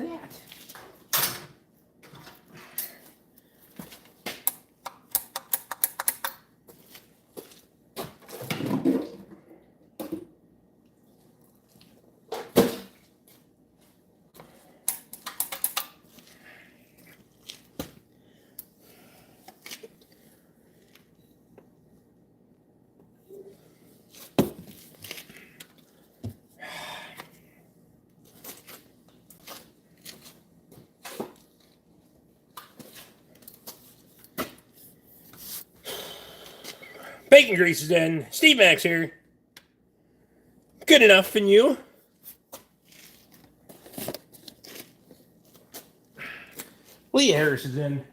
that? Bacon grease is in. Steve Max here. Good enough, and you? Lee Harris is in.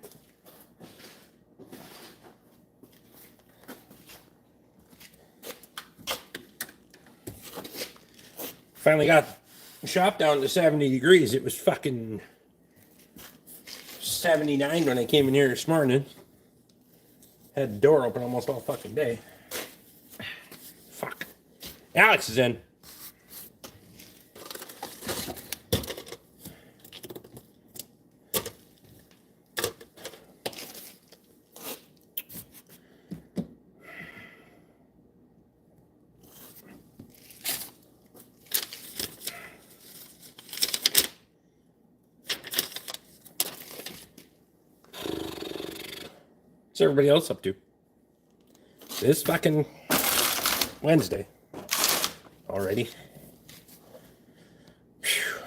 Finally got the shop down to 70 degrees. It was fucking 79 when I came in here this morning. Had the door open almost all fucking day. Fuck. Alex is in. What's everybody else up to? This fucking Wednesday already. Whew.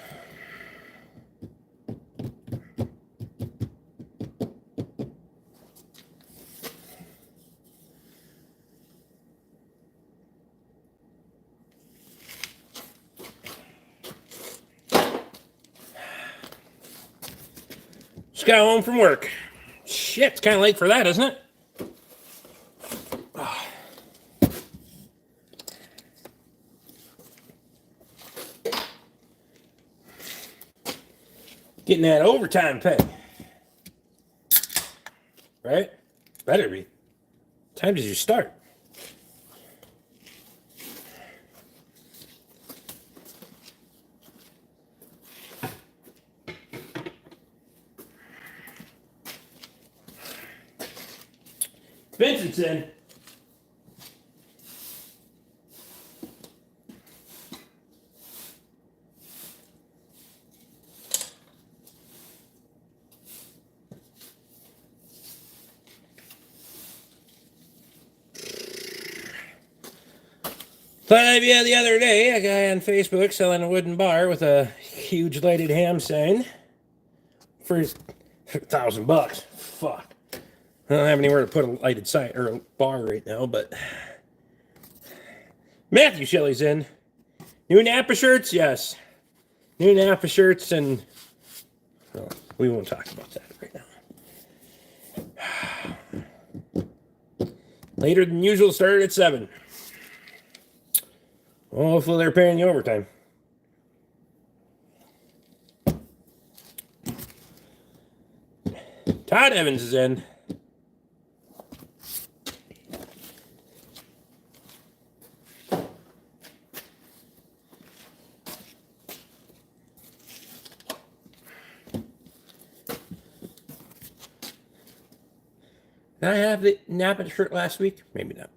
Just got home from work. Shit, it's kind of late for that, isn't it? Oh. Getting that overtime pay. Right? Better be. What time did you start? Vincent's in. Thought of you the other day, a guy on Facebook selling a wooden bar with a huge lighted ham sign for $1,000. Fuck. I don't have anywhere to put a lighted sign or a bar right now, but Matthew Shelley's in. New Napa shirts, yes. New Napa shirts, and well, we won't talk about that right now. Later than usual, started at 7. Well, hopefully they're paying you overtime. Todd Evans is in. Did I have the Napa shirt last week? Maybe not.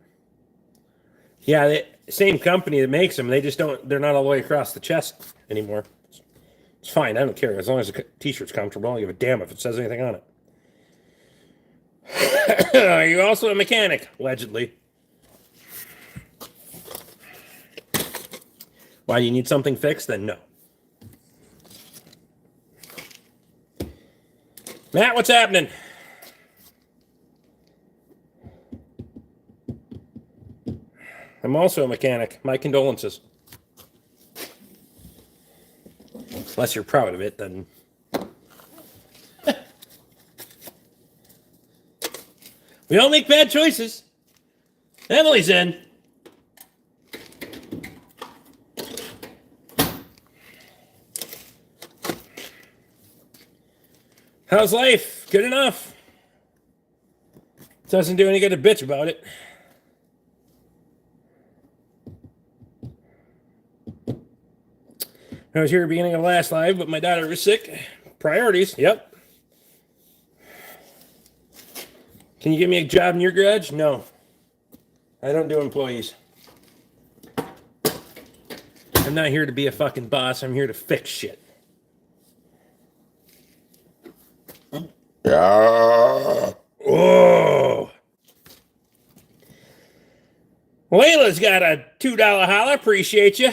Yeah, the same company that makes them. They just don't. They're not all the way across the chest anymore. It's fine. I don't care as long as the t-shirt's comfortable. I don't give a damn if it says anything on it. Are you also a mechanic? Allegedly. Why, do you need something fixed? Then no. Matt, what's happening? I'm also a mechanic. My condolences. Unless you're proud of it, then... We all make bad choices. Emily's in. How's life? Good enough. Doesn't do any good to bitch about it. I was here at the beginning of last live, but my daughter was sick. Priorities, yep. Can you give me a job in your garage? No. I don't do employees. I'm not here to be a fucking boss. I'm here to fix shit. Oh. Layla's got a $2 holla. Appreciate you.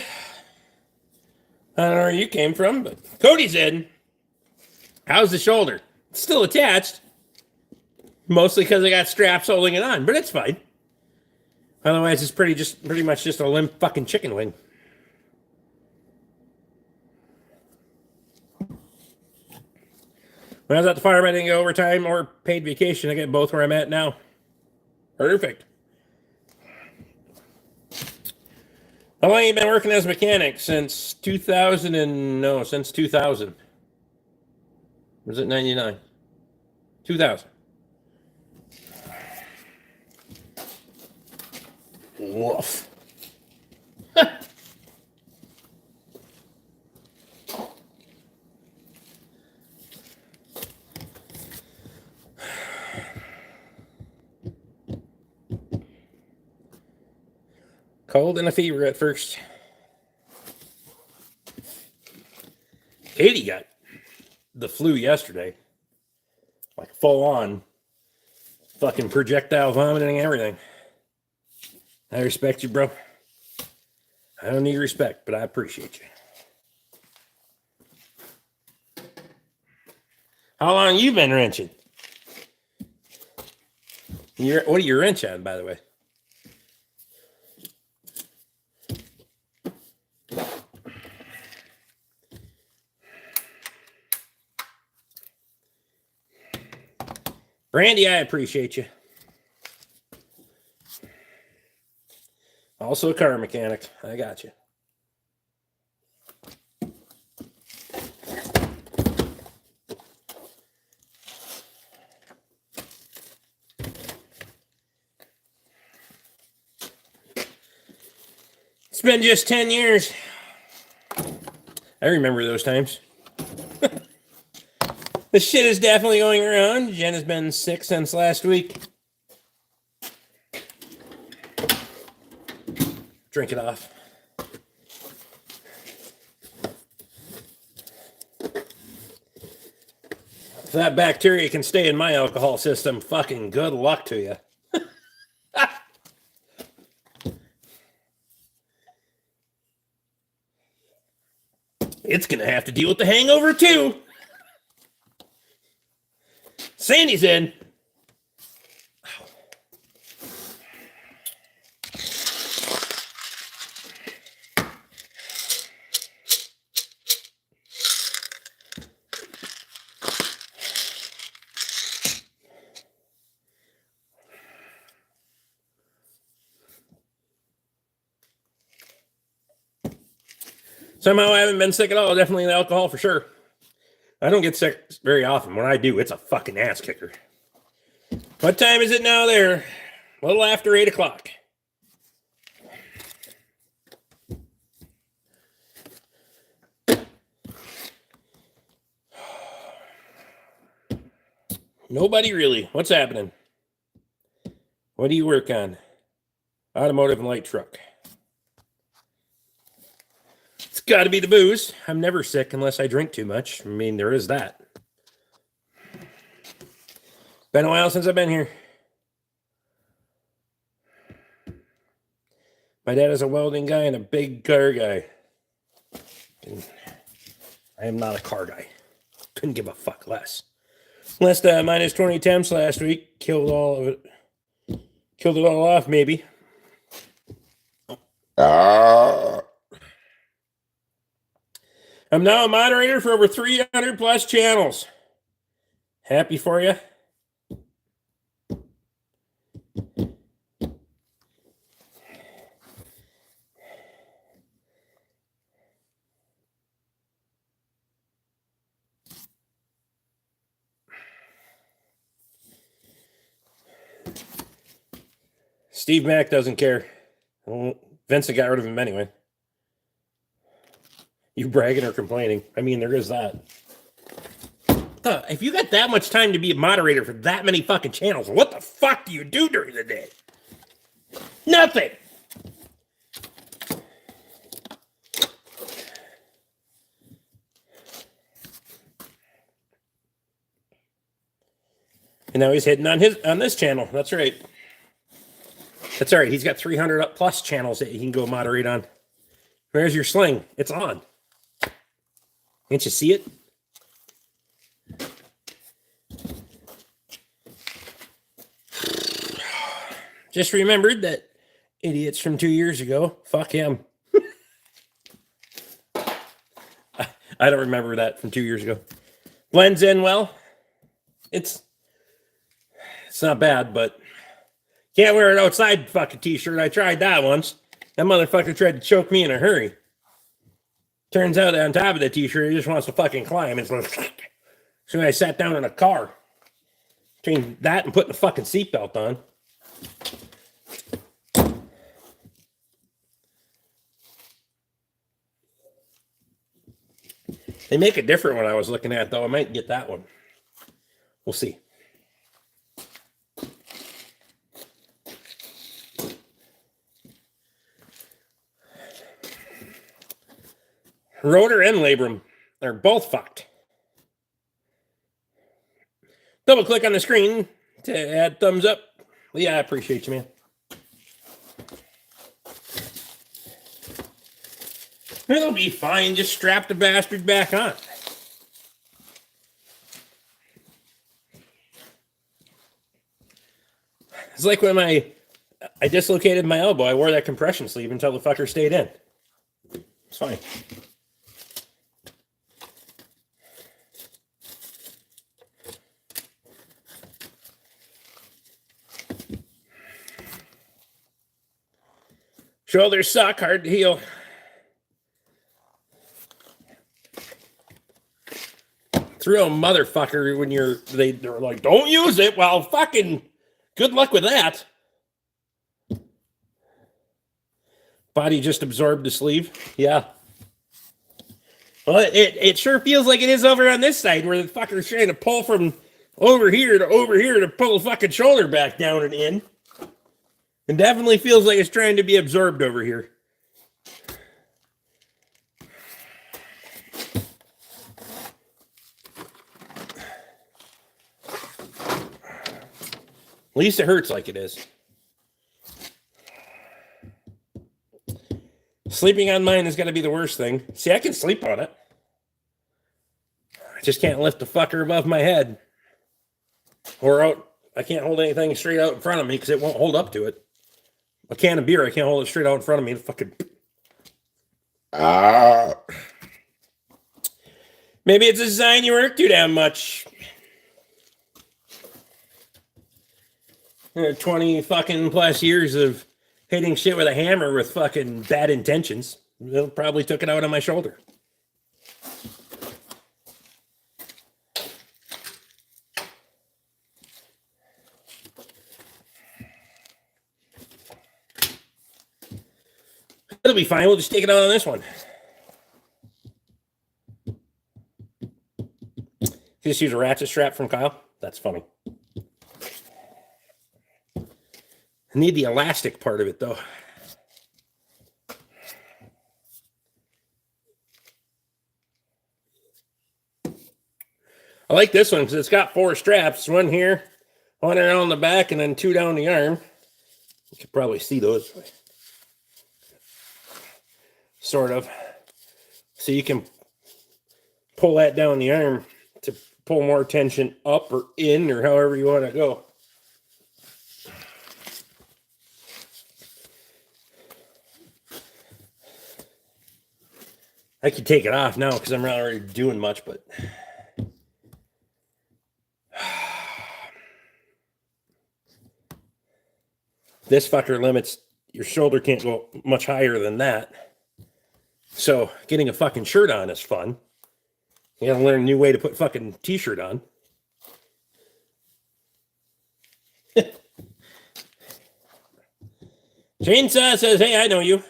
I don't know where you came from, but Cody's in. How's the shoulder? It's still attached. Mostly because I got straps holding it on, but it's fine. Otherwise, it's pretty much just a limp fucking chicken wing. When I was at the farm, I didn't get overtime or paid vacation. I get both where I'm at now. Perfect. How long have you been working as a mechanic? Since 2000 and... No, since 2000. Was it 99? 2000. Woof. Cold and a fever at first. Katie got the flu yesterday. Like full on. Fucking projectile vomiting and everything. I respect you, bro. I don't need respect, but I appreciate you. How long you been wrenching? What do you wrench on, by the way? Brandy, I appreciate you. Also a car mechanic. I got you. It's been just 10 years. I remember those times. The shit is definitely going around. Jen has been sick since last week. Drink it off. If that bacteria can stay in my alcohol system, fucking good luck to you. It's gonna have to deal with the hangover too. Sandy's in. Somehow I haven't been sick at all. Definitely the alcohol for sure. I don't get sick very often. When I do, it's a fucking ass kicker. What time is it now there? A little after 8 o'clock. Nobody really. What's happening? What do you work on? Automotive and light truck. It's got to be the booze. I'm never sick unless I drink too much. I mean, there is that. Been a while since I've been here. My dad is a welding guy and a big car guy. I am not a car guy. Couldn't give a fuck less. Less minus 20 temps last week. Killed all of it. Killed it all off, maybe. I'm now a moderator for over 300 plus channels. Happy for you? Steve Mack doesn't care. Well, Vincent got rid of him anyway. You bragging or complaining. I mean, there is that. If you got that much time to be a moderator for that many fucking channels, what the fuck do you do during the day? Nothing. And now he's hitting on this channel. That's right. That's all right. He's got 300 plus channels that he can go moderate on. Where's your sling? It's on. Can't you see it? Just remembered that idiots from 2 years ago. Fuck him. I don't remember that from 2 years ago. Blends in well. It's not bad, but can't wear an outside fucking t-shirt. I tried that once. That motherfucker tried to choke me in a hurry. Turns out that on top of the t-shirt, he just wants to fucking climb. It's like, so I sat down in a car. Between that and putting a fucking seatbelt on. They make a different one I was looking at, though. I might get that one. We'll see. Rotor and labrum are both fucked. Double click on the screen to add thumbs up. Yeah, I appreciate you, man. It'll be fine. Just strap the bastard back on. It's like when I dislocated my elbow. I wore that compression sleeve until the fucker stayed in. It's fine. Shoulders suck, hard to heal. It's a real motherfucker when they're like, don't use it. Well, fucking good luck with that. Body just absorbed the sleeve. Yeah. Well, it sure feels like it is over on this side where the fucker's trying to pull from over here to pull the fucking shoulder back down and in. It definitely feels like it's trying to be absorbed over here. At least it hurts like it is. Sleeping on mine is going to be the worst thing. See, I can sleep on it. I just can't lift the fucker above my head. Or out. I can't hold anything straight out in front of me because it won't hold up to it. A can of beer, I can't hold it straight out in front of me. Fucking. Maybe it's a sign you work too damn much. 20 fucking plus years of hitting shit with a hammer with fucking bad intentions. It probably took it out on my shoulder. It'll be fine. We'll just take it out on this one. Just use a ratchet strap from Kyle. That's funny. I need the elastic part of it, though. I like this one because it's got 4 straps. One here, one around the back, and then 2 down the arm. You can probably see those. Sort of. So you can pull that down the arm to pull more tension up or in or however you want to go. I could take it off now because I'm not already doing much, but this fucker limits your shoulder can't go much higher than that. So getting a fucking shirt on is fun. You gotta learn a new way to put fucking t-shirt on. Chainsaw says, hey, I know you.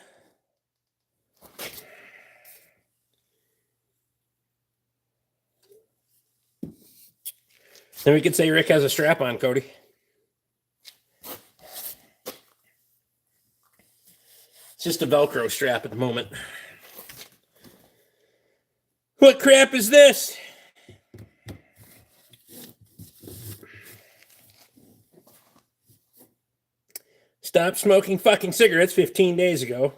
Then we could say Rick has a strap on, Cody. It's just a Velcro strap at the moment. What crap is this? Stopped smoking fucking cigarettes 15 days ago.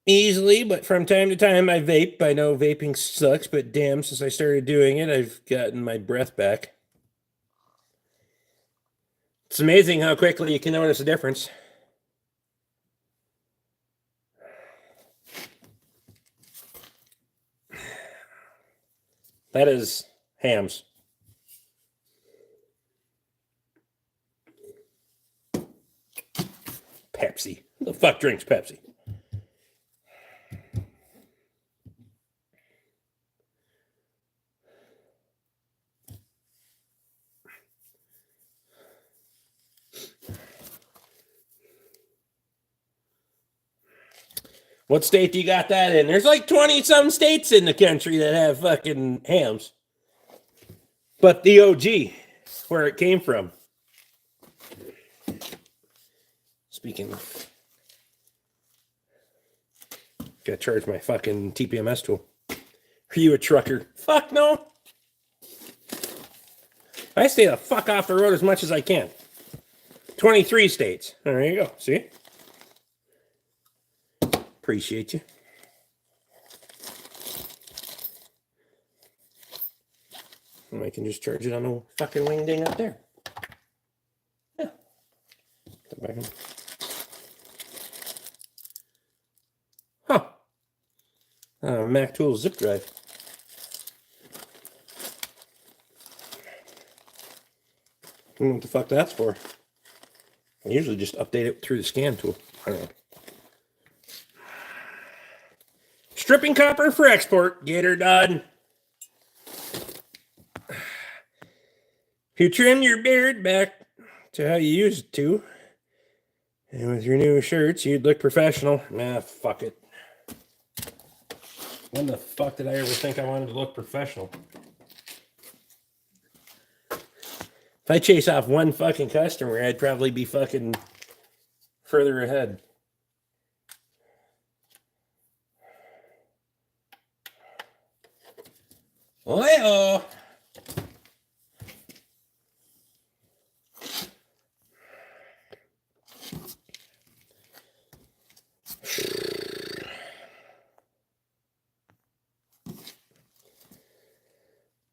Easily, but from time to time I vape. I know vaping sucks, but damn, since I started doing it, I've gotten my breath back. It's amazing how quickly you can notice a difference. That is hams. Pepsi. Who the fuck drinks Pepsi? What state do you got that in? There's like 20-some states in the country that have fucking hams. But the OG, where it came from. Speaking of... Gotta charge my fucking TPMS tool. Are you a trucker? Fuck no. I stay the fuck off the road as much as I can. 23 states. There you go. See? Appreciate you. And I can just charge it on the fucking wing ding up there. Yeah. Put that back in. Huh. Mac Tools zip drive. I don't know what the fuck that's for. I usually just update it through the scan tool. I don't know. Stripping copper for export. Get her done. If you trim your beard back to how you used to, and with your new shirts, you'd look professional. Nah, fuck it. When the fuck did I ever think I wanted to look professional? If I chase off one fucking customer, I'd probably be fucking further ahead. Oh,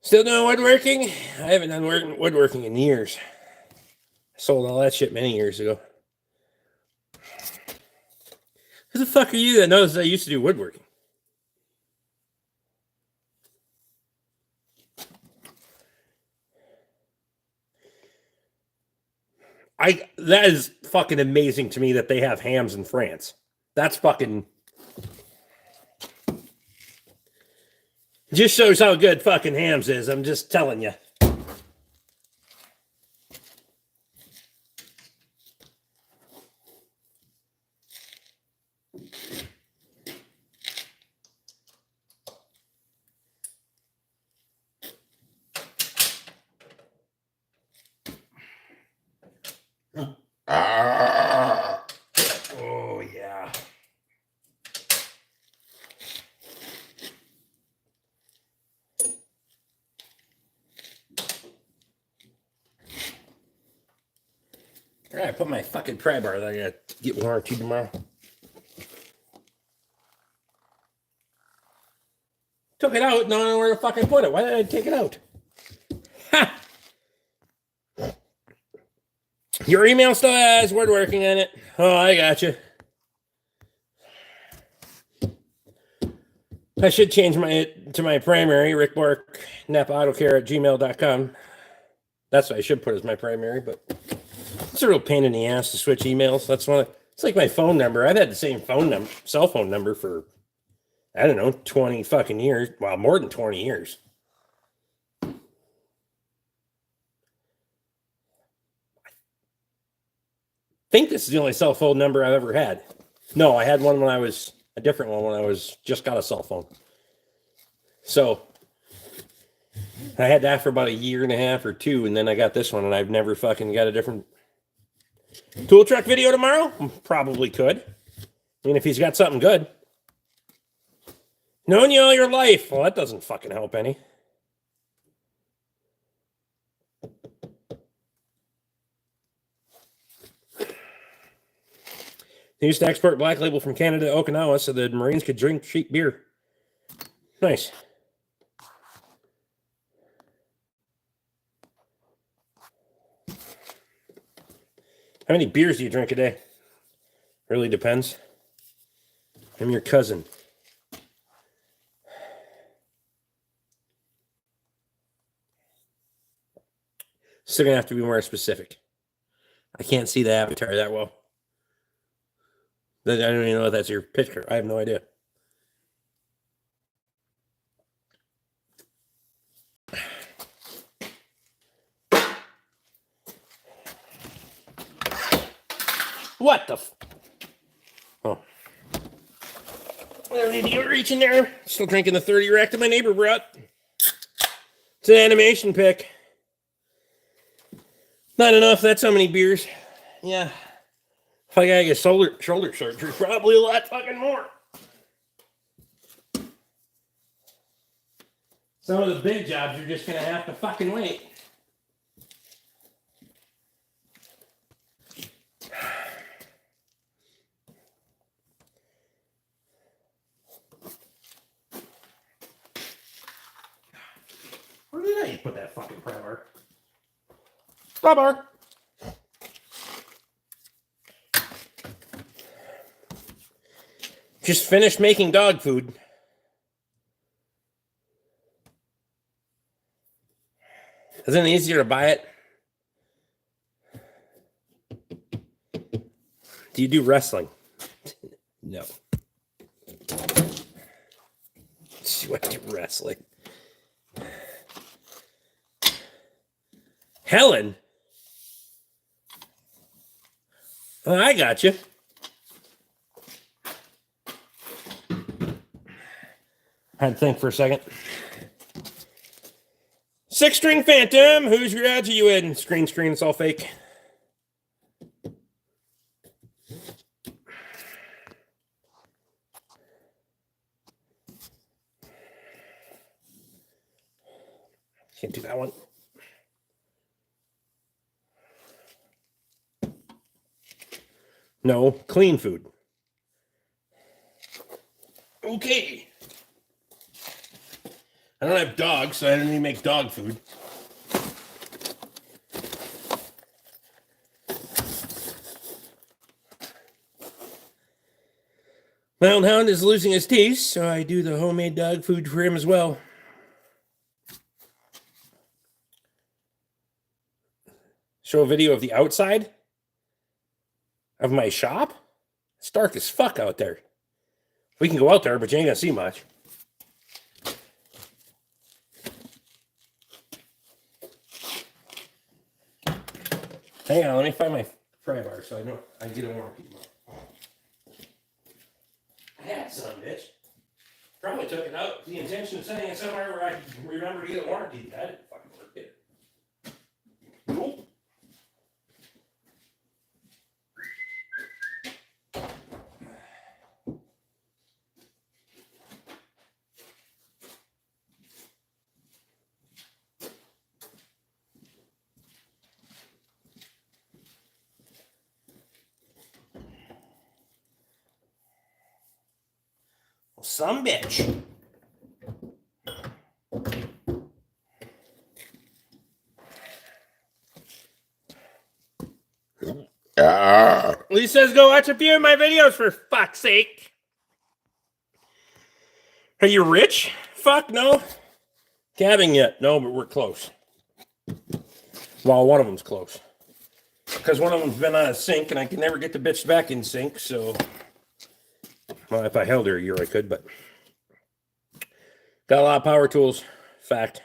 still doing woodworking? I haven't done woodworking in years. I sold all that shit many years ago. Who the fuck are you that knows I used to do woodworking? That is fucking amazing to me that they have hams in France. That's fucking... Just shows how good fucking hams is. I'm just telling you. Oh, yeah. All right, I put my fucking pry bar that I gotta get one or two tomorrow. Took it out, don't know where to fucking put it. Why did I take it out? Ha! Your email still has woodworking in it. Oh, I got you. I should change to my primary, Rick BORK, napaAutoCare@gmail.com. That's what I should put as my primary, but it's a real pain in the ass to switch emails. That's one. It's like my phone number. I've had the same cell phone number for, I don't know, 20 fucking years. Well, more than 20 years. I think this is the only cell phone number I've ever had. No, I had one when I was a different one when I was just got a cell phone. So I had that for about a year and a half or two, and then I got this one, and I've never fucking got a different tool truck video tomorrow. Probably could. I mean, if he's got something good. Known you all your life. Well, that doesn't fucking help any. They used to export Black Label from Canada to Okinawa so the Marines could drink cheap beer. Nice. How many beers do you drink a day? Really depends. I'm your cousin. Still gonna have to be more specific. I can't see the avatar that well. I don't even know if that's your picture. I have no idea. What the Oh. I don't need to reach in there. Still drinking the 30 rack that my neighbor brought. It's an animation pick. Not enough. That's how many beers. Yeah. If I gotta get shoulder surgery, probably a lot fucking more. Some of the big jobs are just gonna have to fucking wait. Where did I put that fucking pry bar? Pry bar. Just finished making dog food. Isn't it easier to buy it? Do you do wrestling? No. You do wrestling. Helen? Oh, I got you. I had to think for a second. 6-string Phantom. Whose garage are you in? Screen, it's all fake. Can't do that one. No, clean food. Okay. I don't have dogs, so I didn't even make dog food. Mountain Hound is losing his teeth, so I do the homemade dog food for him as well. Show a video of the outside of my shop. It's dark as fuck out there. We can go out there, but you ain't gonna see much. Hang on, let me find my pry bar so I know I get a warranty. I had some, bitch. Probably took it out. The intention of setting it somewhere where I can remember to get a warranty. That didn't fucking work, did it? Nope. Some bitch. Lee says, go watch a few of my videos for fuck's sake. Are you rich? Fuck no. Cabbing yet? No, but we're close. Well, one of them's close. Because one of them's been on a sink and I can never get the bitch back in sync, so... Well, if I held her a year, I could, but... Got a lot of power tools. Fact.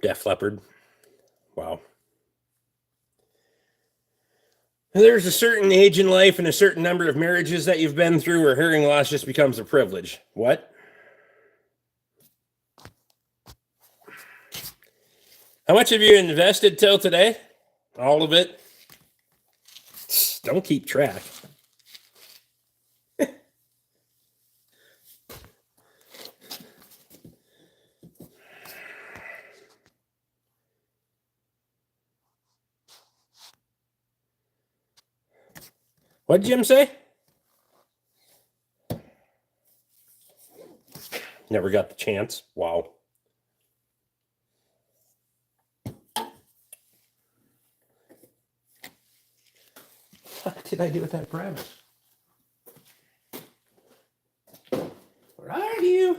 Def Leppard. Wow. There's a certain age in life and a certain number of marriages that you've been through where hearing loss just becomes a privilege. What? How much have you invested till today? All of it? Don't keep track. What did Jim say? Never got the chance. Wow. What did I do with that premise? Where are you?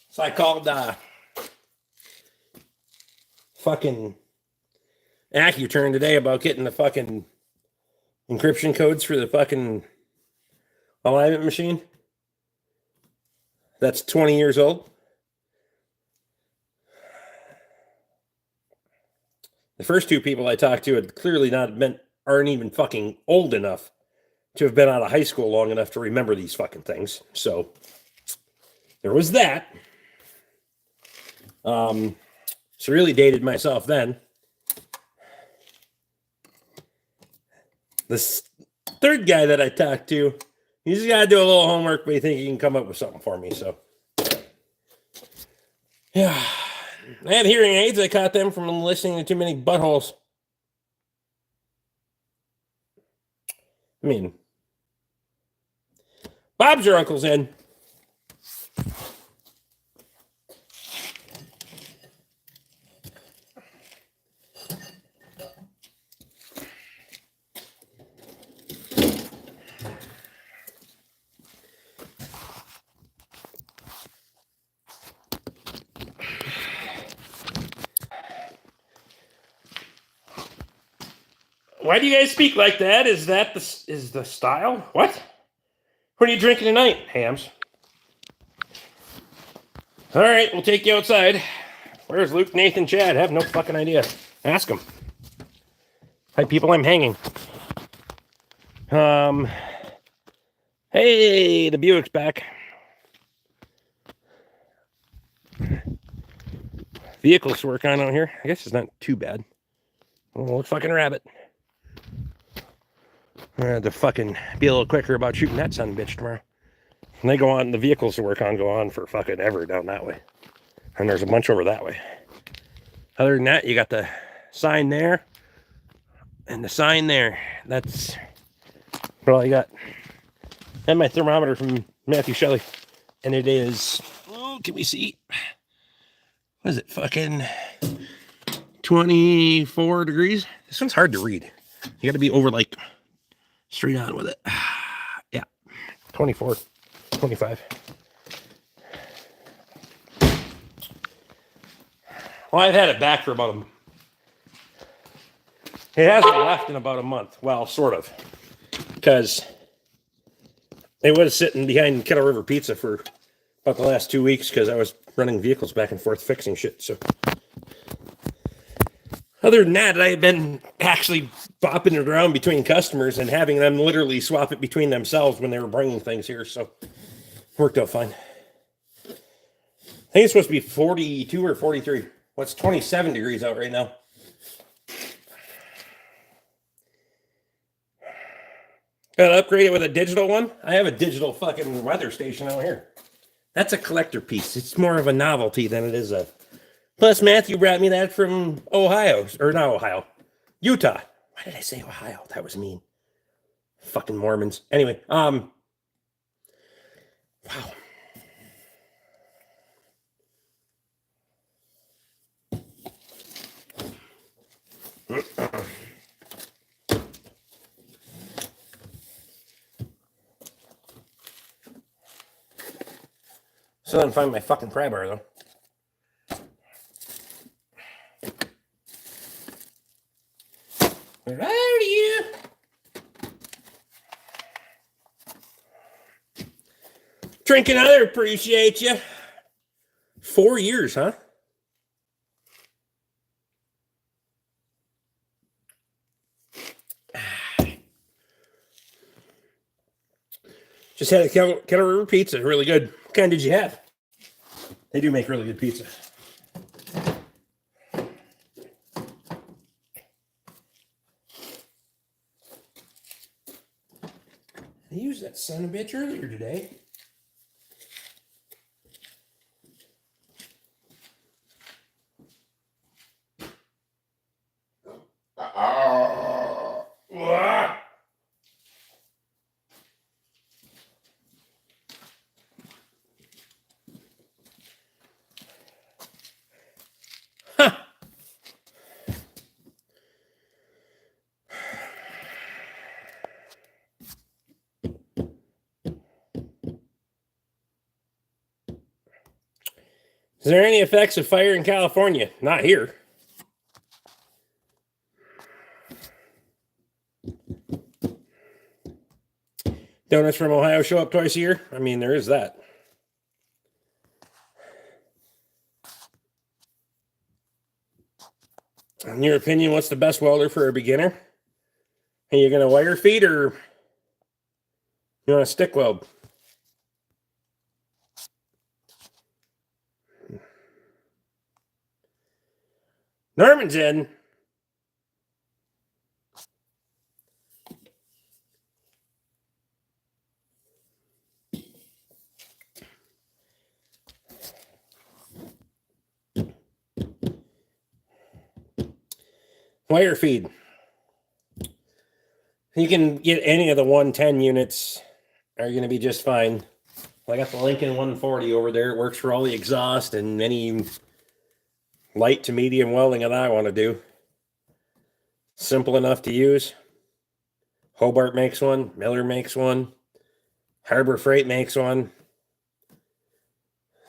So I called fucking AccuTurn today about getting the fucking encryption codes for the fucking alignment machine. That's 20 years old. The first two people I talked to had clearly aren't even fucking old enough to have been out of high school long enough to remember these fucking things. So there was that. So really dated myself then. This third guy that I talked to, he's just got to do a little homework, but he thinks he can come up with something for me. So, yeah. I have hearing aids. I caught them from listening to too many buttholes. I mean, Bob's your uncle's in. Why do you guys speak like that? Is that the style? What? What are you drinking tonight, Hams? All right, we'll take you outside. Where's Luke, Nathan, Chad? I have no fucking idea. Ask them. Hi, people, I'm hanging. Hey, the Buick's back. Vehicles to work on out here. I guess it's not too bad. Oh, fucking rabbit. I had to fucking be a little quicker about shooting that son of a bitch tomorrow. And they go on, the vehicles to work on go on for fucking ever down that way. And there's a bunch over that way. Other than that, you got the sign there and the sign there. That's all I got. And my thermometer from Matthew Shelley. And it is, can we see? What is it, fucking 24 degrees? This one's hard to read. You got to be over like straight on with it. Yeah, 24, 25. Well, I've had it back for about it hasn't left in about a month. Well, sort of. Because it was sitting behind Kettle River Pizza for about the last 2 weeks because I was running vehicles back and forth fixing shit. So other than that, I had been actually bopping it around between customers and having them literally swap it between themselves when they were bringing things here. So worked out fine. I think it's supposed to be 42 or 43. What's 27 degrees out right now? Got to upgrade it with a digital one. I have a digital fucking weather station out here. That's a collector piece. It's more of a novelty than it is a... Plus, Matthew brought me that from Ohio. Or not Ohio. Utah. Why did I say Ohio? That was mean. Fucking Mormons. Anyway, wow. Still didn't find my fucking pry bar, though. Where are you? Drinking other, appreciate you. 4 years, huh? Just had a Kettle River pizza. Really good. What kind did you have? They do make really good pizza. I used that son of a bitch earlier today. Is there any effects of fire in California? Not here. Donuts from Ohio show up twice a year? I mean, there is that. In your opinion, what's the best welder for a beginner? Are you going to wire feed or you want to stick weld? Norman's in. Wire feed. You can get any of the 110 units are going to be just fine. I got the Lincoln 140 over there. It works for all the exhaust and any light to medium welding that I want to do. Simple enough to use. Hobart makes one. Miller makes one. Harbor Freight makes one.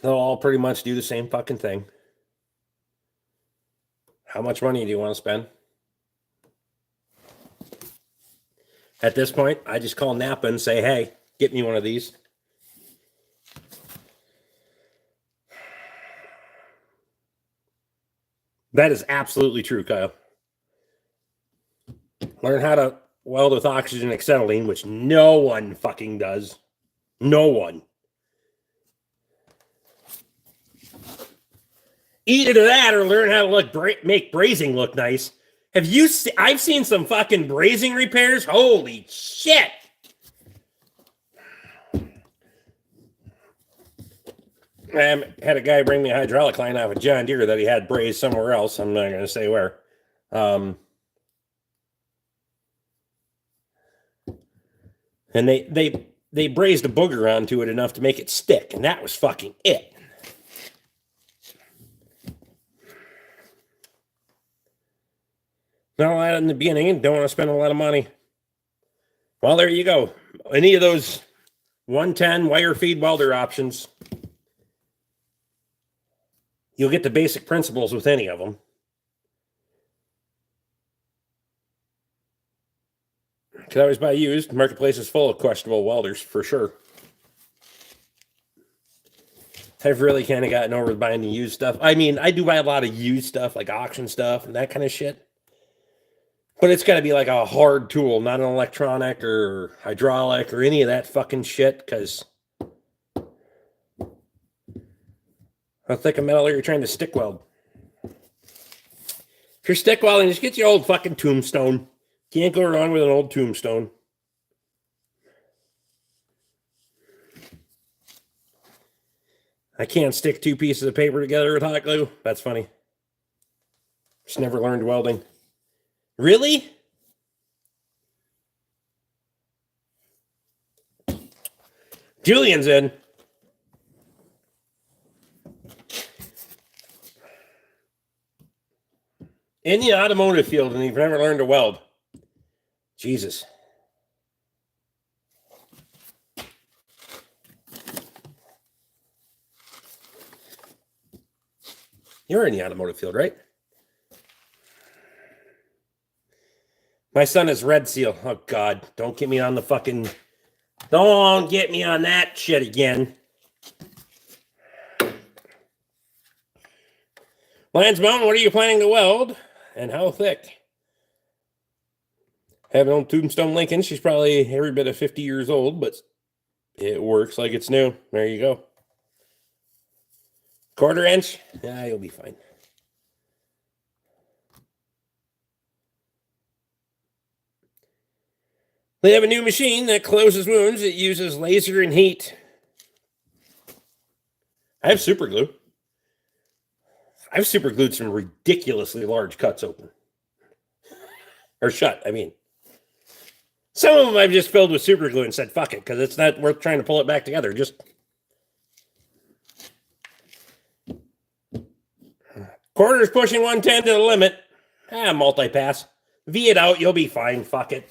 They'll all pretty much do the same fucking thing. How much money do you want to spend? At this point, I just call Napa and say, hey, get me one of these. That is absolutely true, Kyle. Learn how to weld with oxygen acetylene, which no one fucking does. No one. Either that or learn how to make brazing look nice. Have you seen? I've seen some fucking brazing repairs. Holy shit. I had a guy bring me a hydraulic line out of a John Deere that he had brazed somewhere else. I'm not going to say where. And they brazed a booger onto it enough to make it stick, and that was fucking it. Not a lot in the beginning. Don't want to spend a lot of money. Well, there you go. Any of those 110 wire feed welder options. You'll get the basic principles with any of them. Could always buy used. Marketplace is full of questionable welders, for sure. I've really kind of gotten over buying the used stuff. I mean, I do buy a lot of used stuff, like auction stuff and that kind of shit. But it's got to be like a hard tool, not an electronic or hydraulic or any of that fucking shit, because how thick of metal are you trying to stick weld? If you're stick welding, just get your old fucking tombstone. Can't go wrong with an old tombstone. I can't stick two pieces of paper together with hot glue. That's funny. Just never learned welding. Really? Julian's in. In the automotive field and you've never learned to weld. Jesus. You're in the automotive field, right? My son is Red Seal. Oh, God. Don't get me on the fucking... Don't get me on that shit again. Lions Mountain, what are you planning to weld? And how thick? I have an old Tombstone Lincoln. She's probably every bit of 50 years old, but It works like it's new. There you go. 1/4 inch? Yeah, you'll be fine. They have a new machine that closes wounds. It uses laser and heat. I have super glue. I've super glued some ridiculously large cuts open. Or shut, I mean. Some of them I've just filled with super glue and said, fuck it, because it's not worth trying to pull it back together. Just 1/4 is pushing 110 to the limit. Multi-pass. V it out, you'll be fine. Fuck it.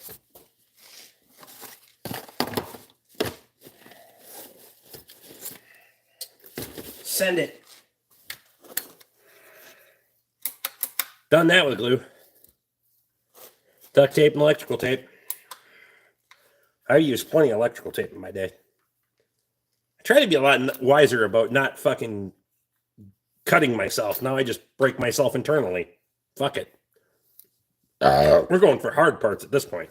Send it. Done that with glue. Duct tape and electrical tape. I used plenty of electrical tape in my day. I try to be a lot wiser about not fucking cutting myself. Now I just break myself internally. Fuck it. We're going for hard parts at this point.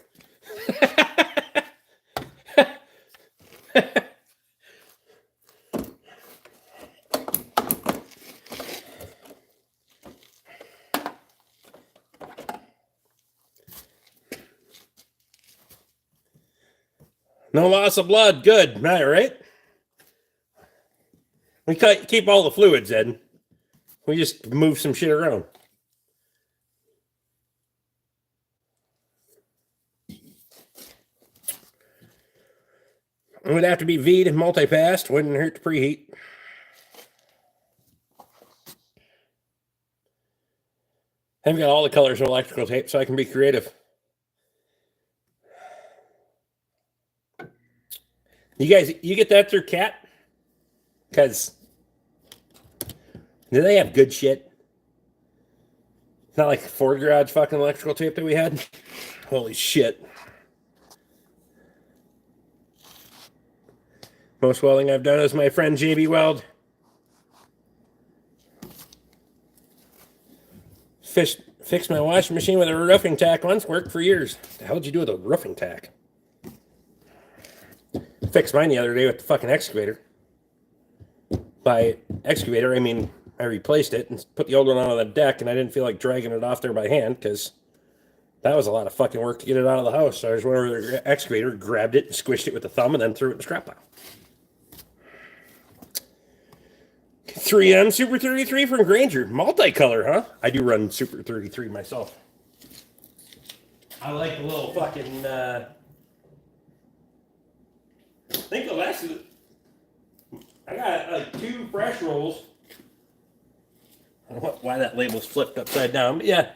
No loss of blood. Good. All right. We keep all the fluids in. We just move some shit around. It would have to be V'd and multi-passed. Wouldn't hurt to preheat. I've got all the colors of electrical tape, so I can be creative. You guys, you get that through Cat? Because do they have good shit? It's not like the Ford Garage fucking electrical tape that we had. Holy shit. Most welding I've done is my friend JB Weld. Fixed my washing machine with a roofing tack once. Worked for years. The hell did you do with a roofing tack? Fixed mine the other day with the fucking excavator. By excavator, I mean I replaced it and put the old one on the deck, and I didn't feel like dragging it off there by hand because that was a lot of fucking work to get it out of the house. So I just went over to the excavator, grabbed it, and squished it with the thumb, and then threw it in the scrap pile. 3M Super 33 from Granger. Multicolor, huh? I do run Super 33 myself. I like the little fucking... I think the last... I got like 2 fresh rolls. I don't know why that label's flipped upside down, but yeah.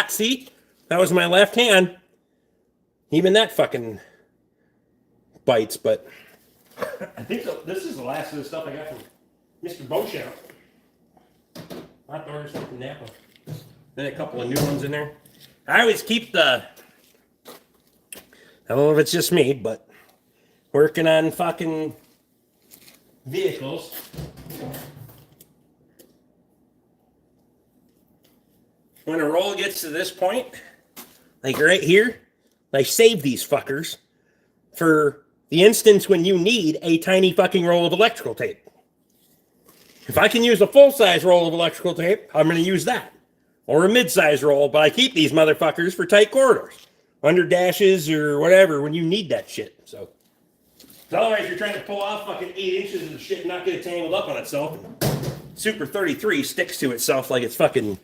See? That was my left hand. Even that fucking bites, but I think this is the last of the stuff I got from Mr. Beauchamp. I have to order something from Napa. Then a couple of new ones in there. I always keep the... I don't know if it's just me, but working on fucking vehicles. When a roll gets to this point, like right here, I save these fuckers for the instance when you need a tiny fucking roll of electrical tape. If I can use a full-size roll of electrical tape, I'm going to use that. Or a mid-size roll, but I keep these motherfuckers for tight corridors. Under dashes or whatever when you need that shit. So otherwise you're trying to pull off fucking 8 inches of the shit and not get it tangled up on itself. Super 33 sticks to itself like it's fucking...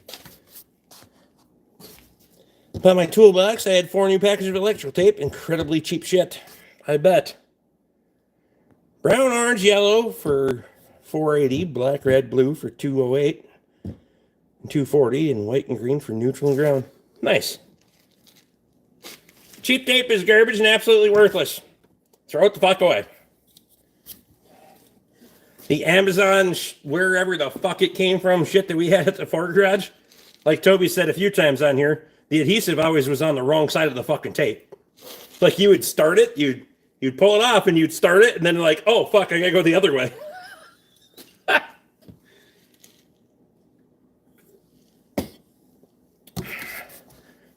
But my toolbox, I had 4 new packages of electrical tape. Incredibly cheap shit. I bet. Brown, orange, yellow for $4.80. Black, red, blue for $2.08. And $2.40. And white and green for neutral and ground. Nice. Cheap tape is garbage and absolutely worthless. Throw it the fuck away. The Amazon, wherever the fuck it came from, shit that we had at the Ford Garage. Like Toby said a few times on here, the adhesive always was on the wrong side of the fucking tape. Like you would start it, you'd pull it off and you'd start it, and then like, oh fuck, I gotta go the other way.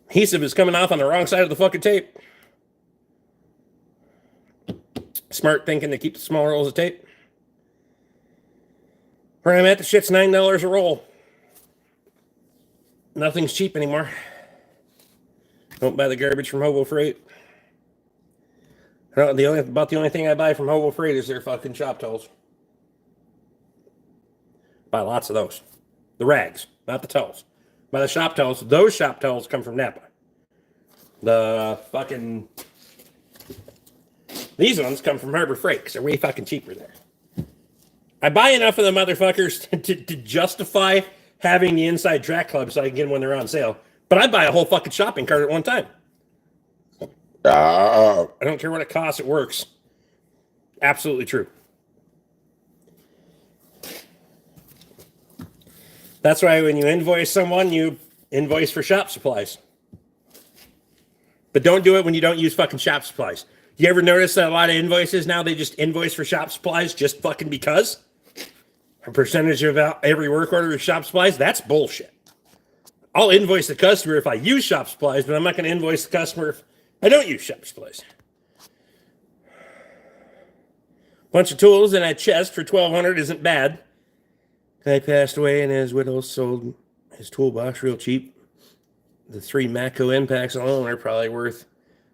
Adhesive is coming off on the wrong side of the fucking tape. Smart thinking to keep the small rolls of tape. Where I'm at, the shit's $9 a roll. Nothing's cheap anymore. Don't buy the garbage from Hobo Freight. About the only thing I buy from Hobo Freight is their fucking shop towels. Buy lots of those. The rags, not the towels. Buy the shop towels. Those shop towels come from Napa. The fucking... These ones come from Harbor Freight because they're way fucking cheaper there. I buy enough of the motherfuckers to justify having the inside track club so I can get them when they're on sale. But I buy a whole fucking shopping cart at one time. I don't care what it costs, it works. Absolutely true. That's why when you invoice someone, you invoice for shop supplies. But don't do it when you don't use fucking shop supplies. You ever notice that a lot of invoices now, they just invoice for shop supplies just fucking because? A percentage of every work order is shop supplies? That's bullshit. I'll invoice the customer if I use shop supplies, but I'm not going to invoice the customer if I don't use shop supplies. Bunch of tools in a chest for $1,200 isn't bad. Guy passed away and his widow sold his toolbox real cheap. The 3 Matco impacts alone are probably worth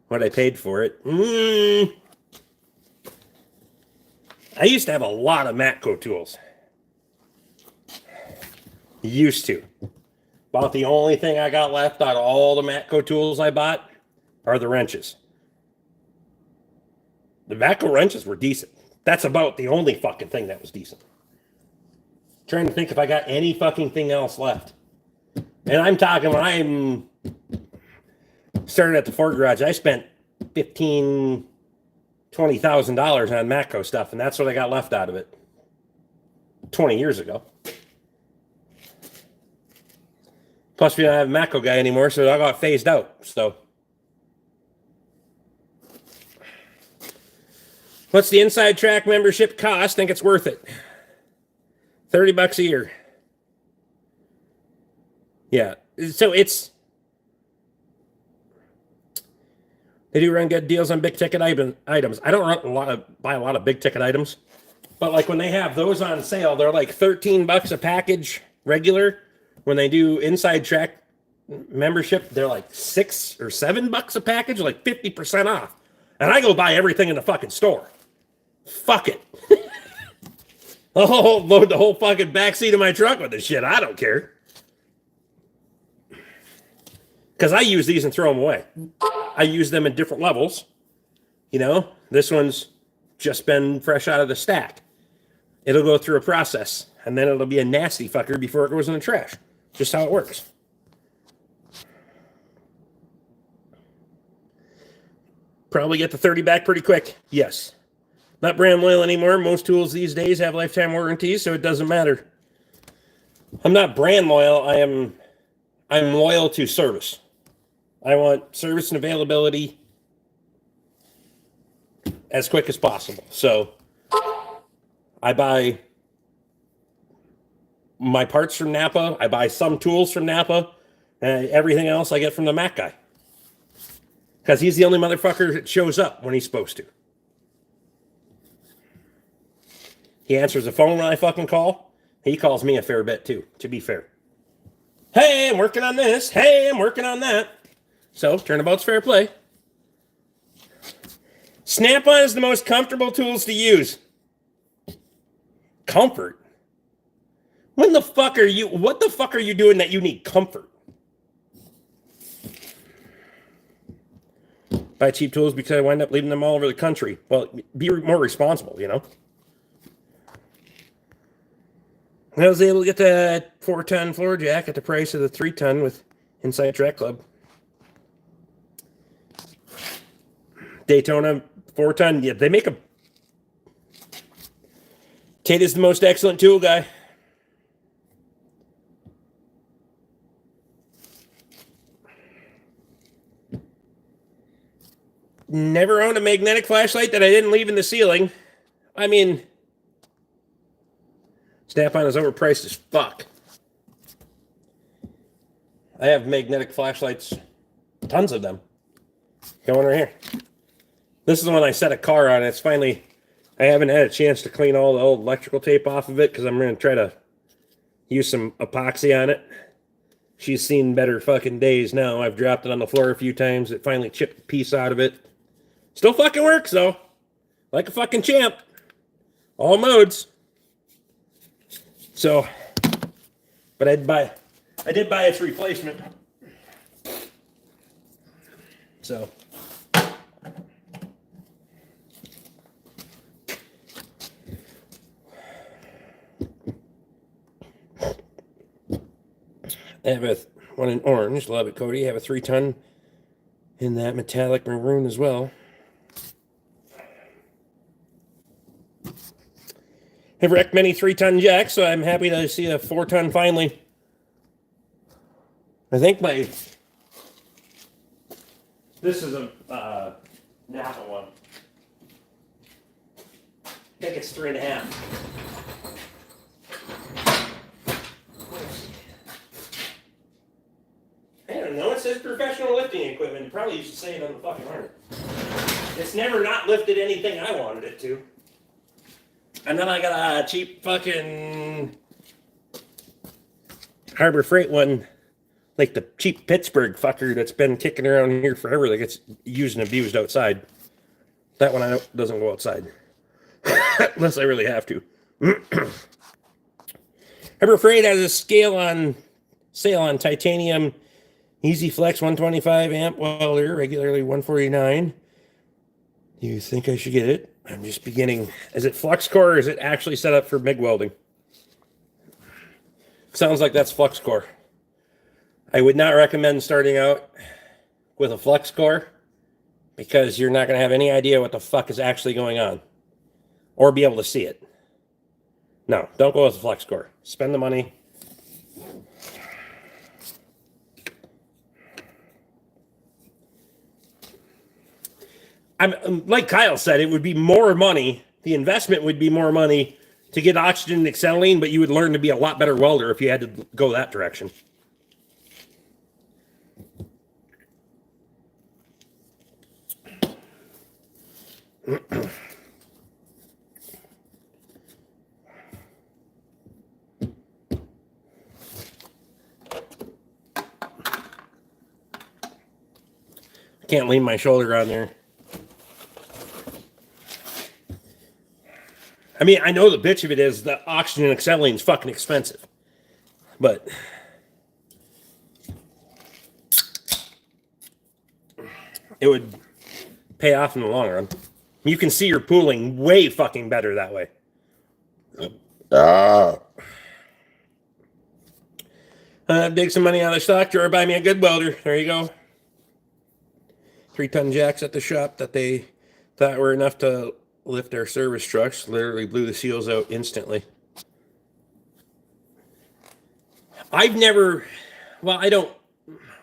what I paid for it. I used to have a lot of Matco tools. Used to. About the only thing I got left out of all the Matco tools I bought are the wrenches. The Matco wrenches were decent. That's about the only fucking thing that was decent. Trying to think if I got any fucking thing else left. And I'm talking when I'm started at the Ford garage, I spent $15,000, $20,000 on Matco stuff, and that's what I got left out of it 20 years ago. Plus, we don't have a Matco guy anymore, so I got phased out. So, what's the inside track membership cost? Think it's worth it. $30 a year. Yeah, so it's... They do run good deals on big ticket items. I don't buy a lot of big ticket items, but like when they have those on sale, they're like $13 a package regular. When they do inside track membership, they're like $6 or $7 a package, like 50% off. And I go buy everything in the fucking store. Fuck it. I'll load the whole fucking backseat of my truck with this shit. I don't care. Because I use these and throw them away. I use them in different levels. You know, this one's just been fresh out of the stack. It'll go through a process, and then it'll be a nasty fucker before it goes in the trash. Just how it works. Probably get the 30 back pretty quick. Yes. Not brand loyal anymore. Most tools these days have lifetime warranties, so it doesn't matter. I'm not brand loyal. I'm loyal to service. I want service and availability as quick as possible. So I buy my parts from Napa. I buy some tools from Napa. And everything else I get from the Mac guy. Because he's the only motherfucker that shows up when he's supposed to. He answers the phone when I fucking call. He calls me a fair bit too, to be fair. Hey, I'm working on this. Hey, I'm working on that. So, turnabout's fair play. Snap-on is the most comfortable tools to use. Comfort? What the fuck are you doing that you need comfort? Buy cheap tools because I wind up leaving them all over the country. Well, be more responsible, you know? I was able to get that 4-ton floor jack at the price of the 3-ton with Inside Track Club. Daytona 4-ton. Yeah, they make a... Tate is the most excellent tool guy. Never owned a magnetic flashlight that I didn't leave in the ceiling. I mean... Snap-on is overpriced as fuck. I have magnetic flashlights. Tons of them. Going right here. This is the one I set a car on. It's finally I haven't had a chance to clean all the old electrical tape off of it because I'm going to try to use some epoxy on it. She's seen better fucking days now. I've dropped it on the floor a few times. It finally chipped a piece out of it. Still fucking works, though. Like a fucking champ. All modes. So, but I did buy its replacement. So. I have one in orange. Love it, Cody. I have a 3-ton in that metallic maroon as well. I've wrecked many 3-ton jacks, so I'm happy to see a 4-ton finally. I think this is a Napa one. I think it's 3.5. I don't know. It says professional lifting equipment. It probably used to say it on the fucking harness. It's never not lifted anything I wanted it to. And then I got a cheap fucking Harbor Freight one, like the cheap Pittsburgh fucker that's been kicking around here forever that gets used and abused outside. That one doesn't go outside. Unless I really have to. Harbor Freight has a sale on titanium Easy Flex 125 amp welder, regularly $149. You think I should get it? I'm just beginning. Is it flux core or is it actually set up for MIG welding? Sounds like that's flux core. I would not recommend starting out with a flux core because you're not going to have any idea what the fuck is actually going on or be able to see it. No, don't go with a flux core. Spend the money. Like Kyle said, it would be more money. The investment would be more money to get oxygen and acetylene, but you would learn to be a lot better welder if you had to go that direction. I can't lean my shoulder on there. I mean, I know the bitch of it is the oxygen and acetylene is fucking expensive. But it would pay off in the long run. You can see your pooling way fucking better that way. Dig some money out of the stock drawer, buy me a good welder. There you go. 3-ton jacks at the shop that they thought were enough to lift our service trucks. Literally blew the seals out instantly. I've never, well, I don't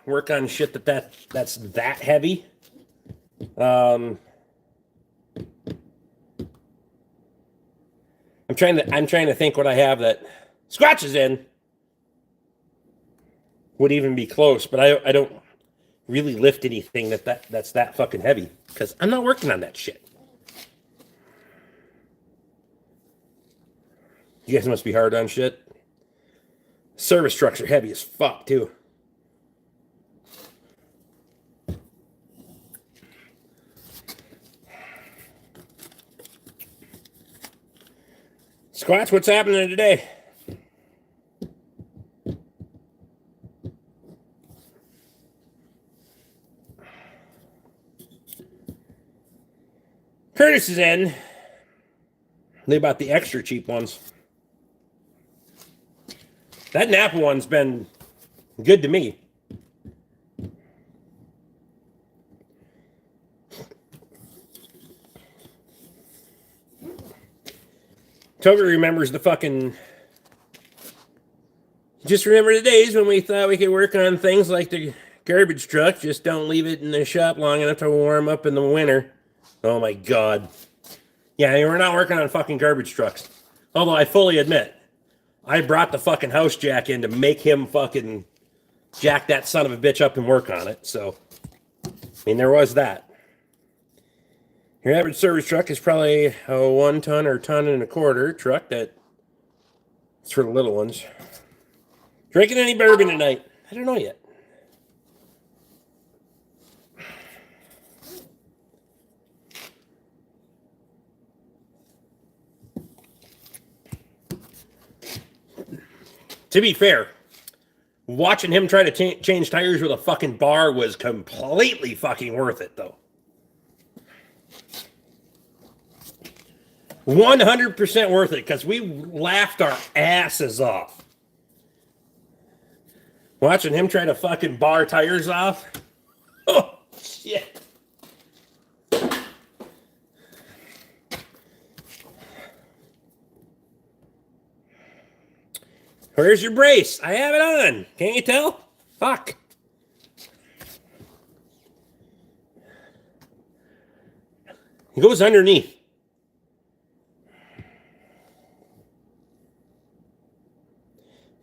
work on shit that's that heavy. I'm trying to think what I have that scratches in would even be close, but I don't really lift anything that's that fucking heavy because I'm not working on that shit. You guys must be hard on shit. Service trucks are heavy as fuck, too. Squats, what's happening today? Curtis is in. They bought the extra cheap ones. That Napa one's been good to me. Toby remembers the fucking... Just remember the days when we thought we could work on things like the garbage truck. Just don't leave it in the shop long enough to warm up in the winter. Oh my God. Yeah, we're not working on fucking garbage trucks. Although I fully admit, I brought the fucking house jack in to make him fucking jack that son of a bitch up and work on it. So, I mean, there was that. Your average service truck is probably a 1 ton or ton and a quarter truck. That's for the little ones. Drinking any bourbon tonight? I don't know yet. To be fair, watching him try to change tires with a fucking bar was completely fucking worth it, though. 100% worth it, because we laughed our asses off. Watching him try to fucking bar tires off. Oh, shit. Where's your brace? I have it on. Can't you tell? Fuck. It goes underneath.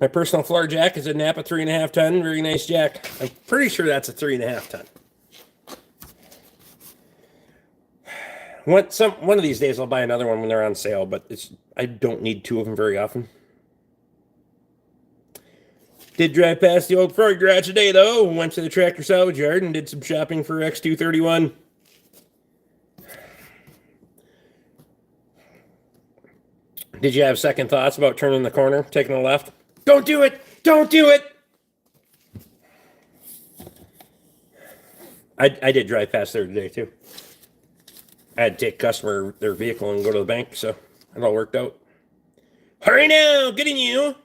My personal floor jack is a Napa 3.5 ton. Very nice jack. I'm pretty sure that's a 3.5 ton. One of these days I'll buy another one when they're on sale, but I don't need 2 of them very often. Did drive past the old Ford garage today, though. Went to the tractor salvage yard and did some shopping for X231. Did you have second thoughts about turning the corner, taking a left? Don't do it! Don't do it! I did drive past there today, too. I had to take a customer their vehicle and go to the bank, so it all worked out. Hurry now! Getting you!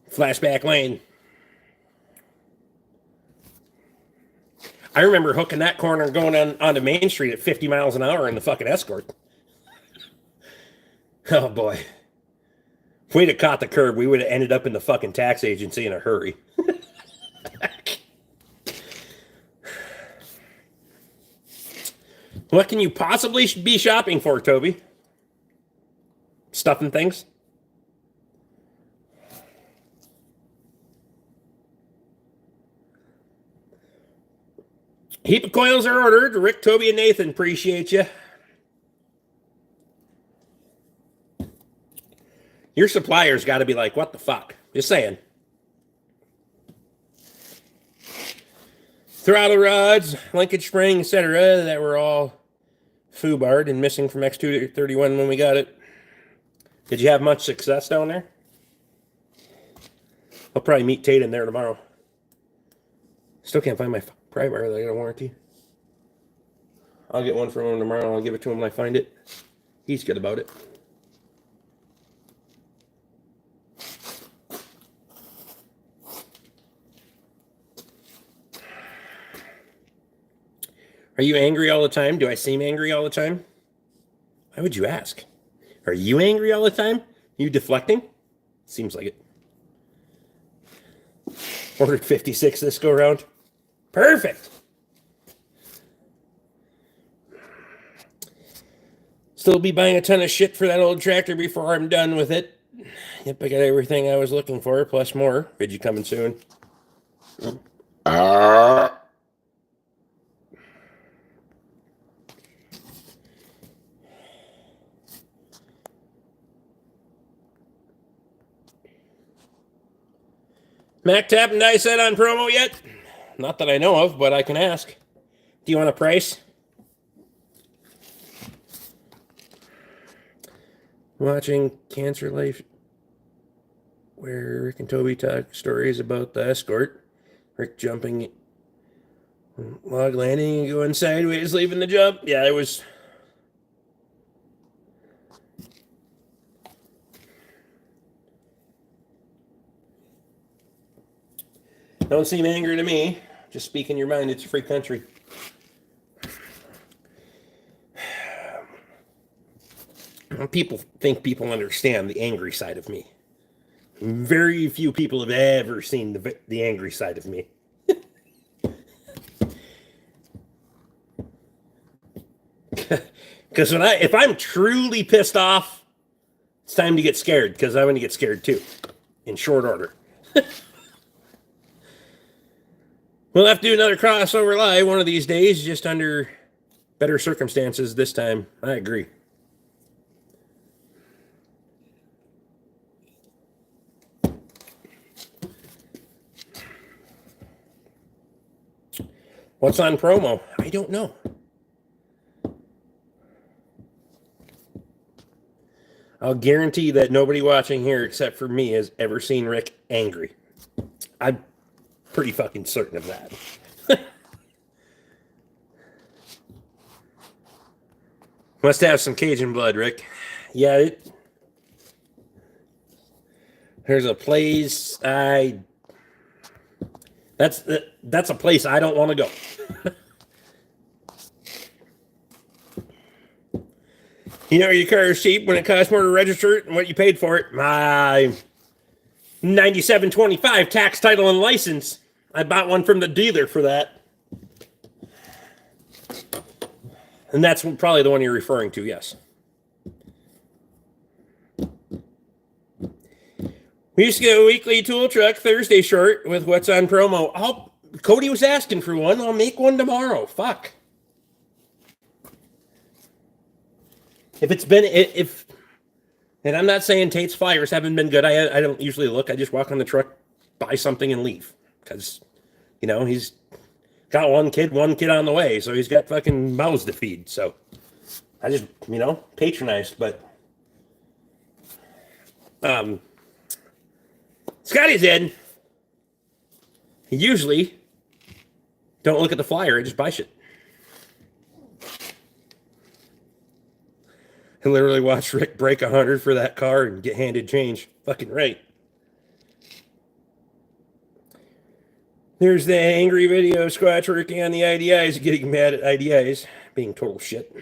Flashback lane. I remember hooking that corner going onto Main Street at 50 miles an hour in the fucking Escort. Oh, boy. If we'd have caught the curb, we would have ended up in the fucking tax agency in a hurry. What can you possibly be shopping for, Toby? Stuff and things? Heap of coils are ordered. Rick, Toby, and Nathan, appreciate you. Your supplier's got to be like, what the fuck? Just saying. Throttle rods, linkage spring, etc. that were all foobarred and missing from X231 when we got it. Did you have much success down there? I'll probably meet Tate in there tomorrow. Still can't find my pry bar that I got a warranty. I'll get one from him tomorrow. I'll give it to him when I find it. He's good about it. Are you angry all the time? Do I seem angry all the time? Why would you ask? Are you angry all the time? You deflecting? Seems like it. Ordered 56 this go round. Perfect. Still be buying a ton of shit for that old tractor before I'm done with it. Yep, I got everything I was looking for, plus more. Vidgy coming soon. Mac Tap and Die Set on promo yet? Not that I know of, but I can ask. Do you want a price? Watching Cancer Life, where Rick and Toby talk stories about the Escort. Rick jumping, log landing and going sideways, leaving the jump. Yeah, it was... Don't seem angry to me. Just speak in your mind. It's a free country. People think people understand the angry side of me. Very few people have ever seen the angry side of me. Because if I'm truly pissed off, it's time to get scared, because I'm going to get scared too, in short order. We'll have to do another crossover live one of these days, just under better circumstances this time. I agree. What's on promo? I don't know. I'll guarantee that nobody watching here except for me has ever seen Rick angry. I'm pretty fucking certain of that. Must have some Cajun blood, Rick. Yeah, there's a place that's a place I don't want to go. You know your car is cheap when it costs more to register it and what you paid for it. $97.25 tax, title, and license. I bought one from the dealer for that. And that's probably the one you're referring to, yes. We used to get a weekly tool truck Thursday short with what's on promo. Cody was asking for one. I'll make one tomorrow. Fuck. And I'm not saying Tate's flyers haven't been good. I don't usually look. I just walk on the truck, buy something, and leave. Because, he's got one kid on the way. So he's got fucking mouths to feed. So I just, patronized. But Scotty's in. Usually don't look at the flyer. I just buy shit. I literally watched Rick break 100 for that car and get handed change. Fucking right. There's the angry video Squatch working on the IDIs, getting mad at IDIs, being total shit.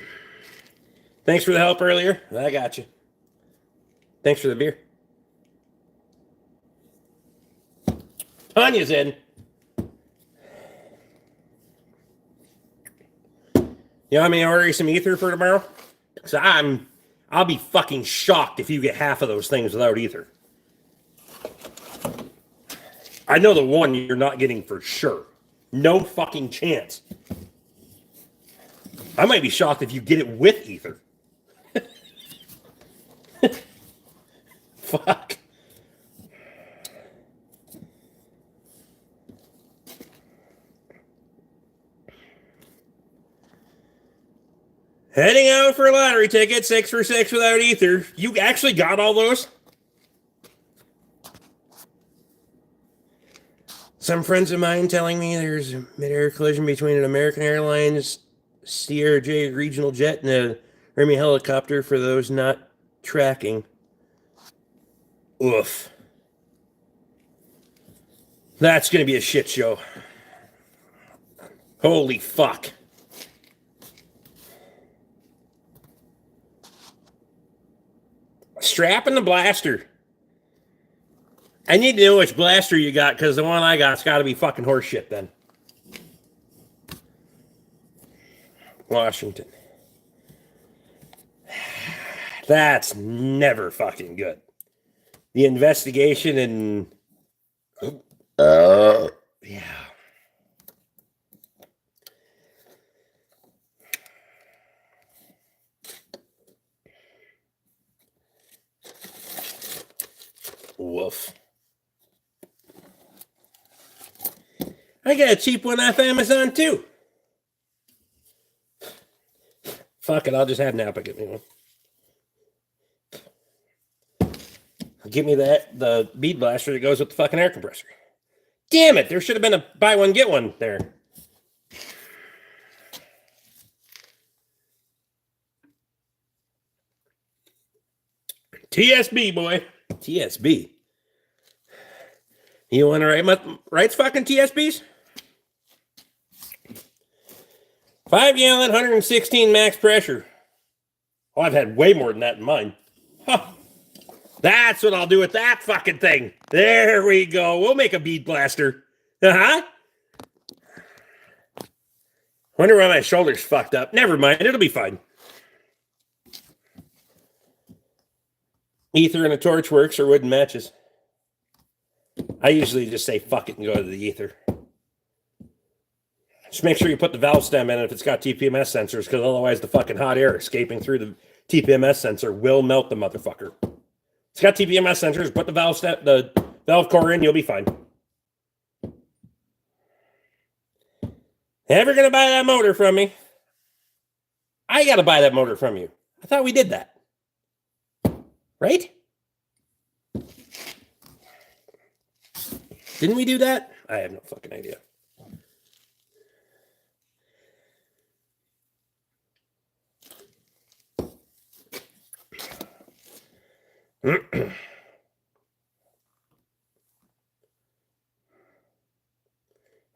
Thanks for the help earlier. I got you. Thanks for the beer. Tanya's in. You want me to order some ether for tomorrow? So I'll be fucking shocked if you get half of those things without ether. I know the one you're not getting for sure. No fucking chance. I might be shocked if you get it with ether. Fuck. Heading out for a lottery ticket, 6 for 6 without ether. You actually got all those? Some friends of mine telling me there's a mid-air collision between an American Airlines CRJ regional jet and a Army helicopter for those not tracking. Oof. That's going to be a shit show. Holy fuck. Strap in the blaster. I need to know which blaster you got, because the one I got's got to be fucking horse shit then. Washington. That's never fucking good. The investigation and... yeah. Woof. I got a cheap one off Amazon too. Fuck it, I'll just have Napa get me one. Give me the bead blaster that goes with the fucking air compressor. Damn it, there should have been a buy one, get one there. TSB, boy. TSB. You want to write fucking TSBs? 5 gallon, 116 max pressure. Oh, I've had way more than that in mine. Huh. That's what I'll do with that fucking thing. There we go. We'll make a bead blaster. Uh-huh. Wonder why my shoulder's fucked up. Never mind. It'll be fine. Ether and a torch works or wooden matches. I usually just say fuck it and go to the ether. Just make sure you put the valve stem in if it's got TPMS sensors, because otherwise the fucking hot air escaping through the TPMS sensor will melt the motherfucker. It's got TPMS sensors, put the valve core in, you'll be fine. Ever gonna buy that motor from me? I gotta buy that motor from you. I thought we did that. Right? Didn't we do that? I have no fucking idea.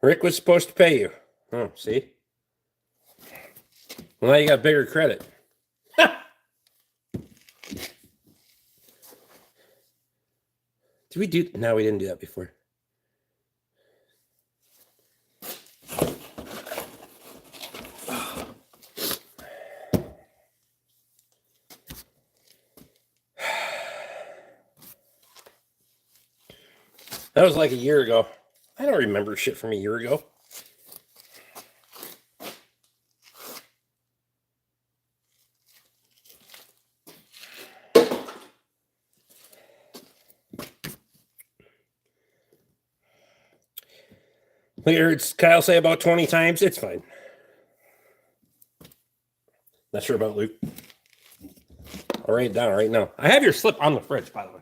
Rick was supposed to pay you. Oh, see? Well, now you got bigger credit. Did we do? No, we didn't do that before. That was like a year ago. I don't remember shit from a year ago. I heard Kyle say about 20 times. It's fine. Not sure about Luke. I'll write it down right now. I have your slip on the fridge, by the way.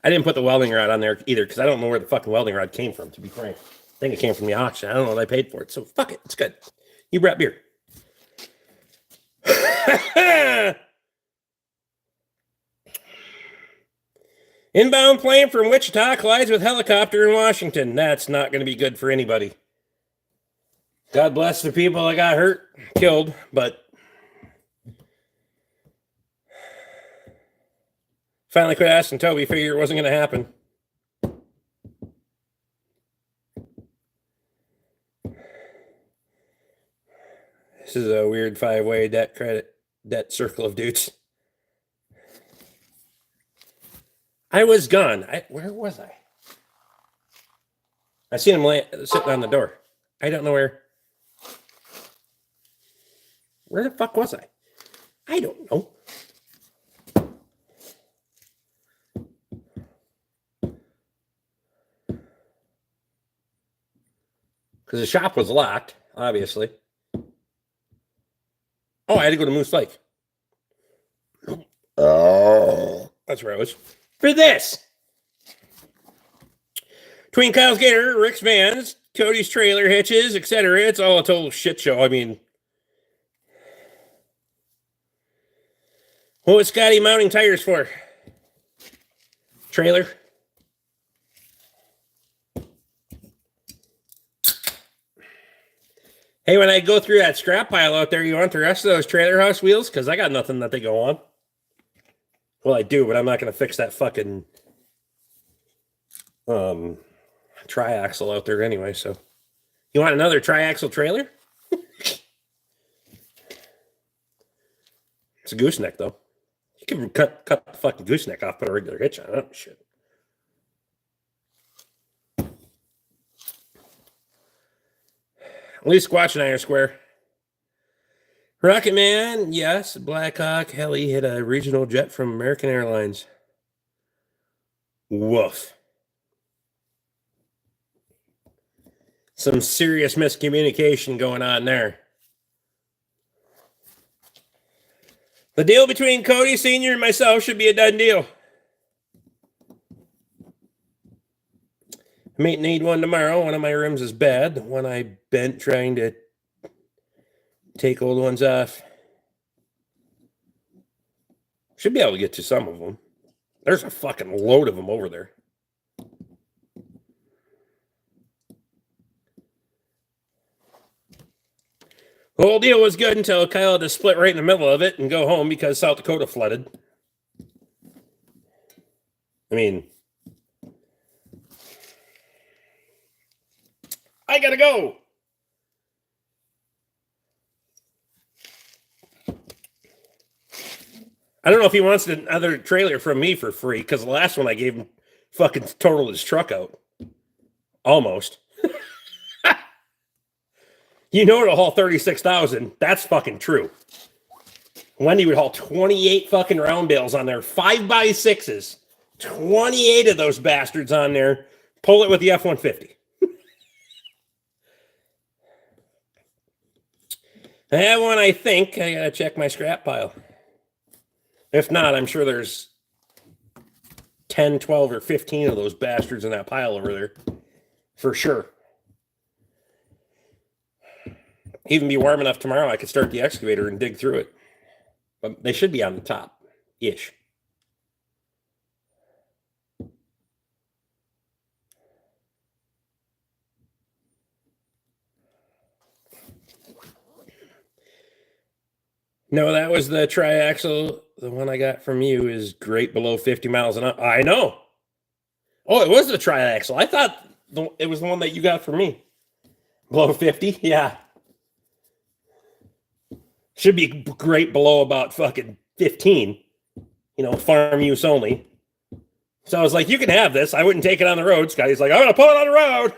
I didn't put the welding rod on there either because I don't know where the fucking welding rod came from, to be frank. I think it came from the auction. I don't know what I paid for it. So fuck it. It's good. You brought beer. Inbound plane from Wichita collides with helicopter in Washington. That's not going to be good for anybody. God bless the people that got hurt, killed, but finally quit asking Toby. Figured it wasn't going to happen. This is a weird five-way debt circle of dudes. I was gone. Where was I? I seen him sitting on the door. I don't know where. Where the fuck was I? I don't know. Because the shop was locked, obviously. Oh, I had to go to Moose Lake. Oh, that's where I was. For this. Between Kyle's Gator, Rick's vans, Cody's trailer hitches, etc. It's all a total shit show. I mean, what was Scotty mounting tires for? Trailer. Hey, when I go through that scrap pile out there, you want the rest of those trailer house wheels? Because I got nothing that they go on. Well, I do, but I'm not going to fix that fucking triaxle out there anyway. So, you want another triaxle trailer? It's a gooseneck, though. You can cut the fucking gooseneck off, put a regular hitch on it. Oh, shit. At least Squatch and I are square. Rocket Man, yes. Black Hawk heli hit a regional jet from American Airlines. Woof. Some serious miscommunication going on there. The deal between Cody Sr. and myself should be a done deal. I may need one tomorrow. One of my rims is bad. The one I bent trying to take old ones off. Should be able to get to some of them. There's a fucking load of them over there. The whole deal was good until Kyle had to split right in the middle of it and go home because South Dakota flooded. I mean, I gotta go. I don't know if he wants another trailer from me for free, because the last one I gave him fucking totaled his truck out. Almost. You know it'll haul 36,000. That's fucking true. Wendy would haul 28 fucking round bales on there, 5x6s. 28 of those bastards on there. Pull it with the F-150. I have one, I think. I gotta check my scrap pile. If not, I'm sure there's 10, 12, or 15 of those bastards in that pile over there. For sure. Even be warm enough tomorrow, I could start the excavator and dig through it. But they should be on the top-ish. No, that was the triaxle. The one I got from you is great below 50 miles an hour. I know. Oh, it was the triaxle. I thought it was the one that you got from me. Below 50? Yeah. Should be great below about fucking 15. You know, farm use only. So I was like, you can have this. I wouldn't take it on the road. Scotty's like, I'm going to pull it on the road.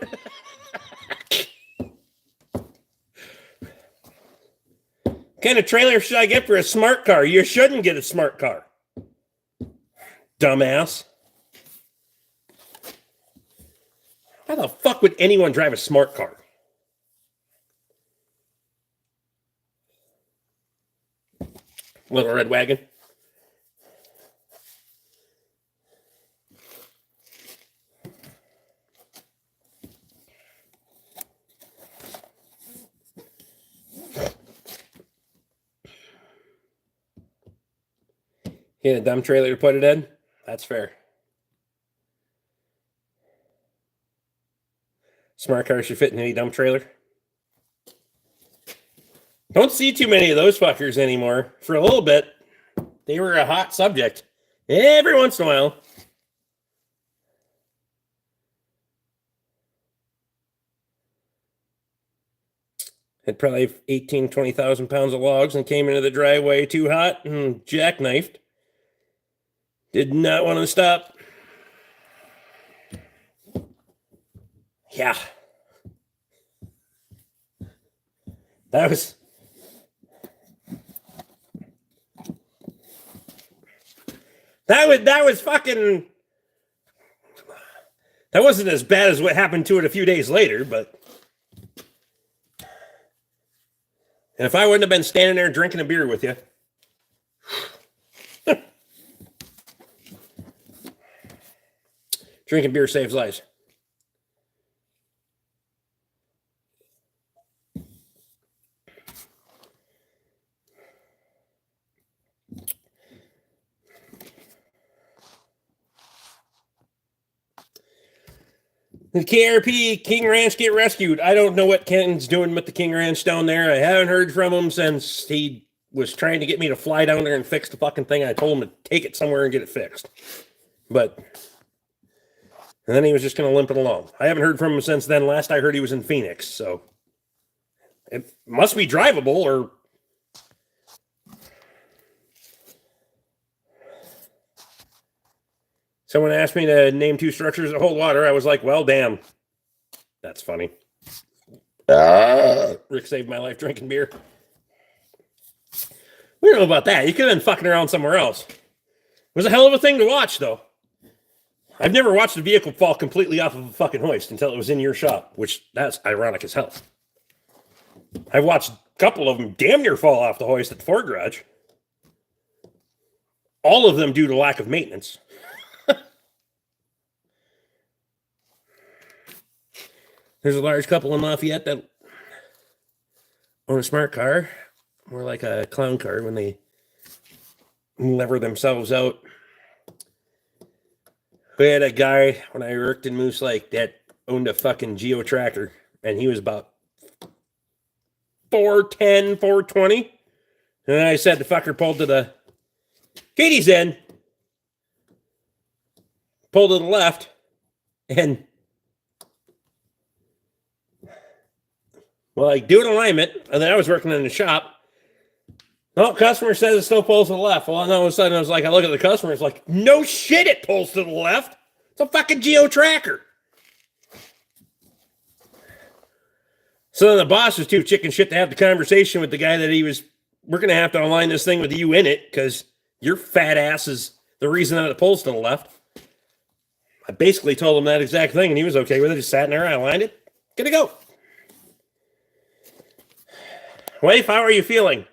What kind of trailer should I get for a smart car? You shouldn't get a smart car. Dumbass. How the fuck would anyone drive a smart car? Little red wagon. Yeah, a dumb trailer to put it in? That's fair. Smart car should fit in any dump trailer. Don't see too many of those fuckers anymore. For a little bit, they were a hot subject. Every once in a while. Had probably 18, 20,000 pounds of logs and came into the driveway too hot and jackknifed. Did not want to stop. Yeah. That was fucking. That wasn't as bad as what happened to it a few days later, but. And if I wouldn't have been standing there drinking a beer with you. Drinking beer saves lives. The KRP, King Ranch, get rescued. I don't know what Ken's doing with the King Ranch down there. I haven't heard from him since he was trying to get me to fly down there and fix the fucking thing. I told him to take it somewhere and get it fixed. And then he was just going to limp it along. I haven't heard from him since then. Last I heard he was in Phoenix, so it must be drivable or... Someone asked me to name 2 structures that hold water. I was like, well, damn. That's funny. Rick saved my life drinking beer. We don't know about that. You could have been fucking around somewhere else. It was a hell of a thing to watch, though. I've never watched a vehicle fall completely off of a fucking hoist until it was in your shop, which that's ironic as hell. I've watched a couple of them damn near fall off the hoist at the Ford garage. All of them due to lack of maintenance. There's a large couple in Lafayette that own a smart car, more like a clown car when they lever themselves out. We had a guy when I worked in Moose Lake that owned a fucking Geo tractor, and he was about 410, 420. And I said the fucker pulled to the Katie's end, pulled to the left, and Well, like, do an alignment, and then I was working in the shop. Oh, customer says it still pulls to the left. Well, and all of a sudden, I was like, I look at the customer, it's like, no shit, it pulls to the left. It's a fucking geo tracker. So then the boss was too chicken shit to have the conversation with the guy that we're going to have to align this thing with you in it because your fat ass is the reason that it pulls to the left. I basically told him that exact thing, and he was okay with it. Just sat in there, I aligned it. Good to go. Wife, how are you feeling?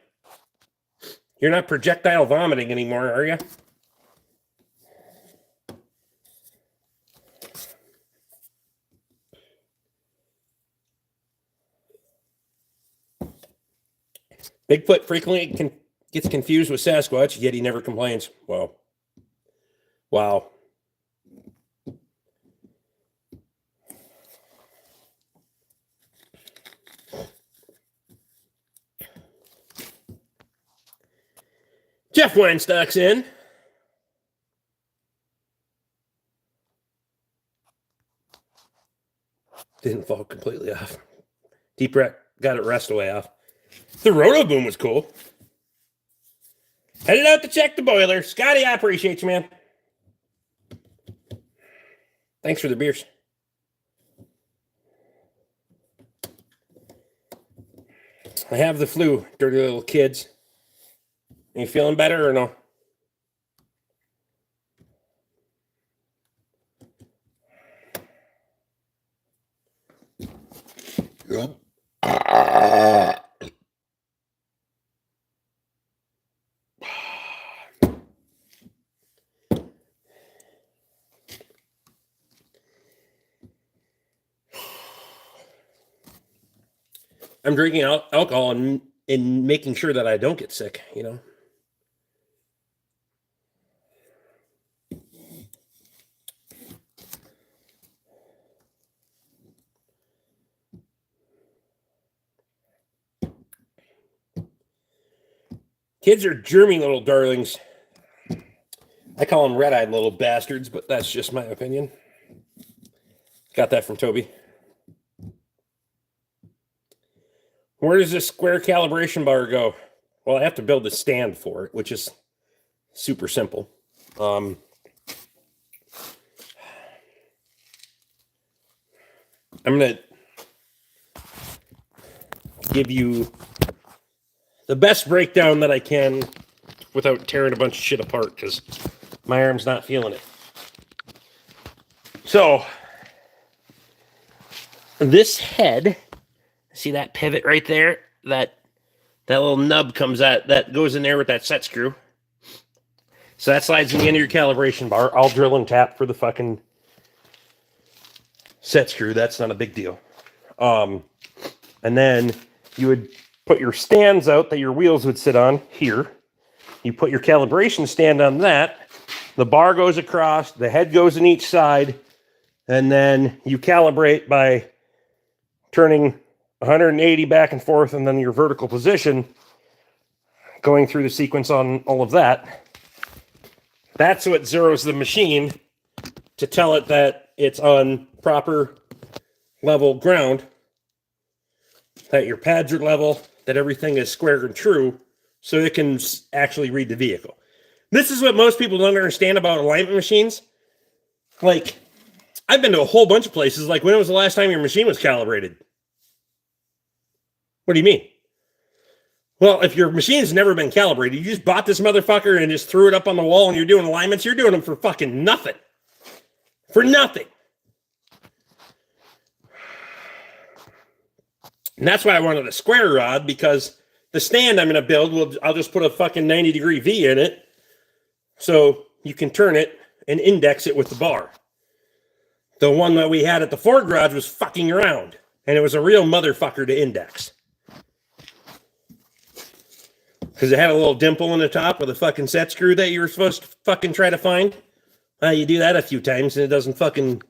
You're not projectile vomiting anymore, are you? Bigfoot frequently gets confused with Sasquatch, yet he never complains. Wow. Wow. Jeff Weinstock's in. Didn't fall completely off. Deep breath, got it rest away off. The roto boom was cool. Headed out to check the boiler. Scotty, I appreciate you, man. Thanks for the beers. I have the flu, dirty little kids. Are you feeling better or no? Yep. I'm drinking alcohol and making sure that I don't get sick, you know. Kids are germy little darlings. I call them red-eyed little bastards, but that's just my opinion. Got that from Toby. Where does this square calibration bar go? Well, I have to build a stand for it, which is super simple. I'm going to give you the best breakdown that I can without tearing a bunch of shit apart because my arm's not feeling it. So, this head, see that pivot right there? That little nub comes out, that goes in there with that set screw. So that slides in the end of your calibration bar. I'll drill and tap for the fucking set screw. That's not a big deal. And then you would put your stands out that your wheels would sit on here. You put your calibration stand on that. The bar goes across, the head goes in each side, and then you calibrate by turning 180 back and forth, and then your vertical position, going through the sequence on all of that. That's what zeroes the machine to tell it that it's on proper level ground, that your pads are level, that everything is square and true, so it can actually read the vehicle. This is what most people don't understand about alignment machines. Like, I've been to a whole bunch of places. Like, when was the last time your machine was calibrated? What do you mean? Well, if your machine's never been calibrated, you just bought this motherfucker and just threw it up on the wall and you're doing alignments, you're doing them for fucking nothing. For nothing. And that's why I wanted a square rod, because the stand I'm going to build, I'll just put a fucking 90-degree V in it so you can turn it and index it with the bar. The one that we had at the Ford garage was fucking around, and it was a real motherfucker to index. Because it had a little dimple in the top with a fucking set screw that you were supposed to fucking try to find. You do that a few times and it doesn't fucking...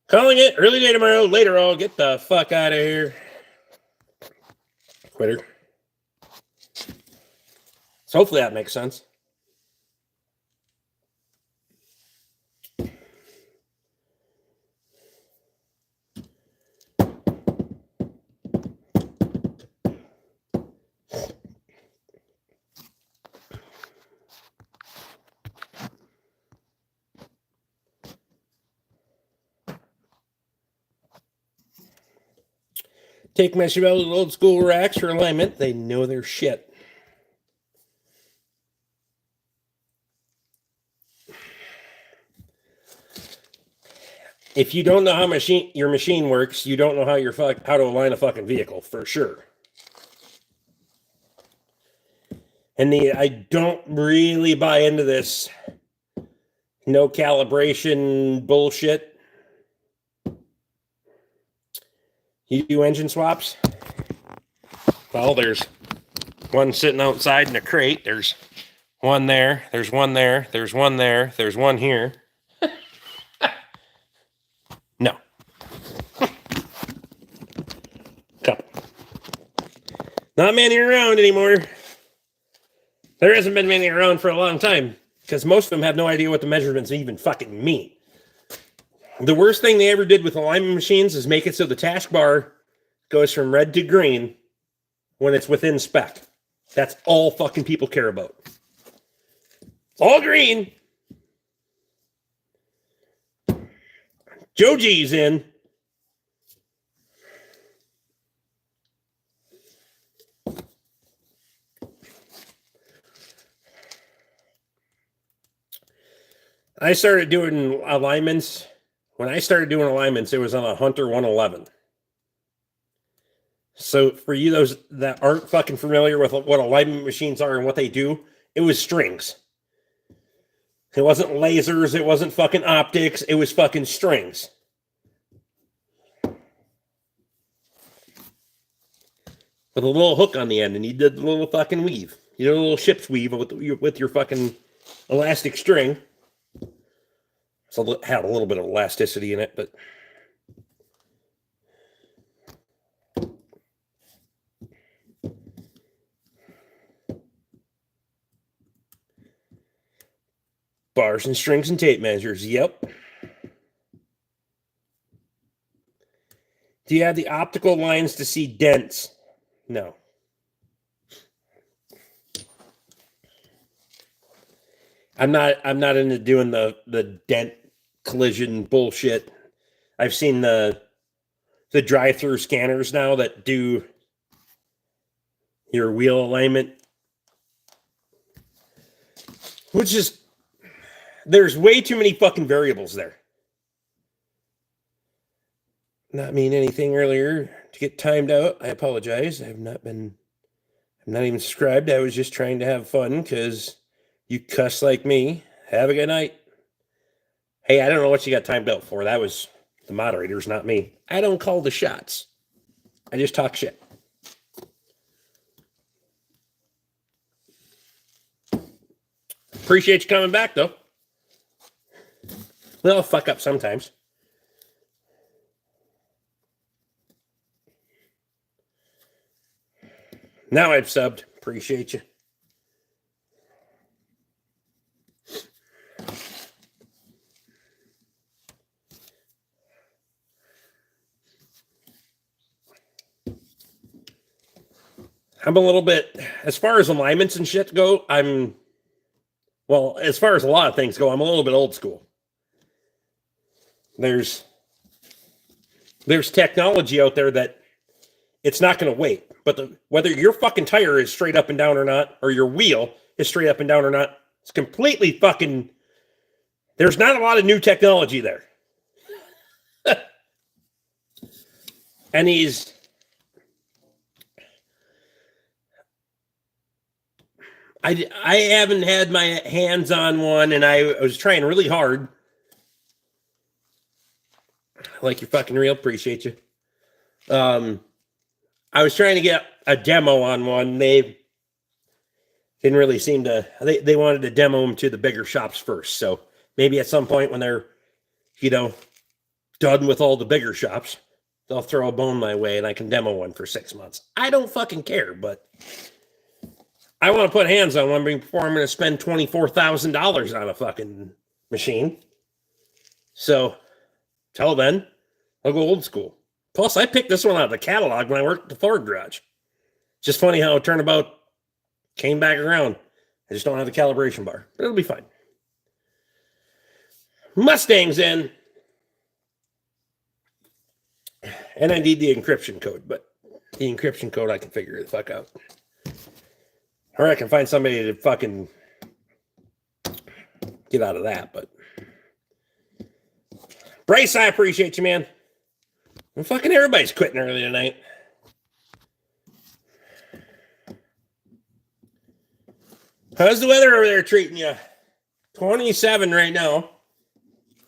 Calling it early day tomorrow, later all, get the fuck out of here. Quitter. So hopefully that makes sense. take measure out of old school racks for alignment. They know their shit. If you don't know how your machine works, you don't know how how to align a fucking vehicle for sure. And I don't really buy into this no calibration bullshit. You do engine swaps? Well, there's one sitting outside in a crate. There's one there. There's one there. There's one there. There's one here. No. Couple. Not many around anymore. There hasn't been many around for a long time because most of them have no idea what the measurements even fucking mean. The worst thing they ever did with alignment machines is make it so the taskbar goes from red to green when it's within spec. That's all fucking people care about. All green. Joe G's in. I started doing alignments. When I started doing alignments, it was on a Hunter 111. So for you, those that aren't fucking familiar with what alignment machines are and what they do, it was strings. It wasn't lasers. It wasn't fucking optics. It was fucking strings. With a little hook on the end, and you did the little fucking weave. You did a little ship's weave with your fucking elastic string. So it had a little bit of elasticity in it, but bars and strings and tape measures. Yep. Do you have the optical lines to see dents? No. I'm not into doing the dent collision bullshit. I've seen the drive-through scanners now that do your wheel alignment, which is there's way too many fucking variables there. Not mean anything earlier to get timed out. I apologize. I'm not even subscribed. I was just trying to have fun because you cuss like me. Have a good night. Hey, I don't know what you got timed out for. That was the moderators, not me. I don't call the shots. I just talk shit. Appreciate you coming back, though. Well, I'll fuck up sometimes. Now I've subbed. Appreciate you. I'm a little bit, as far as alignments and shit go, as far as a lot of things go, I'm a little bit old school. There's technology out there that it's not going to wait. But whether your fucking tire is straight up and down or not, or your wheel is straight up and down or not, it's completely fucking, there's not a lot of new technology there. And I haven't had my hands on one, and I was trying really hard. Like you're fucking real, appreciate you. I was trying to get a demo on one. They didn't really seem to, they wanted to demo them to the bigger shops first. So maybe at some point when they're, done with all the bigger shops, they'll throw a bone my way and I can demo one for 6 months. I don't fucking care, but I want to put hands on one before I'm going to spend $24,000 on a fucking machine. So till then, I'll go old school. Plus, I picked this one out of the catalog when I worked at the Ford garage. Just funny how a turnabout came back around. I just don't have the calibration bar, but it'll be fine. Mustang's in. And I need the encryption code, but the encryption code, I can figure it the fuck out. Or I can find somebody to fucking get out of that, but Bryce, I appreciate you, man. And fucking everybody's quitting early tonight. How's the weather over there treating you? 27 right now.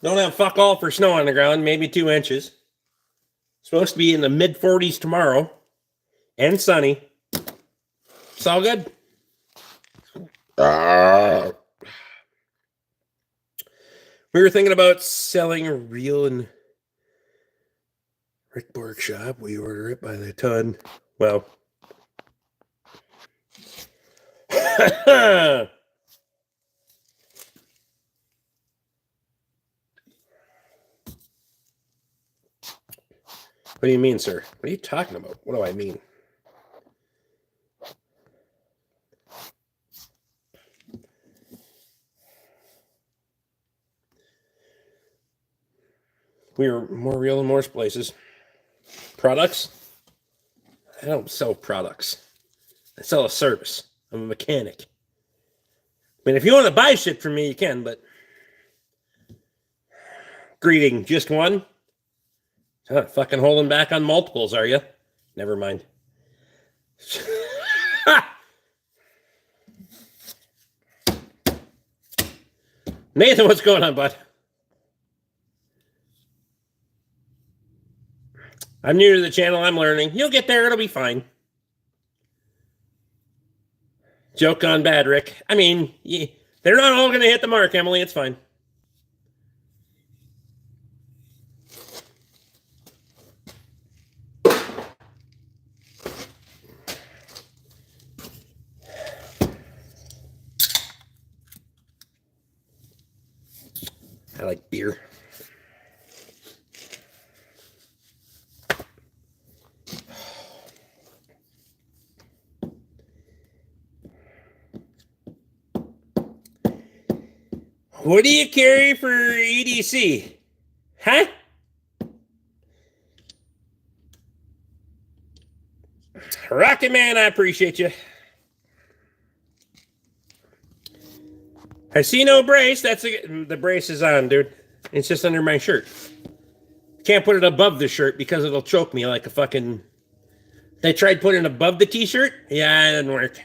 Don't have fuck all for snow on the ground, maybe 2 inches. Supposed to be in the mid 40s tomorrow. And sunny. It's all good. We were thinking about selling a reel in Rick BORK shop. We order it by the ton. Well. What do you mean, sir? What are you talking about? What do I mean? We are more real in more places. Products? I don't sell products. I sell a service. I'm a mechanic. I mean, if you want to buy shit from me, you can, but... Greeting, just one? Huh, fucking holding back on multiples, are you? Never mind. Nathan, what's going on, bud? I'm new to the channel. I'm learning. You'll get there. It'll be fine. Joke gone bad, Rick. I mean, they're not all going to hit the mark, Emily. It's fine. I like beer. What do you carry for EDC? Huh? Rocket Man, I appreciate you. I see no brace. The brace is on, dude. It's just under my shirt. Can't put it above the shirt because it'll choke me like a fucking... They tried putting it above the t-shirt? Yeah, it didn't work.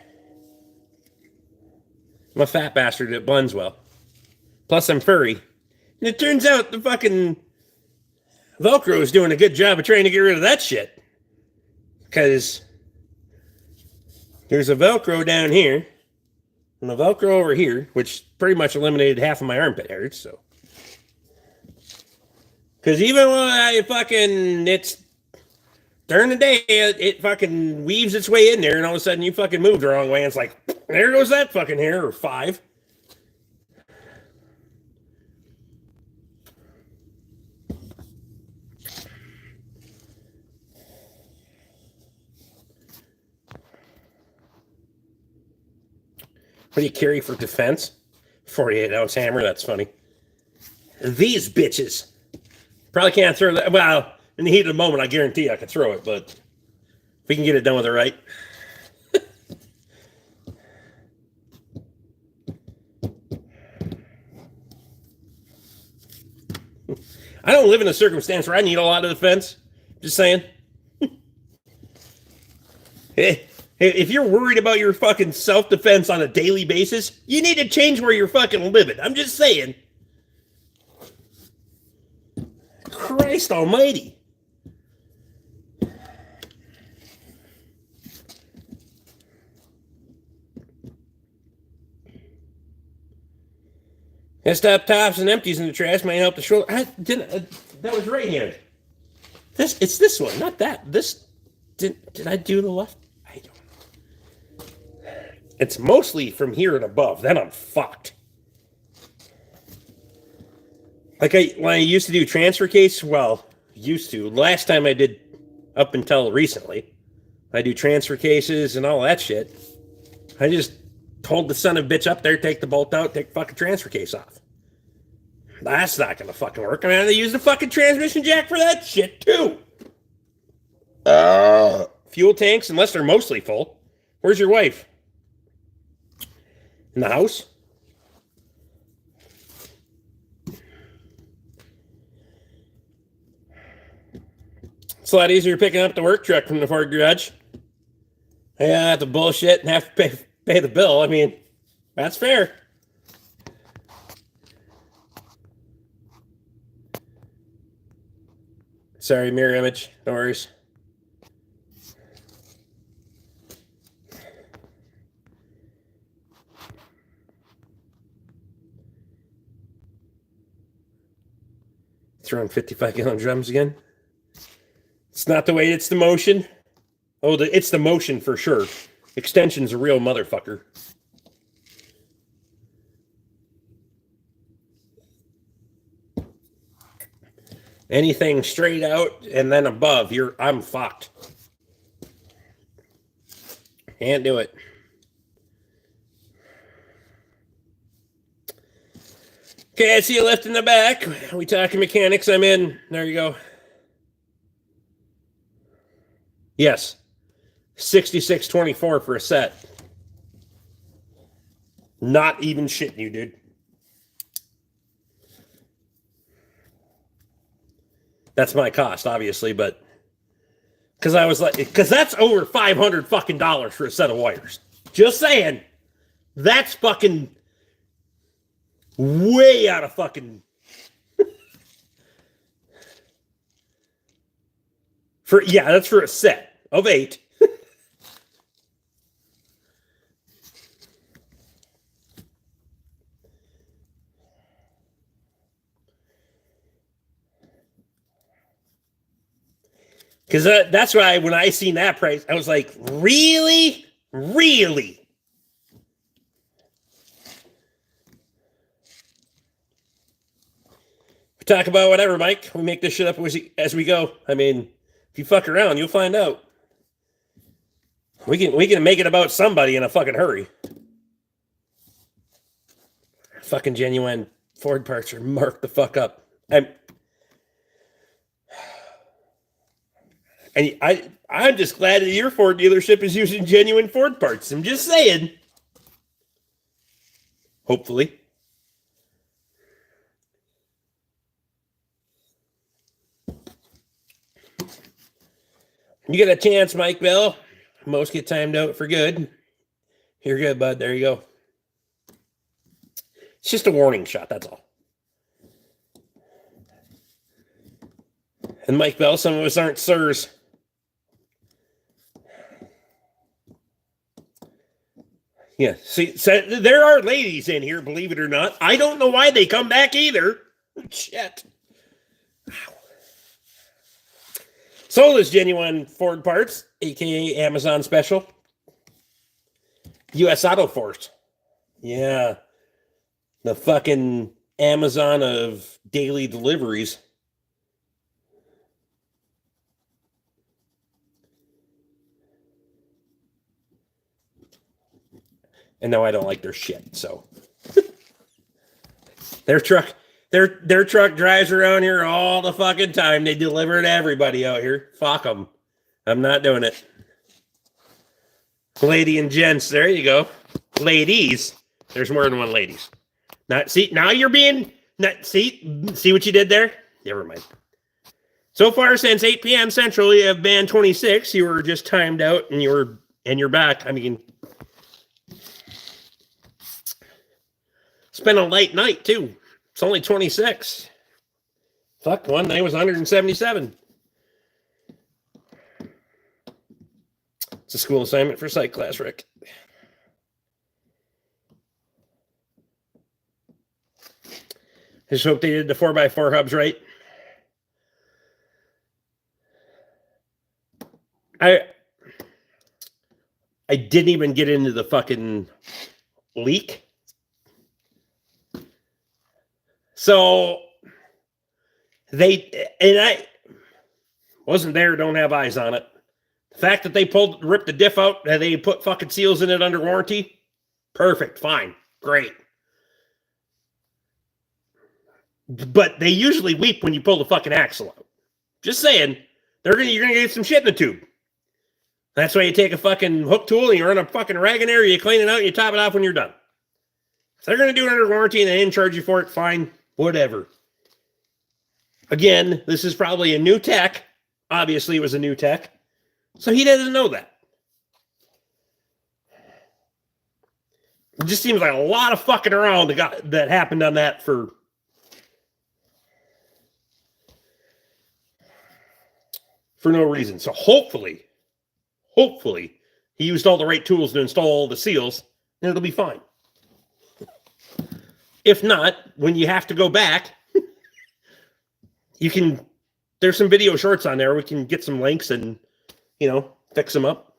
I'm a fat bastard. It blends well. Plus, I'm furry. And it turns out the fucking Velcro is doing a good job of trying to get rid of that shit. Because there's a Velcro down here and a Velcro over here, which pretty much eliminated half of my armpit hairs, so. Because even when it's during the day, it fucking weaves its way in there, and all of a sudden you fucking move the wrong way, and it's like, there goes that fucking hair, or 5. What do you carry for defense? 48-ounce hammer, that's funny. These bitches. Probably can't throw that. Well, in the heat of the moment, I guarantee I could throw it, but if we can get it done with it right. I don't live in a circumstance where I need a lot of defense. Just saying. If you're worried about your fucking self-defense on a daily basis, you need to change where you're fucking living. I'm just saying. Christ almighty. Desktop tops and empties in the trash may help the shoulder. That was right handed. It's this one, not that. This did I do the left? I don't know. It's mostly from here and above. Then I'm fucked. Like when I used to do transfer case, last time I did up until recently, I do transfer cases and all that shit. I just told the son of a bitch up there, take the bolt out, take the fucking transfer case off. That's not gonna fucking work. I mean, they use the fucking transmission jack for that shit too. fuel tanks unless they're mostly full. Where's your wife? In the house? It's a lot easier picking up the work truck from the Ford garage. Yeah, I have to bullshit and have to pay the bill. I mean, that's fair. Sorry, mirror image. No worries. Throwing 55-gallon drums again. It's not the weight, it's the motion. Oh, it's the motion for sure. Extension's a real motherfucker. Anything straight out and then above, I'm fucked. Can't do it. Okay, I see you left in the back. We talking mechanics. I'm in. There you go. Yes. 66.24 for a set. Not even shitting you, dude. That's my cost, obviously, but because I was like, because that's over $500 fucking dollars for a set of wires. Just saying, that's fucking way out of fucking that's for a set of 8. Because that's why when I seen that price, I was like, really? Really? We talk about whatever, Mike. We make this shit up as we go. I mean, if you fuck around, you'll find out. We can make it about somebody in a fucking hurry. Fucking genuine Ford parts are marked the fuck up. I'm just glad that your Ford dealership is using genuine Ford parts. I'm just saying. Hopefully. You get a chance, Mike Bell. Most get timed out for good. You're good, bud. There you go. It's just a warning shot, that's all. And Mike Bell, some of us aren't sirs. Yeah, see, so there are ladies in here, believe it or not. I don't know why they come back either. Shit. Sold is genuine Ford parts, aka Amazon special. US Auto Force. Yeah. The fucking Amazon of daily deliveries. And no, I don't like their shit, so. Their truck drives around here all the fucking time. They deliver to everybody out here. Fuck them. I'm not doing it. Lady and gents, there you go. Ladies. There's more than one ladies. Now you're being, see what you did there? Never mind. So far since 8 p.m. Central, you have band 26. You were just timed out and you're back. I mean, it's been a late night too. It's only 26. Fuck, one night was 177. It's a school assignment for psych class, Rick. I just hope they did the 4x4 hubs right. I didn't even get into the fucking leak. So I wasn't there, don't have eyes on it. The fact that they ripped the diff out, and they put fucking seals in it under warranty, perfect, fine, great. But they usually weep when you pull the fucking axle out. Just saying, you're gonna get some shit in the tube. That's why you take a fucking hook tool and you run a fucking rag in there, you clean it out, and you top it off when you're done. If they're going to do it under warranty and they didn't charge you for it, fine, whatever. Again, this is probably a new tech. Obviously, it was a new tech. So he doesn't know that. It just seems like a lot of fucking around that happened on that for no reason. So hopefully, he used all the right tools to install all the seals, and it'll be fine. If not, when you have to go back, there's some video shorts on there. We can get some links and, fix them up.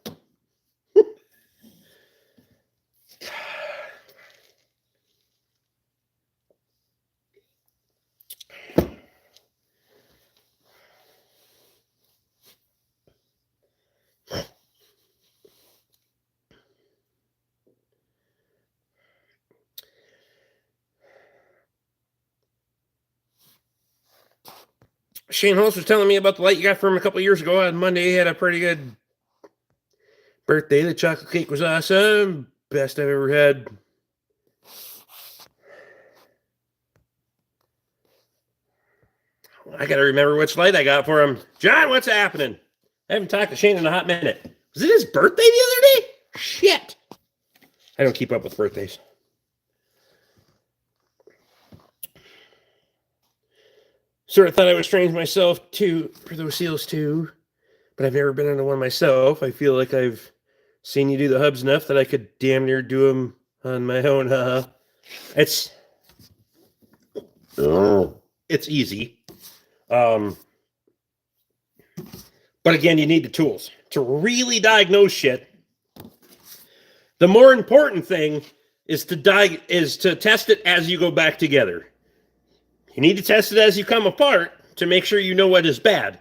Shane Holtz was telling me about the light you got from him a couple of years ago. On Monday, he had a pretty good birthday. The chocolate cake was awesome. Best I've ever had. I got to remember which light I got for him. John, what's happening? I haven't talked to Shane in a hot minute. Was it his birthday the other day? Shit. I don't keep up with birthdays. Sort of thought I was trained myself for those seals too, but I've never been into one myself. I feel like I've seen you do the hubs enough that I could damn near do them on my own. It's easy. But again, you need the tools to really diagnose shit. The more important thing is to test it as you go back together. You need to test it as you come apart to make sure you know what is bad.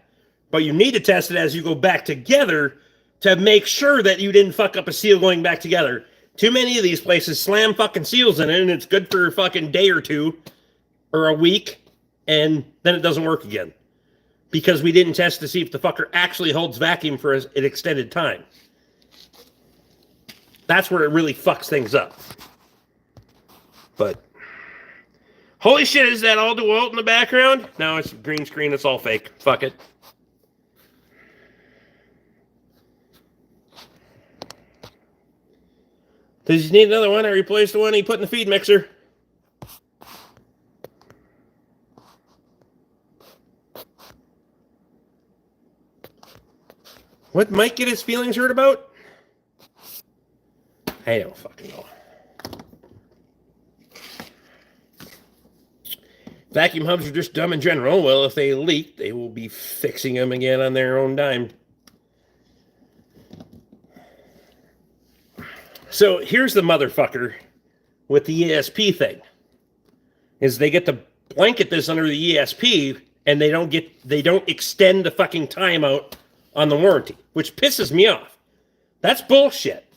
But you need to test it as you go back together to make sure that you didn't fuck up a seal going back together. Too many of these places slam fucking seals in it, and it's good for a fucking day or two or a week, and then it doesn't work again. Because we didn't test to see if the fucker actually holds vacuum for an extended time. That's where it really fucks things up. But holy shit, is that all DeWalt in the background? No, it's green screen. It's all fake. Fuck it. Does he need another one? I replaced the one he put in the feed mixer. What Mike get his feelings hurt about? I don't fucking know. Vacuum hubs are just dumb in general. Well, if they leak, they will be fixing them again on their own dime. So here's the motherfucker with the ESP thing. Is they get to blanket this under the ESP and they don't extend the fucking timeout on the warranty, which pisses me off. That's bullshit.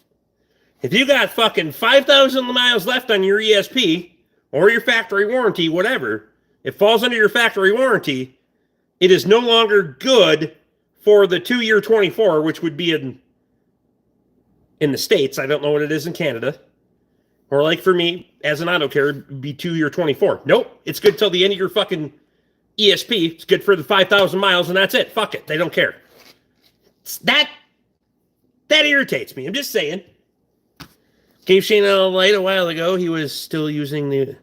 If you got fucking 5,000 miles left on your ESP or your factory warranty, whatever, it falls under your factory warranty, it is no longer good for the 2-year 24, which would be in the States. I don't know what it is in Canada. Or like for me, as an auto care, it'd be 2-year 24. Nope, it's good till the end of your fucking ESP. It's good for the 5,000 miles, and that's it. Fuck it, they don't care. That irritates me. I'm just saying. Gave Shane a light a while ago. He was still using the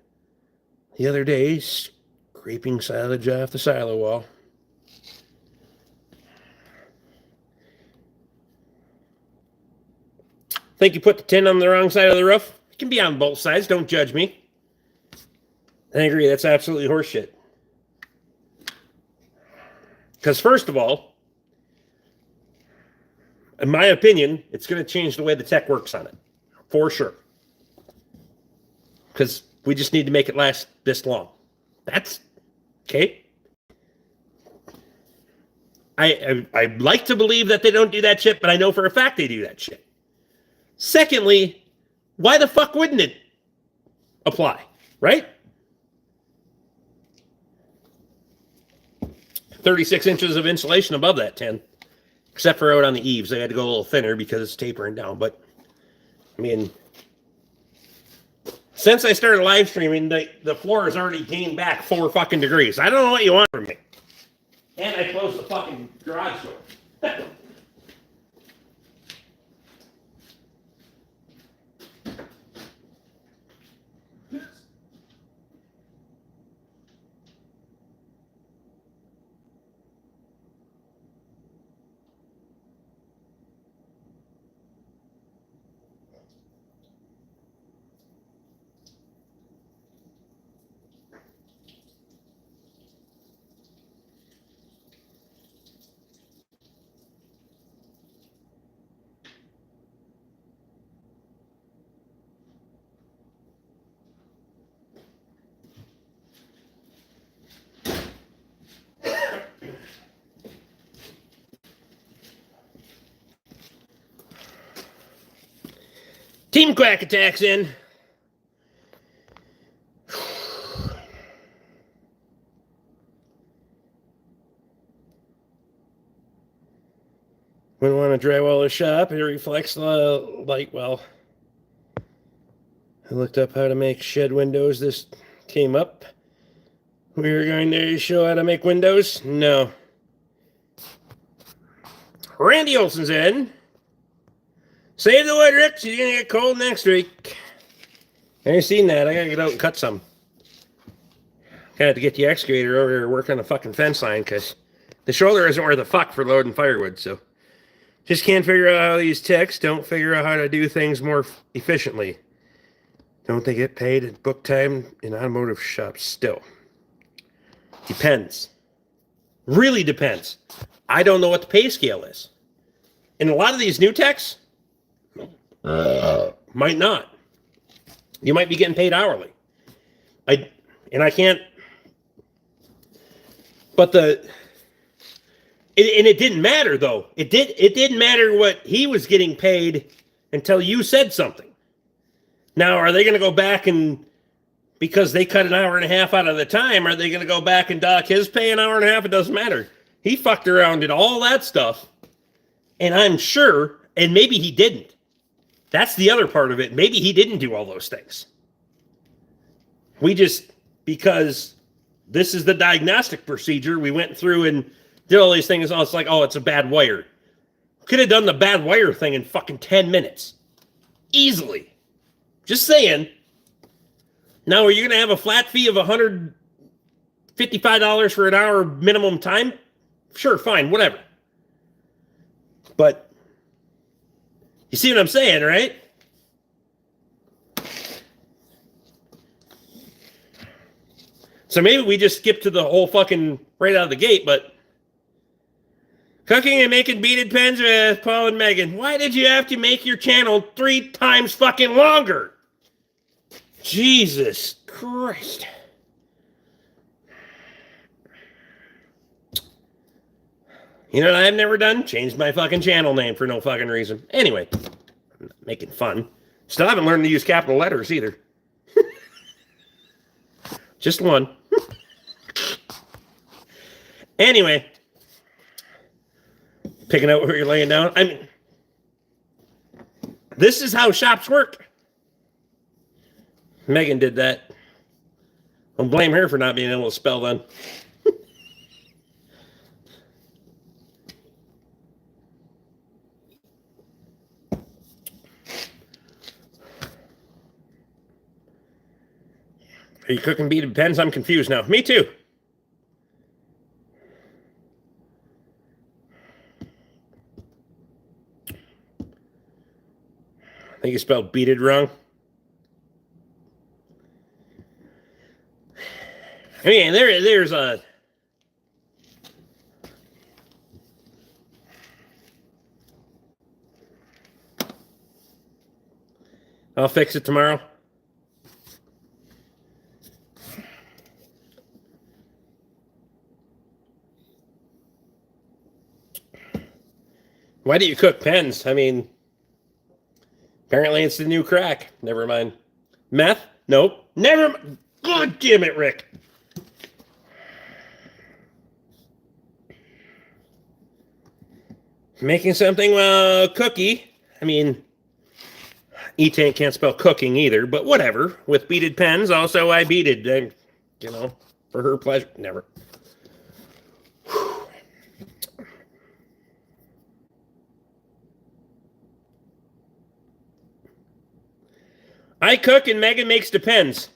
other day, scraping silage off the silo wall. Think you put the tin on the wrong side of the roof? It can be on both sides. Don't judge me. I agree. That's absolutely horseshit. Because first of all, in my opinion, it's going to change the way the tech works on it. For sure. Because we just need to make it last this long. That's okay. I like to believe that they don't do that shit, but I know for a fact they do that shit. Secondly, why the fuck wouldn't it apply? Right? 36 inches of insulation above that tin. Except for out on the eaves. I had to go a little thinner because it's tapering down. But, I mean, since I started live streaming, the floor has already gained back 4 fucking degrees. I don't know what you want from me. And I closed the fucking garage door. Team Quack attacks in. We want to drywall a shop. It reflects the light well. I looked up how to make shed windows. This came up. We were going to show how to make windows. No. Randy Olson's in. Save the wood, Rick. She's going to get cold next week. I ain't seen that. I got to get out and cut some. I had to get the excavator over here to work on the fucking fence line because the shoulder isn't worth a fuck for loading firewood. So just can't figure out how these techs don't figure out how to do things more efficiently. Don't they get paid at book time in automotive shops still? Depends. Really depends. I don't know what the pay scale is. And a lot of these new techs might not. You might be getting paid hourly. I can't. But it didn't matter though. It didn't matter what he was getting paid until you said something. Now, are they going to go back and, because they cut an hour and a half out of the time, are they going to go back and dock his pay an hour and a half? It doesn't matter. He fucked around, did all that stuff, and I'm sure, and maybe he didn't. That's the other part of it. Maybe he didn't do all those things. We just, because this is the diagnostic procedure, we went through and did all these things. It's like, oh, it's a bad wire. Could have done the bad wire thing in fucking 10 minutes. Easily. Just saying. Now, are you going to have a flat fee of $155 for an hour minimum time? Sure, fine, whatever. But you see what I'm saying, right? So maybe we just skip to the whole fucking right out of the gate, but cooking and making beaded pens with Paul and Megan. Why did you have to make your channel 3 times fucking longer? Jesus Christ. You know what I've never done? Changed my fucking channel name for no fucking reason. Anyway, I'm not making fun. Still haven't learned to use capital letters either. Just one. Anyway, picking out where you're laying down. I mean, this is how shops work. Megan did that. I'll blame her for not being able to spell then. Are you cooking beaded pens? I'm confused now. Me too. I think you spelled beaded wrong. I mean, there's a... I'll fix it tomorrow. Why do you cook pens? I mean, apparently it's the new crack. Never mind. Meth? Nope. Never mind. God damn it, Rick. Making something, well, cookie. I mean, E-Tank can't spell cooking either, but whatever. With beaded pens, also I beaded. You know, for her pleasure. Never. I cook and Megan makes the pens.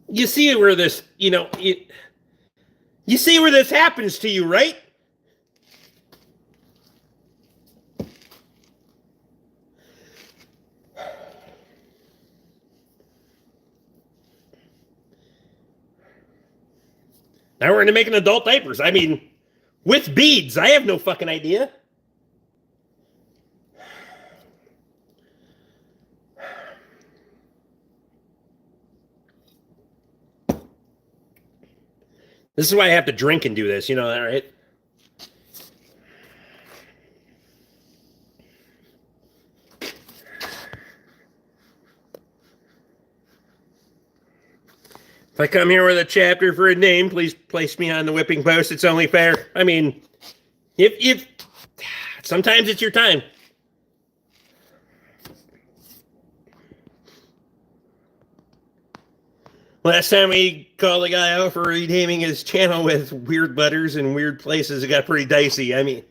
You see where this, you see where this happens to you, right? Now we're into making adult diapers. I mean, with beads. I have no fucking idea. This is why I have to drink and do this. You know that, right? If I come here with a chapter for a name, please place me on the whipping post. It's only fair. I mean, if sometimes it's your time. Last time we called a guy out for renaming his channel with weird letters and weird places, it got pretty dicey. I mean,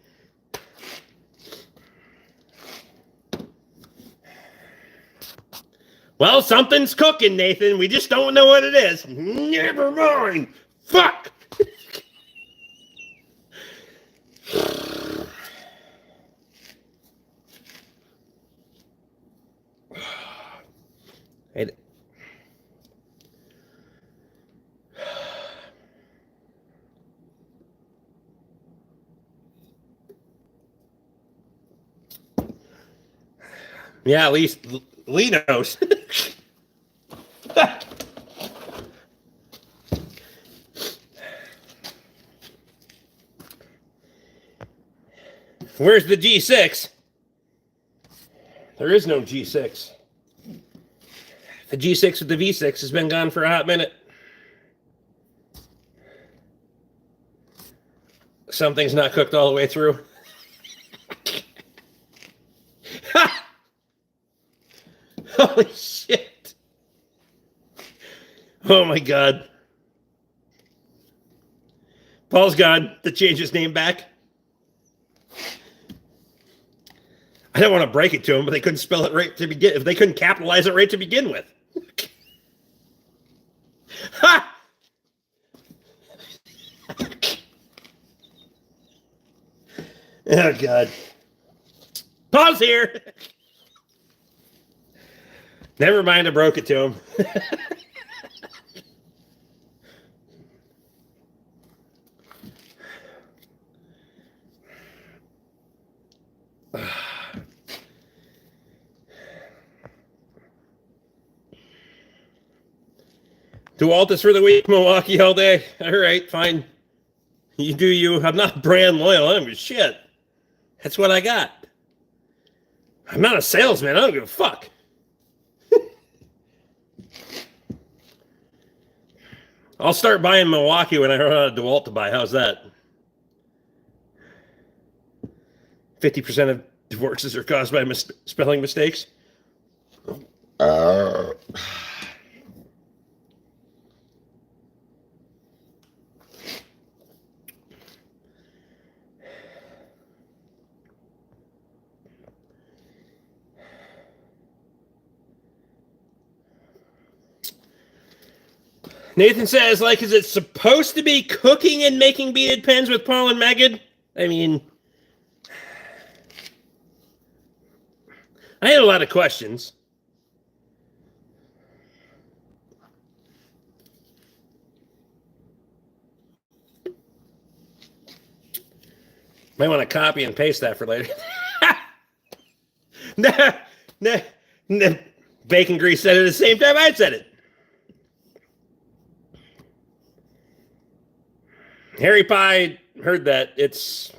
well, something's cooking, Nathan. We just don't know what it is. Never mind. Fuck. Yeah, at least Lee knows. Where's the G6? There is no G6. The G6 with the V6 has been gone for a hot minute. Something's not cooked all the way through. Holy shit. Oh my God. Paul's gone to change his name back. I don't want to break it to him, but they couldn't spell it right to begin. If they couldn't capitalize it right to begin with. Ha! Oh God. Paul's here. Never mind, I broke it to him. DeWalt is for the week, Milwaukee all day. All right, fine. You do you. I'm not brand loyal. I don't give a shit. That's what I got. I'm not a salesman. I don't give a fuck. I'll start buying Milwaukee when I run out of DeWalt to buy. How's that? 50% of divorces are caused by spelling mistakes. Nathan says, like, is it supposed to be cooking and making beaded pens with Paul and Megan? I mean, I had a lot of questions. Might want to copy and paste that for later. Nah. Bacon grease said it at the same time I said it. Harry Pie heard that. It's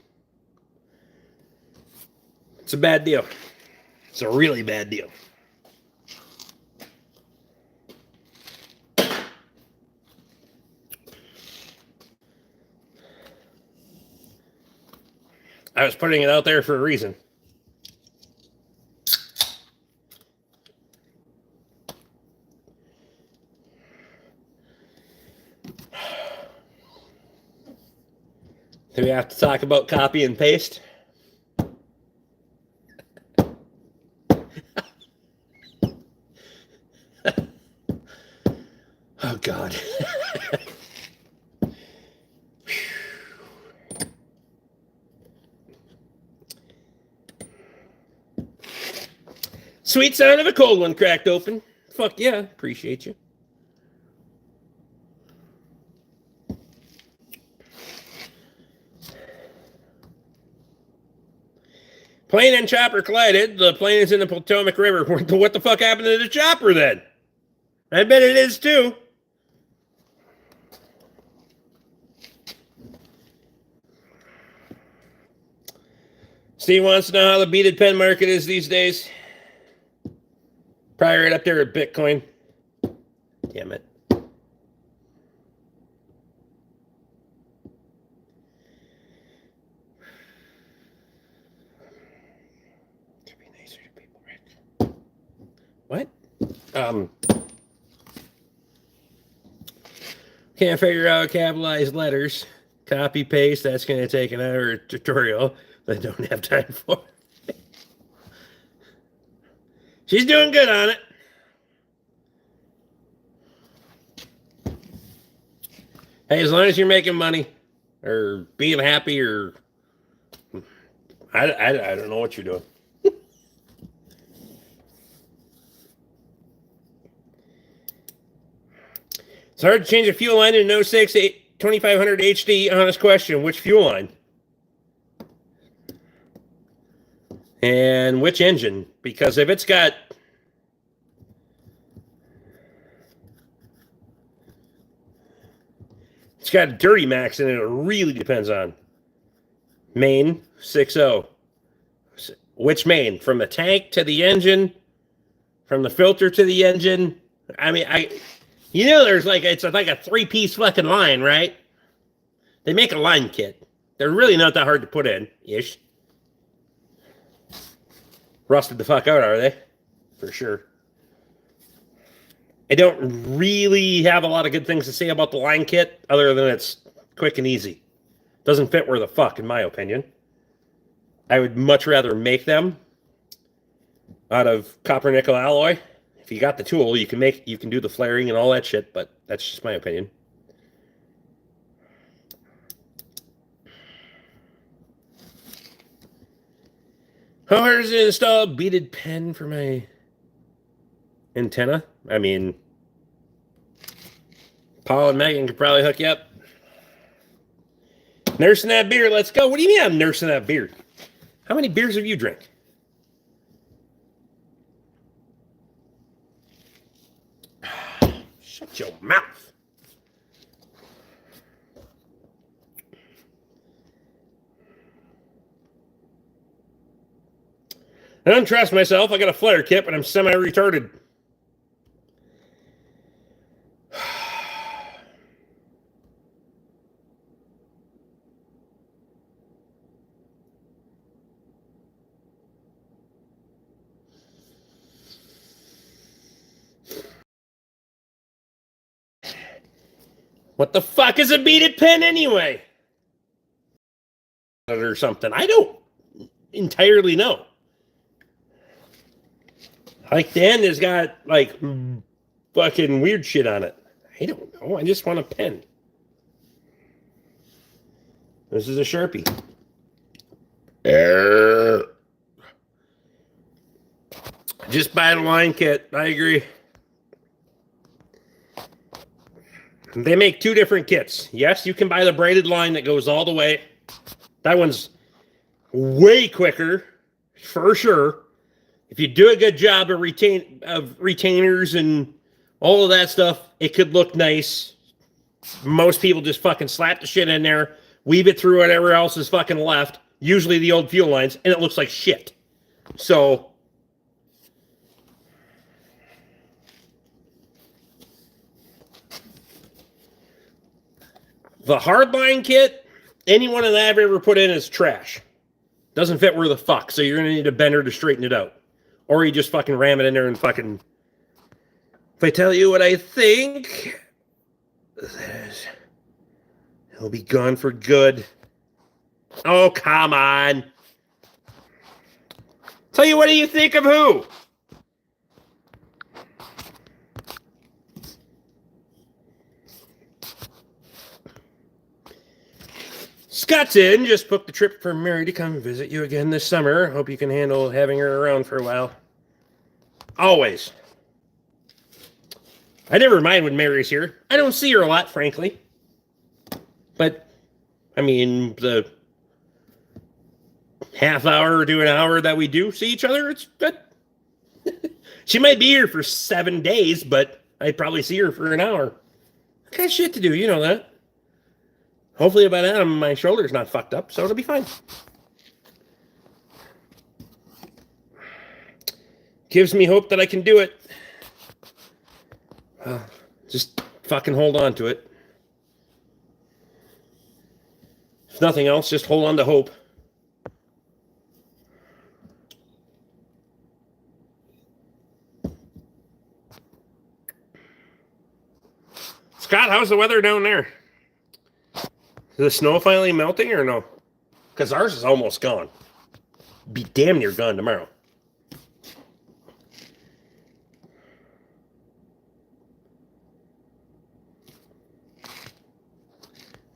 a bad deal. It's a really bad deal. I was putting it out there for a reason. Do we have to talk about copy and paste? Oh, God. Sweet sound of a cold one cracked open. Fuck yeah, appreciate you. Plane and chopper collided. The plane is in the Potomac River. What the fuck happened to the chopper then? I bet it is too. Steve wants to know how the beaded pen market is these days. Probably right up there with Bitcoin. Damn it. Could be nicer to people, right? What? Can't figure out capitalized letters. Copy paste. That's going to take an hour tutorial that I don't have time for. She's doing good on it. Hey, as long as you're making money or being happy or I don't know what you're doing. It's hard to change a fuel line in an 06 2500 HD. Honest question, which fuel line? And which engine? Because if it's got a dirty max in it, it really depends on main 6.0. Which main? From the tank to the engine, from the filter to the engine. I mean, there's it's like a 3-piece fucking line, right? They make a line kit. They're really not that hard to put in, ish. Rusted the fuck out, are they? For sure. I don't really have a lot of good things to say about the line kit, other than it's quick and easy. Doesn't fit where the fuck, in my opinion. I would much rather make them out of copper nickel alloy. If you got the tool, you can do the flaring and all that shit, but that's just my opinion. How hard is it to install a beaded pen for my antenna? I mean, Paul and Megan could probably hook you up. Nursing that beer, let's go. What do you mean I'm nursing that beer? How many beers have you drank? Shut your mouth. I don't trust myself. I got a flare kit, but I'm semi-retarded. What the fuck is a beaded pen anyway? Or something. I don't entirely know. Like the end has got like fucking weird shit on it. I don't know. I just want a pen. This is a Sharpie. Just buy the line kit. I agree. They make 2 different kits. Yes, you can buy the braided line that goes all the way. That one's way quicker, for sure. If you do a good job of retainers and all of that stuff, it could look nice. Most people just fucking slap the shit in there, weave it through whatever else is fucking left, usually the old fuel lines, and it looks like shit. So the hardline kit, any one that I've ever put in is trash. Doesn't fit where the fuck, so you're going to need a bender to straighten it out. Or you just fucking ram it in there and fucking... If I tell you what I think... He'll be gone for good. Oh, come on. Tell you, what do you think of who? Scott's in. Just booked the trip for Mary to come visit you again this summer. Hope you can handle having her around for a while. Always. I never mind when Mary's here. I don't see her a lot, frankly. But, I mean, the half hour to an hour that we do see each other, it's good. She might be here for 7 days, but I'd probably see her for an hour. I got shit to do, you know that. Hopefully by then my shoulder's not fucked up, so it'll be fine. Gives me hope that I can do it. Well, just fucking hold on to it. If nothing else, just hold on to hope. Scott, how's the weather down there? Is the snow finally melting or no? Because ours is almost gone. Be damn near gone tomorrow.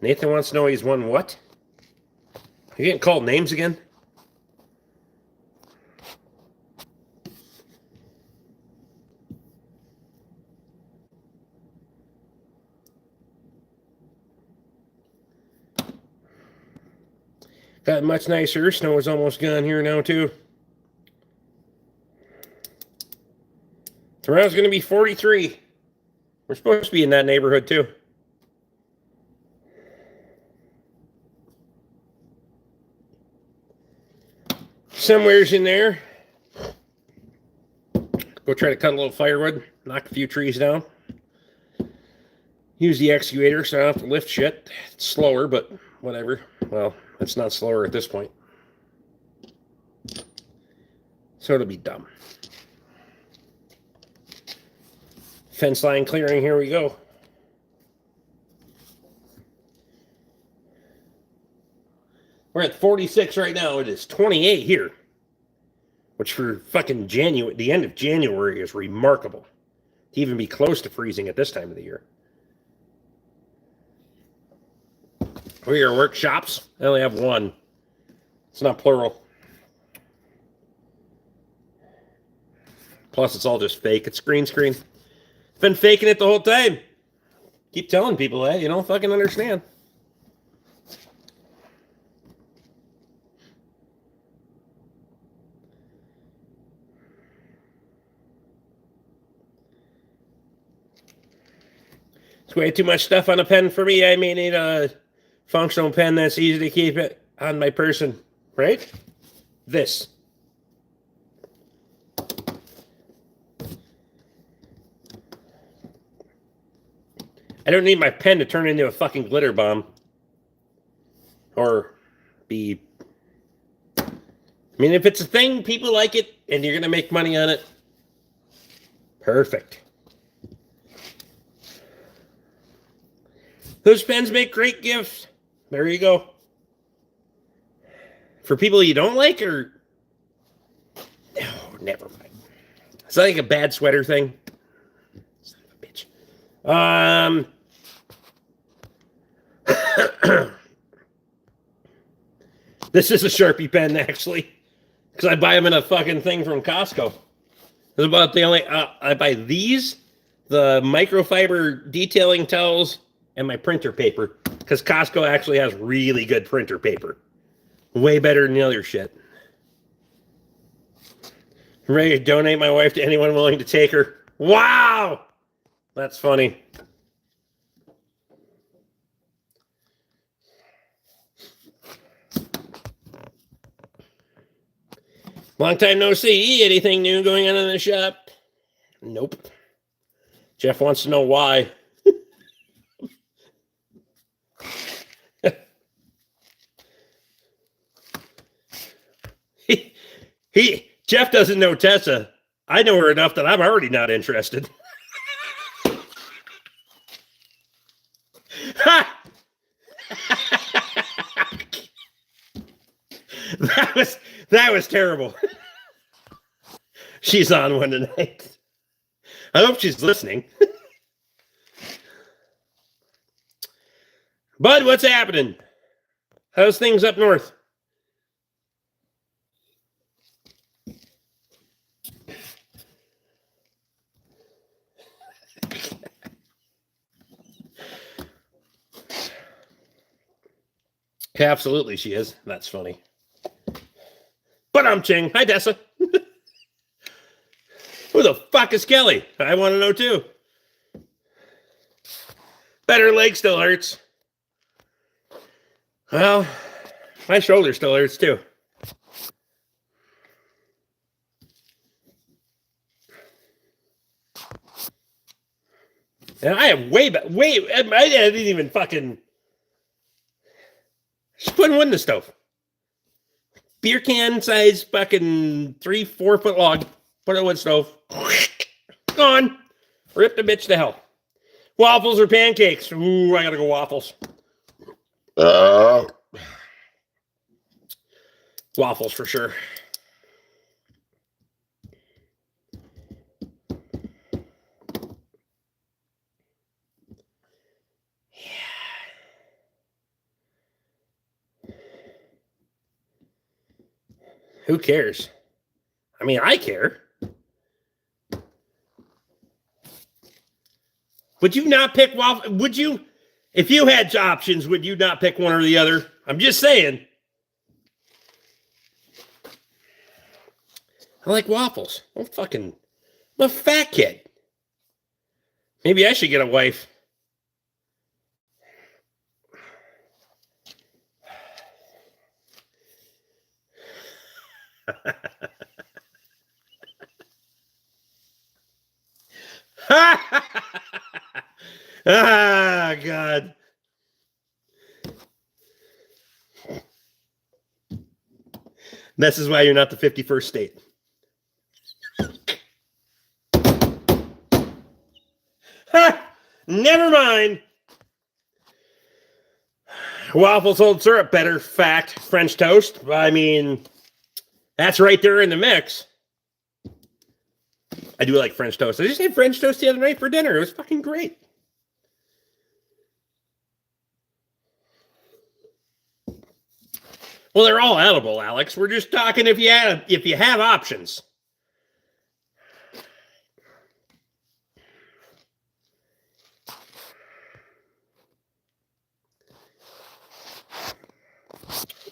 Nathan wants to know he's won what? Are you getting called names again? Got much nicer. Snow is almost gone here now, too. Tomorrow's going to be 43. We're supposed to be in that neighborhood, too. Somewhere's in there. Go try to cut a little firewood. Knock a few trees down. Use the excavator so I don't have to lift shit. It's slower, but whatever. Well, it's not slower at this point. So it'll be dumb. Fence line clearing, here we go. We're at 46 right now. It is 28 here. Which for fucking January, the end of January is remarkable. To even be close to freezing at this time of the year. What are your workshops? I only have one. It's not plural. Plus, it's all just fake. It's green screen. Been faking it the whole time. Keep telling people that. You don't fucking understand. It's way too much stuff on a pen for me. I may need a functional pen that's easy to keep it on my person, right? This. I don't need my pen to turn into a fucking glitter bomb. Or be... I mean, if it's a thing, people like it, and you're going to make money on it. Perfect. Those pens make great gifts. There you go. For people you don't like, or... Oh, never mind. Is that like a bad sweater thing? Son of a bitch. This is a Sharpie pen, actually. Because I buy them in a fucking thing from Costco. It's about the only... I buy these, the microfiber detailing towels, and my printer paper. Because Costco actually has really good printer paper. Way better than the other shit. I'm ready to donate my wife to anyone willing to take her. Wow! That's funny. Long time no see. Anything new going on in the shop? Nope. Jeff wants to know why. Jeff doesn't know Tessa. I know her enough that I'm already not interested. That was terrible. She's on one tonight. I hope she's listening. Bud, what's happening? How's things up north? Absolutely, she is. That's funny. But I'm Ching. Hi, Tessa. Who the fuck is Kelly? I want to know too. Better leg still hurts. Well, my shoulder still hurts too. And I have way, I didn't even fucking. Just putting wood in the stove. Beer can size fucking 3-4 foot log. Put it in wood stove. Gone. Rip the bitch to hell. Waffles or pancakes? Ooh, I gotta go waffles. Waffles for sure. Who cares? I mean, I care. Would you not pick waffle? Would you, if you had options, would you not pick one or the other? I'm just saying. I like waffles. I'm a fat kid. Maybe I should get a wife. Ah, God. This is why you're not the 51st state. Never mind. Waffles hold syrup better. Fact. French toast. I mean, that's right there in the mix. I do like French toast. I just had French toast the other night for dinner. It was fucking great. Well, they're all edible, Alex. We're just talking if you have options.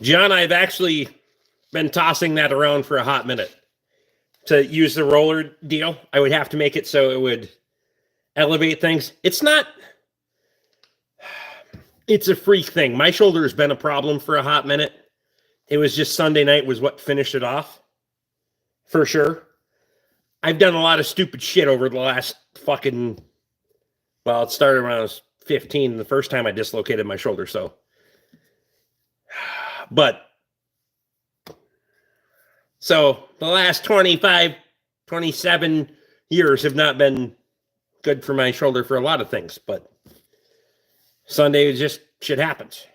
John, I've actually been tossing that around for a hot minute. To use the roller deal, I would have to make it so it would elevate things. It's a freak thing. My shoulder has been a problem for a hot minute. It was just Sunday night was what finished it off. For sure. I've done a lot of stupid shit over the last fucking, well, it started when I was 15, the first time I dislocated my shoulder, so. But, so the last 25, 27 years have not been good for my shoulder for a lot of things, but Sunday just shit happens.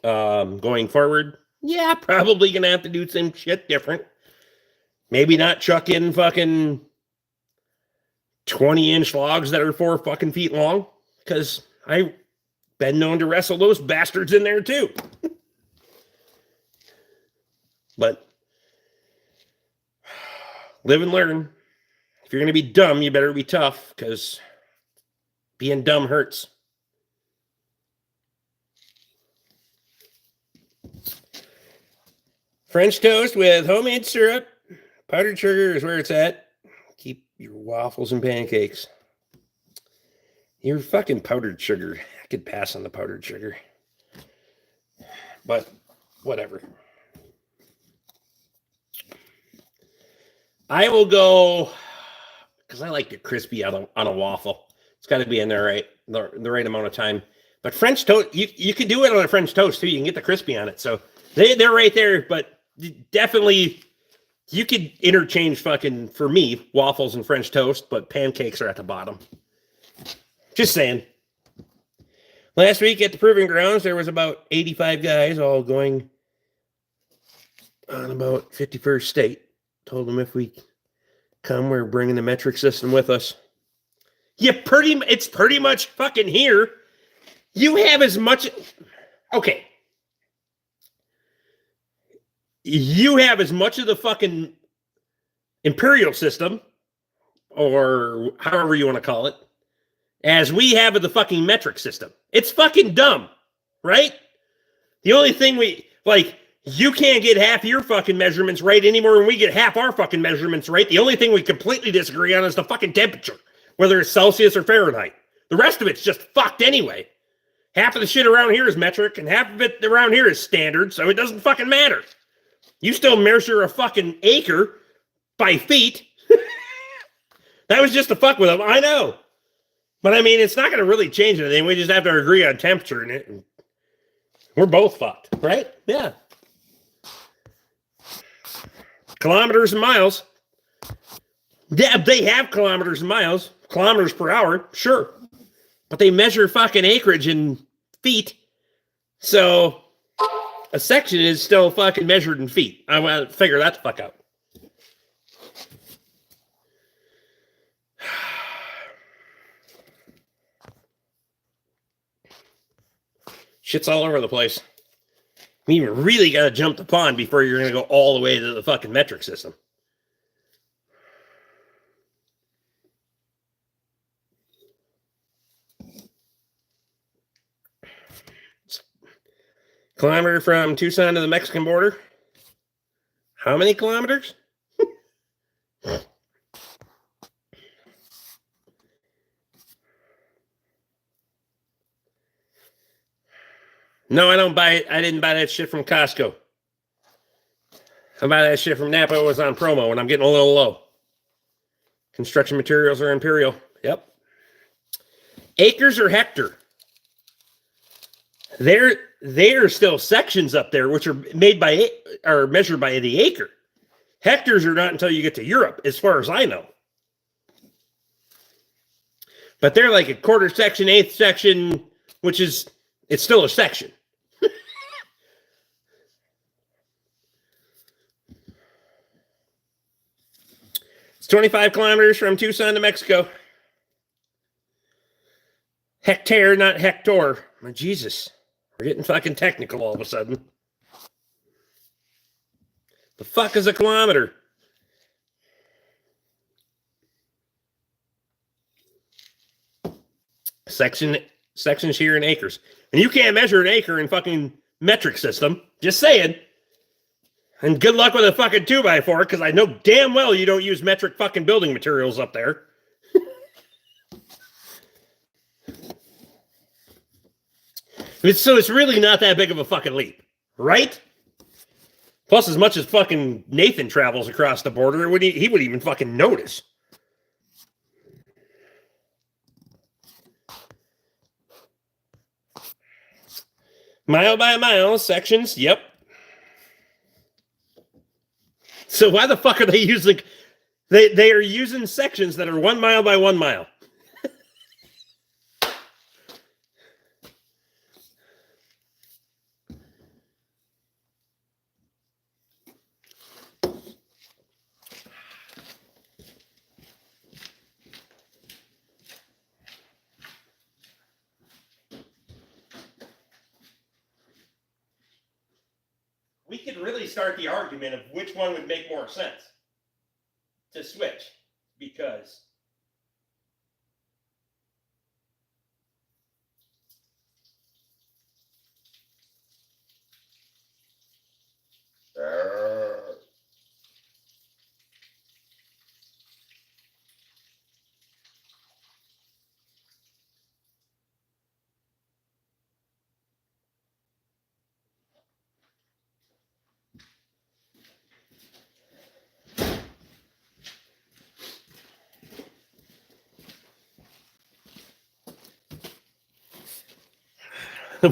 Going forward, yeah, probably gonna have to do some shit different. Maybe not chuck in fucking 20-inch logs that are 4 fucking feet long, because I've been known to wrestle those bastards in there too. But live and learn. If you're gonna be dumb, you better be tough, because being dumb hurts. French toast with homemade syrup. Powdered sugar is where it's at. Keep your waffles and pancakes. Your fucking powdered sugar. I could pass on the powdered sugar. But whatever. I will go, because I like it crispy on a waffle. It's got to be in there the right amount of time. But French toast, you can do it on a French toast too. You can get the crispy on it. So they're right there, but definitely You could interchange fucking, for me, waffles and French toast, but pancakes are at the bottom. Just saying. Last week at the Proving Grounds, there was about 85 guys all going on about 51st State. Told them if we come, we're bringing the metric system with us. It's pretty much fucking here. You have as much... Okay. You have as much of the fucking imperial system, or however you want to call it, as we have of the fucking metric system. It's fucking dumb, right? The only thing you can't get half your fucking measurements right anymore than we get half our fucking measurements right. The only thing we completely disagree on is the fucking temperature, whether it's Celsius or Fahrenheit. The rest of it's just fucked anyway. Half of the shit around here is metric, and half of it around here is standard, so it doesn't fucking matter. You still measure a fucking acre by feet. That was just to fuck with them, I know. But I mean, it's not going to really change anything. We just have to agree on temperature in it. We're both fucked, right? Yeah. Kilometers and miles. Yeah, they have kilometers and miles. Kilometers per hour, sure. But they measure fucking acreage in feet. So a section is still fucking measured in feet. I want to figure that the fuck out. Shit's all over the place. I mean, you really got to jump the pond before you're going to go all the way to the fucking metric system. Kilometer from Tucson to the Mexican border. How many kilometers? No, I don't buy it. I didn't buy that shit from Costco. I buy that shit from Napa. It was on promo and I'm getting a little low. Construction materials are imperial. Yep. Acres or hectare? There are still sections up there which are measured by the acre. Hectares are not until you get to Europe, as far as I know. But they're like a quarter section, eighth section, it's still a section. It's 25 kilometers from Tucson to Mexico. Hectare, not hectare. Oh, Jesus. We're getting fucking technical all of a sudden. The fuck is a kilometer? Sections here in acres. And you can't measure an acre in fucking metric system. Just saying. And good luck with a fucking 2x4, because I know damn well you don't use metric fucking building materials up there. So it's really not that big of a fucking leap, right? Plus, as much as fucking Nathan travels across the border, he would even fucking notice. Mile by mile sections, yep. So why the fuck are they using... They are using sections that are 1 mile by 1 mile. We could really start the argument of which one would make more sense to switch, because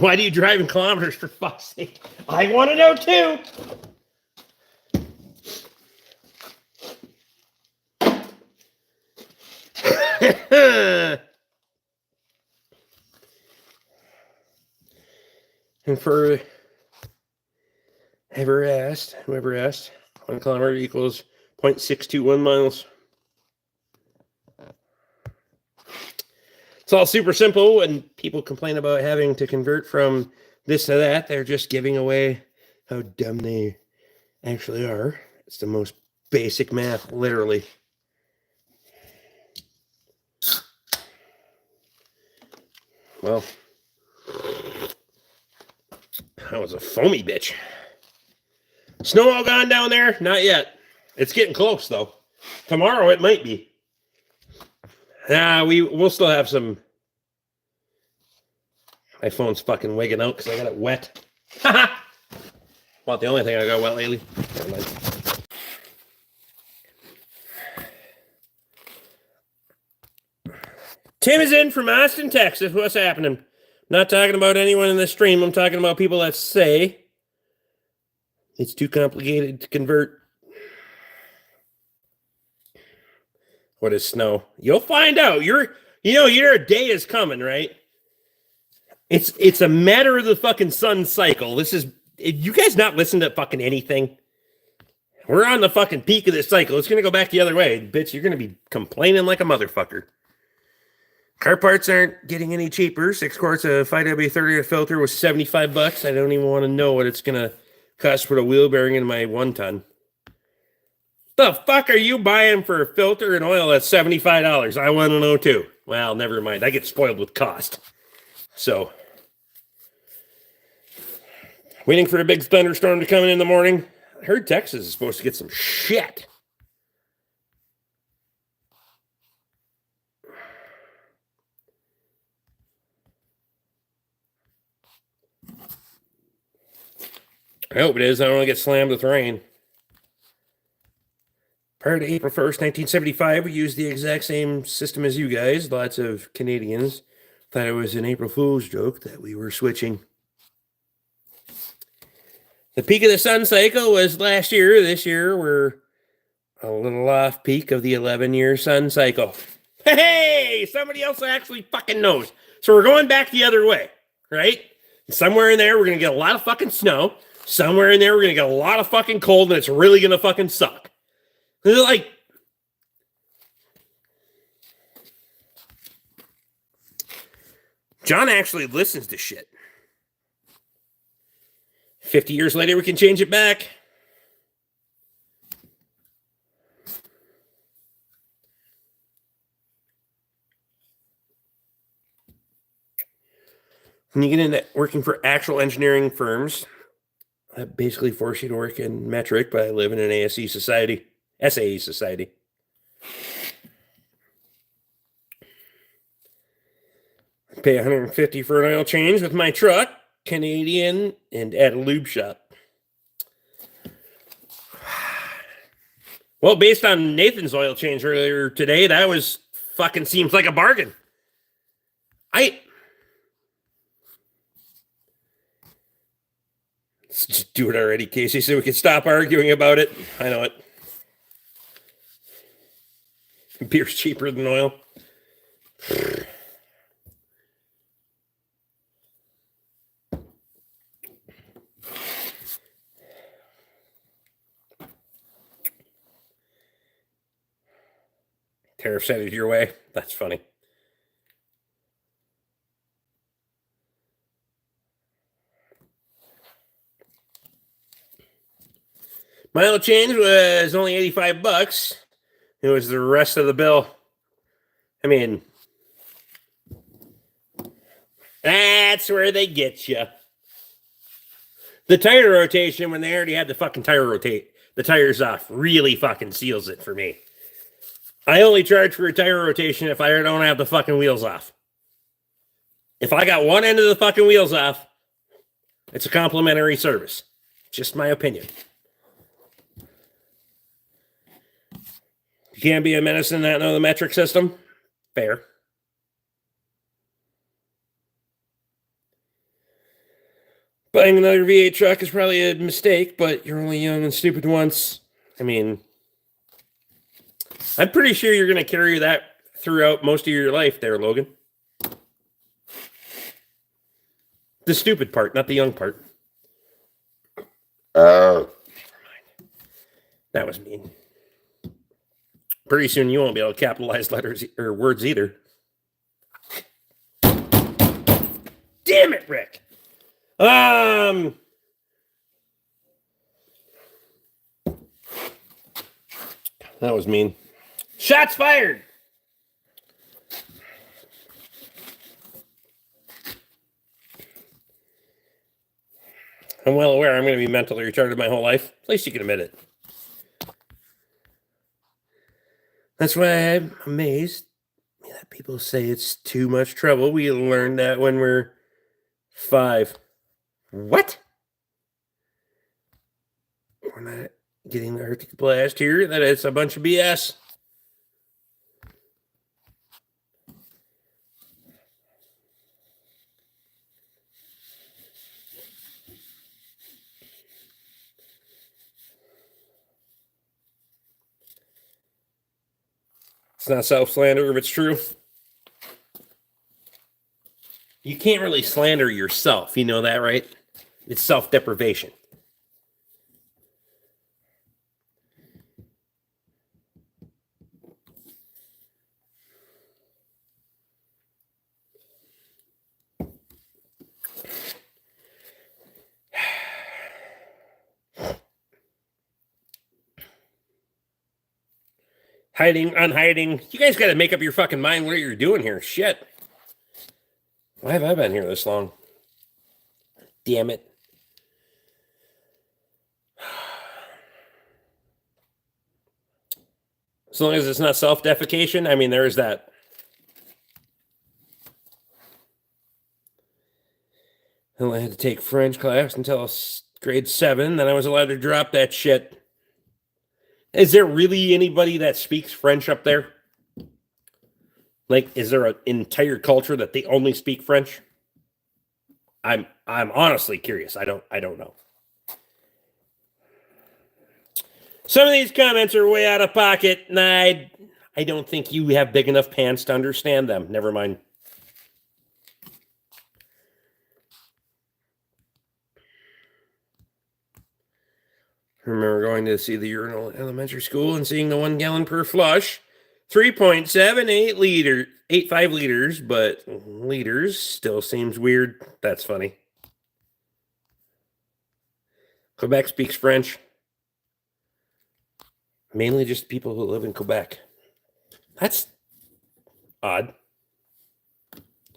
why do you drive in kilometers, for fuck's sake? I want to know too. And for whoever asked, 1 kilometer equals 0.621 miles. It's all super simple. When people complain about having to convert from this to that, they're just giving away how dumb they actually are. It's the most basic math, literally. Well, that was a foamy bitch. Snow all gone down there? Not yet. It's getting close, though. Tomorrow it might be. We'll still have some. My phone's fucking wigging out because I got it wet. About the only thing I got wet lately. Never mind. Tim is in from Austin, Texas. What's happening? Not talking about anyone in the stream. I'm talking about people that say it's too complicated to convert. What is snow? You'll find out. Your day is coming, right? It's a matter of the fucking sun cycle. You guys not listen to fucking anything? We're on the fucking peak of this cycle. It's going to go back the other way. Bitch, you're going to be complaining like a motherfucker. Car parts aren't getting any cheaper. 6 quarts of 5W30 filter was $75. I don't even want to know what it's going to cost for the wheel bearing in my 1-ton. The fuck are you buying for a filter and oil that's $75? I want to know too. Well, never mind. I get spoiled with cost. So, waiting for a big thunderstorm to come in the morning. I heard Texas is supposed to get some shit. I hope it is. I don't want to get slammed with rain. Prior to April 1st, 1975, we used the exact same system as you guys. Lots of Canadians thought it was an April Fool's joke that we were switching. The peak of the sun cycle was last year. This year, we're a little off peak of the 11-year sun cycle. Hey, somebody else actually fucking knows. So we're going back the other way, right? Somewhere in there, we're going to get a lot of fucking snow. Somewhere in there, we're going to get a lot of fucking cold, and it's really going to fucking suck. Like, John actually listens to shit. 50 years later, we can change it back. When you get into working for actual engineering firms, that basically force you to work in metric, but I live in an SAE society. I pay $150 for an oil change with my truck, Canadian, and at a lube shop. Well, based on Nathan's oil change earlier today, that was fucking seems like a bargain. Let's just do it already, Casey, so we can stop arguing about it. I know it. Beer's cheaper than oil. Tariffs headed your way. That's funny. My oil change was only $85. It was the rest of the bill. I mean, that's where they get you. The tire rotation, when they already had the fucking the tires off, really fucking seals it for me. I only charge for a tire rotation if I don't have the fucking wheels off. If I got one end of the fucking wheels off, it's a complimentary service. Just my opinion. You can't be a menace and not know the metric system. Fair. Buying another V8 truck is probably a mistake, but you're only young and stupid once. I mean, I'm pretty sure you're going to carry that throughout most of your life there, Logan. The stupid part, not the young part. Oh. That was mean. Pretty soon you won't be able to capitalize letters or words either. Damn it, Rick. That was mean. Shots fired. I'm well aware I'm going to be mentally retarded my whole life. At least you can admit it. That's why I'm amazed that people say it's too much trouble. We learned that when we're 5. What? We're not getting the Arctic blast here. That it's a bunch of BS. It's not self-slander if it's true. You can't really slander yourself. You know that, right? It's self-deprivation. Hiding, unhiding. You guys got to make up your fucking mind what you're doing here. Shit. Why have I been here this long? Damn it. As long as it's not self-defecation, I mean, there is that. And I had to take French class until grade 7. Then I was allowed to drop that shit. Is there really anybody that speaks French up there? Like, is there an entire culture that they only speak French? I'm honestly curious. I don't know. Some of these comments are way out of pocket, and I don't think you have big enough pants to understand them. Never mind. I remember going to see the urinal at elementary school and seeing the 1 gallon per flush. 3.78 liters, 8.5 liters, but liters still seems weird. That's funny. Quebec speaks French. Mainly just people who live in Quebec. That's odd.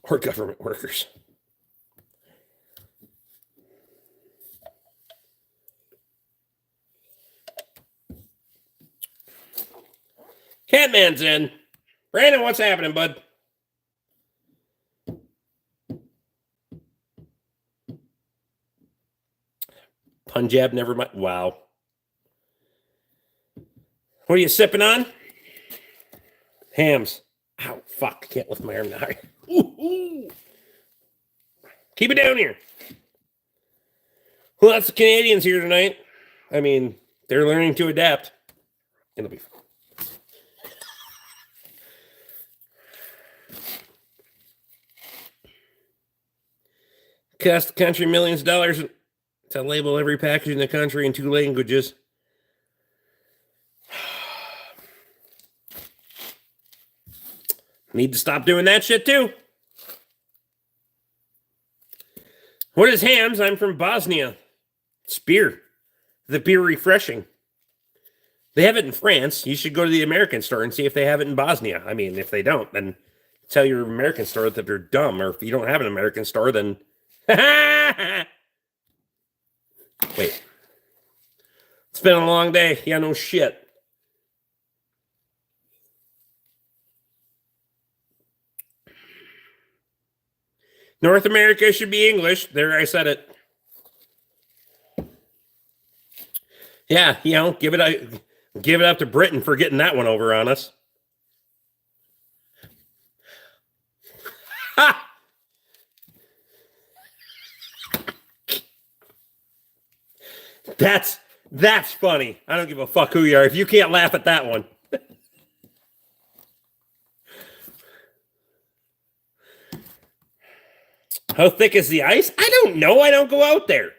Or government workers. Catman's in. Brandon, what's happening, bud? Punjab, never mind. Wow. What are you sipping on? Hams. Ow, fuck. I can't lift my arm now. Ooh. Keep it down here. Well, lots of Canadians here tonight. I mean, they're learning to adapt. It'll be fun. Cost the country millions of dollars to label every package in the country in 2 languages. Need to stop doing that shit too. What is hams? I'm from Bosnia. It's beer. The beer refreshing. They have it in France. You should go to the American store and see if they have it in Bosnia. I mean, if they don't, then tell your American store that they're dumb. Or if you don't have an American store, then... Wait. It's been a long day. Yeah, no shit. North America should be English. There, I said it. Yeah, you know, give it up to Britain for getting that one over on us. Ha! That's funny. I don't give a fuck who you are if you can't laugh at that one. How thick is the ice? I don't know. I don't go out there.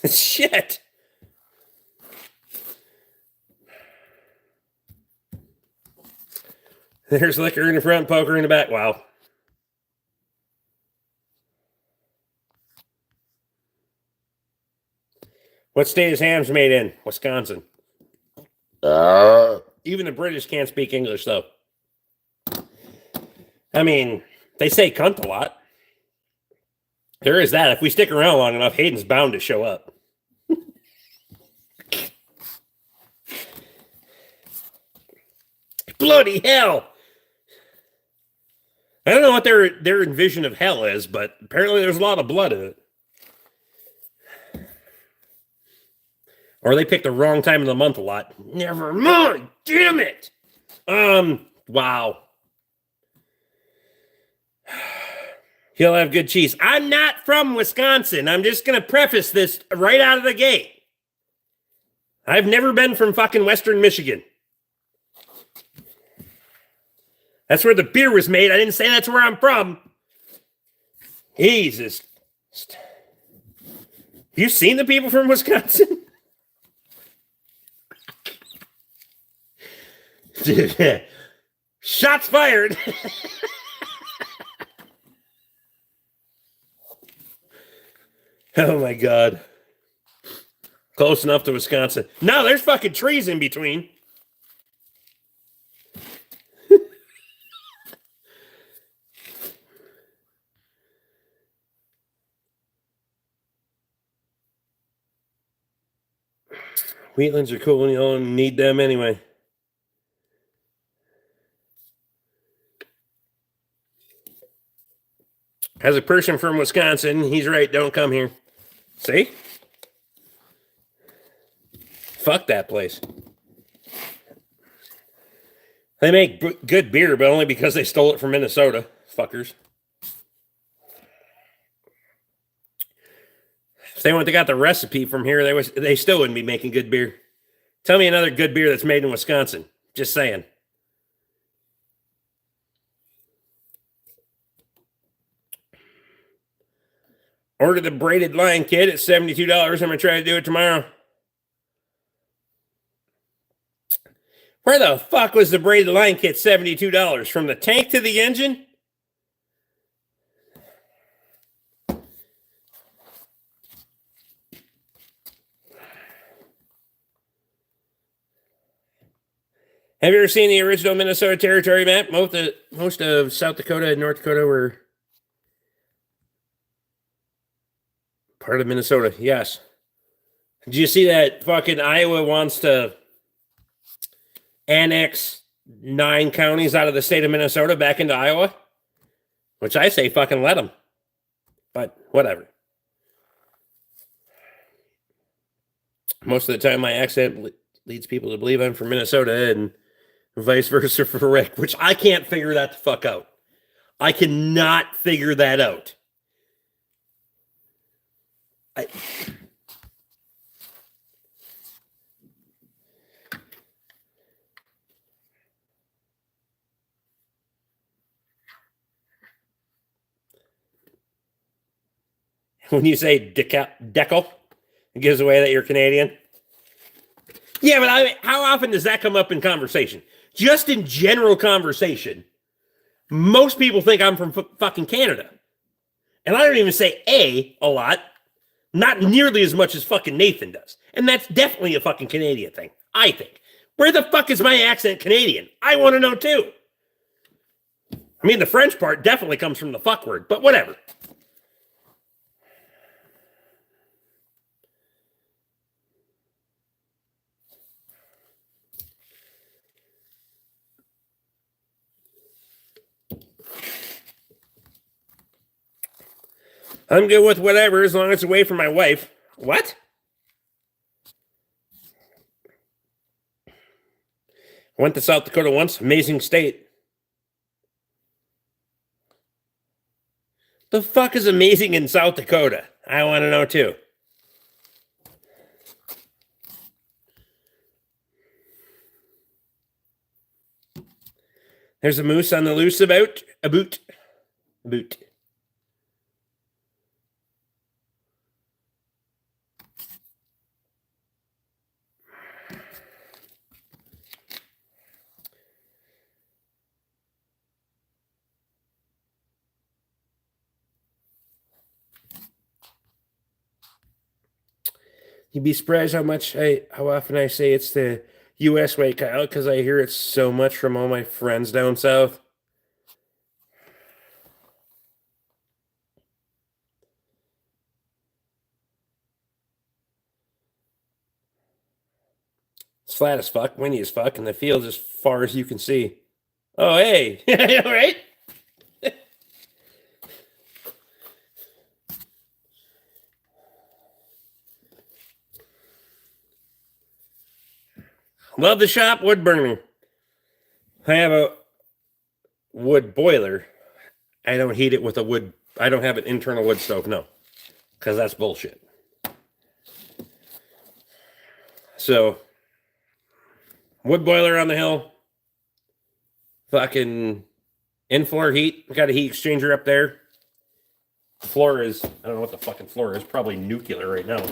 Shit. There's liquor in the front, poker in the back. Wow. What state is hams made in? Wisconsin. Even the British can't speak English, though. I mean, they say cunt a lot. There is that. If we stick around long enough, Hayden's bound to show up. Bloody hell. I don't know what their envision of hell is, but apparently there's a lot of blood in it. Or they picked the wrong time of the month a lot. Never mind. Damn it. Wow. He'll have good cheese. I'm not from Wisconsin. I'm just going to preface this right out of the gate. I've never been from fucking Western Michigan. That's where the beer was made. I didn't say that's where I'm from. Jesus. You seen the people from Wisconsin? Shots fired. Oh my God. Close enough to Wisconsin. No, there's fucking trees in between. Wheatlands are cool and you don't need them anyway. As a person from Wisconsin, he's right, don't come here. See? Fuck that place. They make good beer, but only because they stole it from Minnesota. Fuckers. If they got the recipe from here, they still wouldn't be making good beer. Tell me another good beer that's made in Wisconsin. Just saying. Ordered the braided line kit at $72. I'm going to try to do it tomorrow. Where the fuck was the braided line kit $72? From the tank to the engine? Have you ever seen the original Minnesota Territory map? Most of South Dakota and North Dakota were part of Minnesota. Yes. Did you see that fucking Iowa wants to annex 9 counties out of the state of Minnesota back into Iowa? Which I say fucking let them. But whatever. Most of the time my accent leads people to believe I'm from Minnesota and vice versa for Rick, which I can't figure that the fuck out. I cannot figure that out. When you say decal, it gives away that you're Canadian. Yeah, but how often does that come up in conversation? Just in general conversation, most people think I'm from fucking Canada. And I don't even say a lot. Not nearly as much as fucking Nathan does. And that's definitely a fucking Canadian thing, I think. Where the fuck is my accent Canadian? I want to know too. I mean, the French part definitely comes from the fuck word, but whatever. I'm good with whatever as long as it's away from my wife. What? I went to South Dakota once. Amazing state. The fuck is amazing in South Dakota? I want to know too. There's a moose on the loose about. A boot. You'd be surprised how often I say it's the U.S. way, Kyle, because I hear it so much from all my friends down south. It's flat as fuck, windy as fuck, and the field's as far as you can see. Oh, hey. All right. Love the shop wood burning. I have a wood boiler. I don't heat it with a wood. I don't have an internal wood stove, no, because that's bullshit. So, wood boiler on the hill. Fucking in-floor heat. We got a heat exchanger up there. The floor is, I don't know what the fucking floor is. Probably nuclear right now.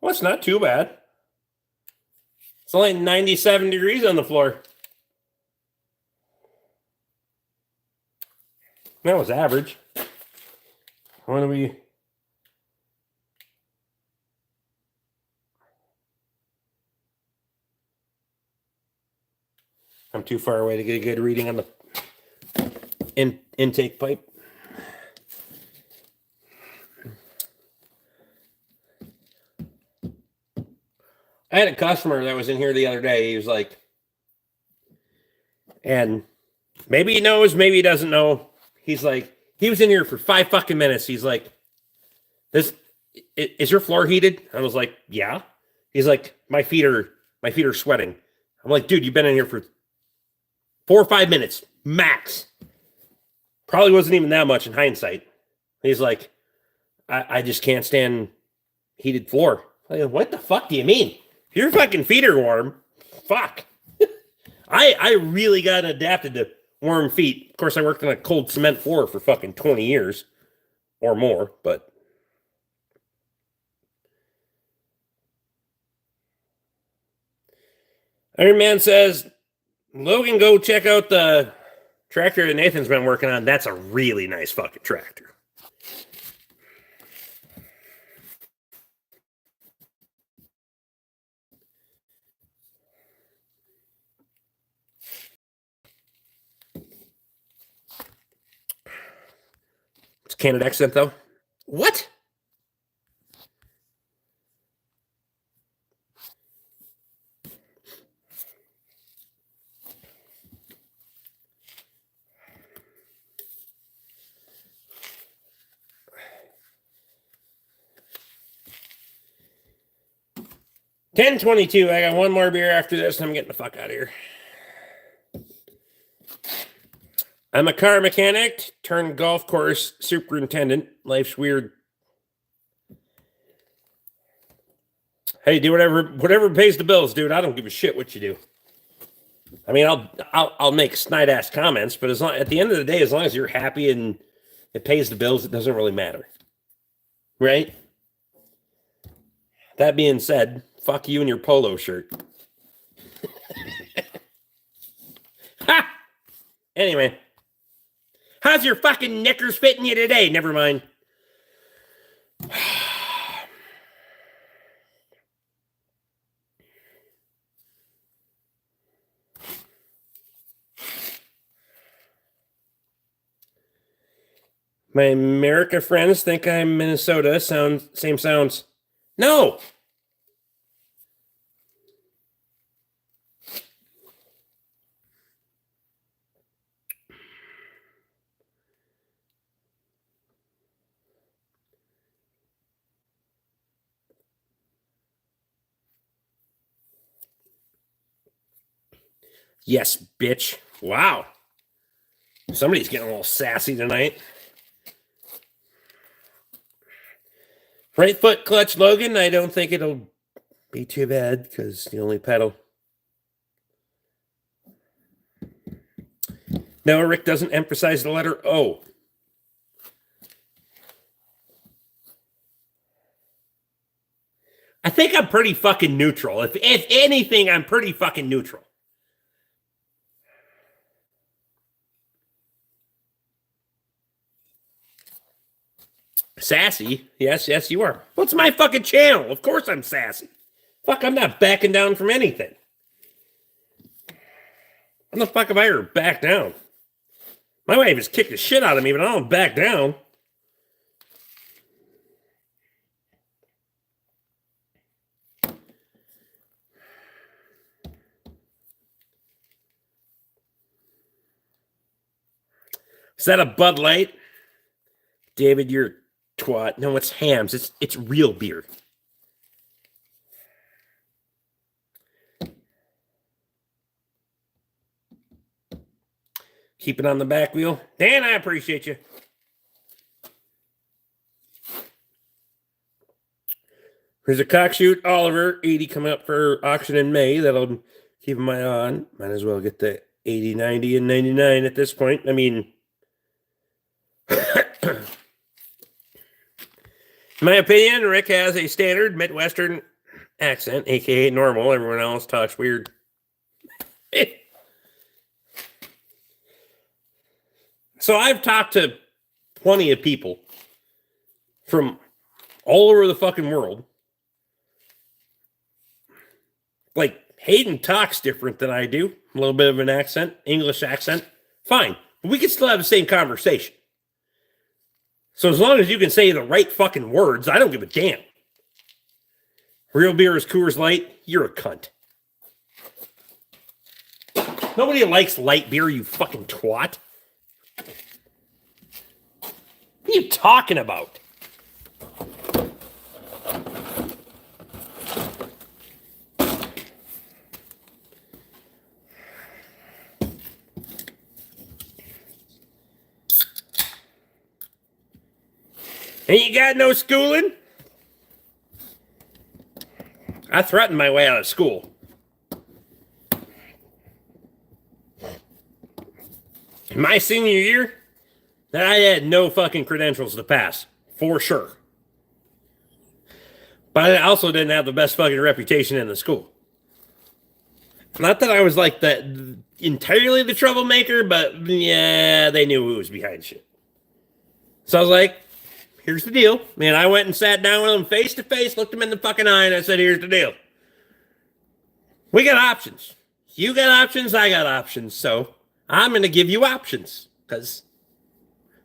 Well, it's not too bad. It's only 97 degrees on the floor. That was average. What do we... I'm too far away to get a good reading on the intake pipe. I had a customer that was in here the other day. He was like, and maybe he knows, maybe he doesn't know. He's like, he was in here for 5 fucking minutes. He's like, is your floor heated? I was like, yeah. He's like, my feet are sweating. I'm like, dude, you've been in here for 4 or 5 minutes, max. Probably wasn't even that much in hindsight. He's like, I just can't stand heated floor. Like, what the fuck do you mean? If your fucking feet are warm, fuck. I really got adapted to warm feet. Of course, I worked on a cold cement floor for fucking 20 years or more, but Iron Man says, Logan, go check out the tractor that Nathan's been working on. That's a really nice fucking tractor. It's Canada accent, though. What? $10:22. I got one more beer after this, and I'm getting the fuck out of here. I'm a car mechanic turned golf course superintendent. Life's weird. Hey, do whatever pays the bills, dude. I don't give a shit what you do. I mean, I'll make snide ass comments, but at the end of the day, as long as you're happy and it pays the bills, it doesn't really matter, right? That being said, fuck you and your polo shirt. Ha! Anyway, how's your fucking knickers fitting you today? Never mind. My America friends think I'm Minnesota. Same sounds. No. Yes, bitch. Wow. Somebody's getting a little sassy tonight. Right foot clutch, Logan. I don't think it'll be too bad because you only pedal. No, Rick doesn't emphasize the letter O. I think I'm pretty fucking neutral. If anything, I'm pretty fucking neutral. Sassy? Yes, you are. What's my fucking channel? Of course I'm sassy. Fuck, I'm not backing down from anything. When the fuck have I ever backed down? My wife has kicked the shit out of me, but I don't back down. Is that a Bud Light? David, you're a twat. No, it's Hams. It's real beer. Keep it on the back wheel. Dan, I appreciate you. Here's a cockshoot Oliver 80 coming up for auction in May. That'll keep my eye on. Might as well get the 80, 90, and 99 at this point. I mean, in my opinion, Rick has a standard Midwestern accent, aka normal. Everyone else talks weird. So I've talked to plenty of people from all over the fucking world. Like, Hayden talks different than I do. A little bit of an accent, English accent. Fine. But we can still have the same conversation. So as long as you can say the right fucking words, I don't give a damn. Real beer is Coors Light. You're a cunt. Nobody likes light beer, you fucking twat. What are you talking about? And you got no schooling? I threatened my way out of school. In my senior year, I had no fucking credentials to pass, for sure. But I also didn't have the best fucking reputation in the school. Not that I was like entirely the troublemaker, but yeah, they knew who was behind shit. So I was like, here's the deal. Man, I went and sat down with them face to face, looked them in the fucking eye, and I said, here's the deal. We got options. You got options, I got options. So I'm going to give you options because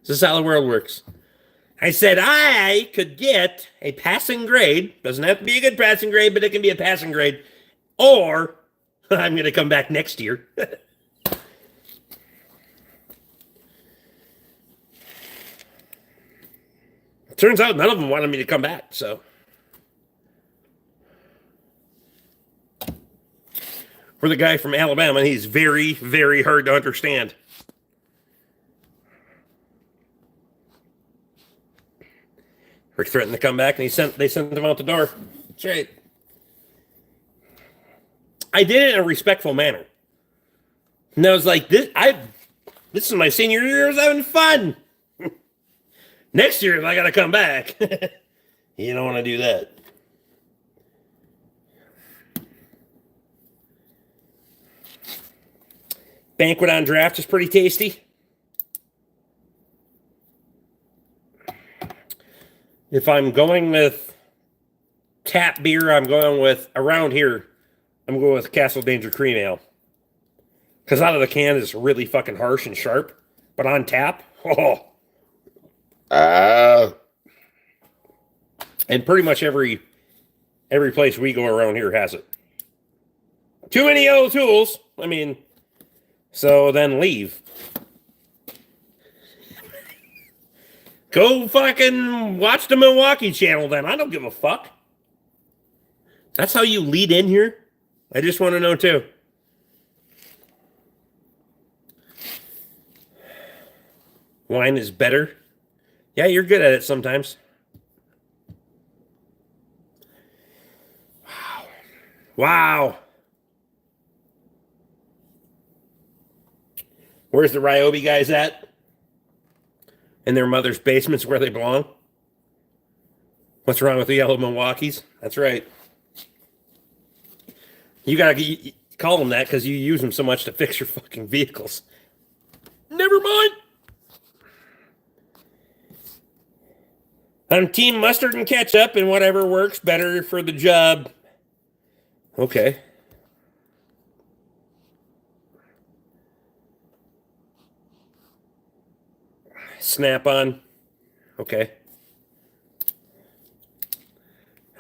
this is how the world works. I said I could get a passing grade. Doesn't have to be a good passing grade, but it can be a passing grade. Or I'm going to come back next year. Turns out none of them wanted me to come back, so. We're the guy from Alabama, and he's very, very hard to understand. Rick threatened to come back, and they sent him out the door. That's right. I did it in a respectful manner. And I was like, this is my senior year. I was having fun. Next year, I got to come back. You don't want to do that. Banquet on Draft is pretty tasty. If I'm going with tap beer, I'm going with, around here, I'm going with Castle Danger Cream Ale. Because out of the can is really fucking harsh and sharp. But on tap, oh. And pretty much every place we go around here has it. Too many yellow tools. I mean, so then leave. Go fucking watch the Milwaukee channel then. I don't give a fuck. That's how you lead in here? I just want to know too. Wine is better. Yeah, you're good at it sometimes. Wow. Where's the Ryobi guys at? In their mother's basements where they belong? What's wrong with the yellow Milwaukees? That's right. You gotta call them that because you use them so much to fix your fucking vehicles. Never mind. I'm team mustard and ketchup and whatever works better for the job. Okay. Snap-on. Okay.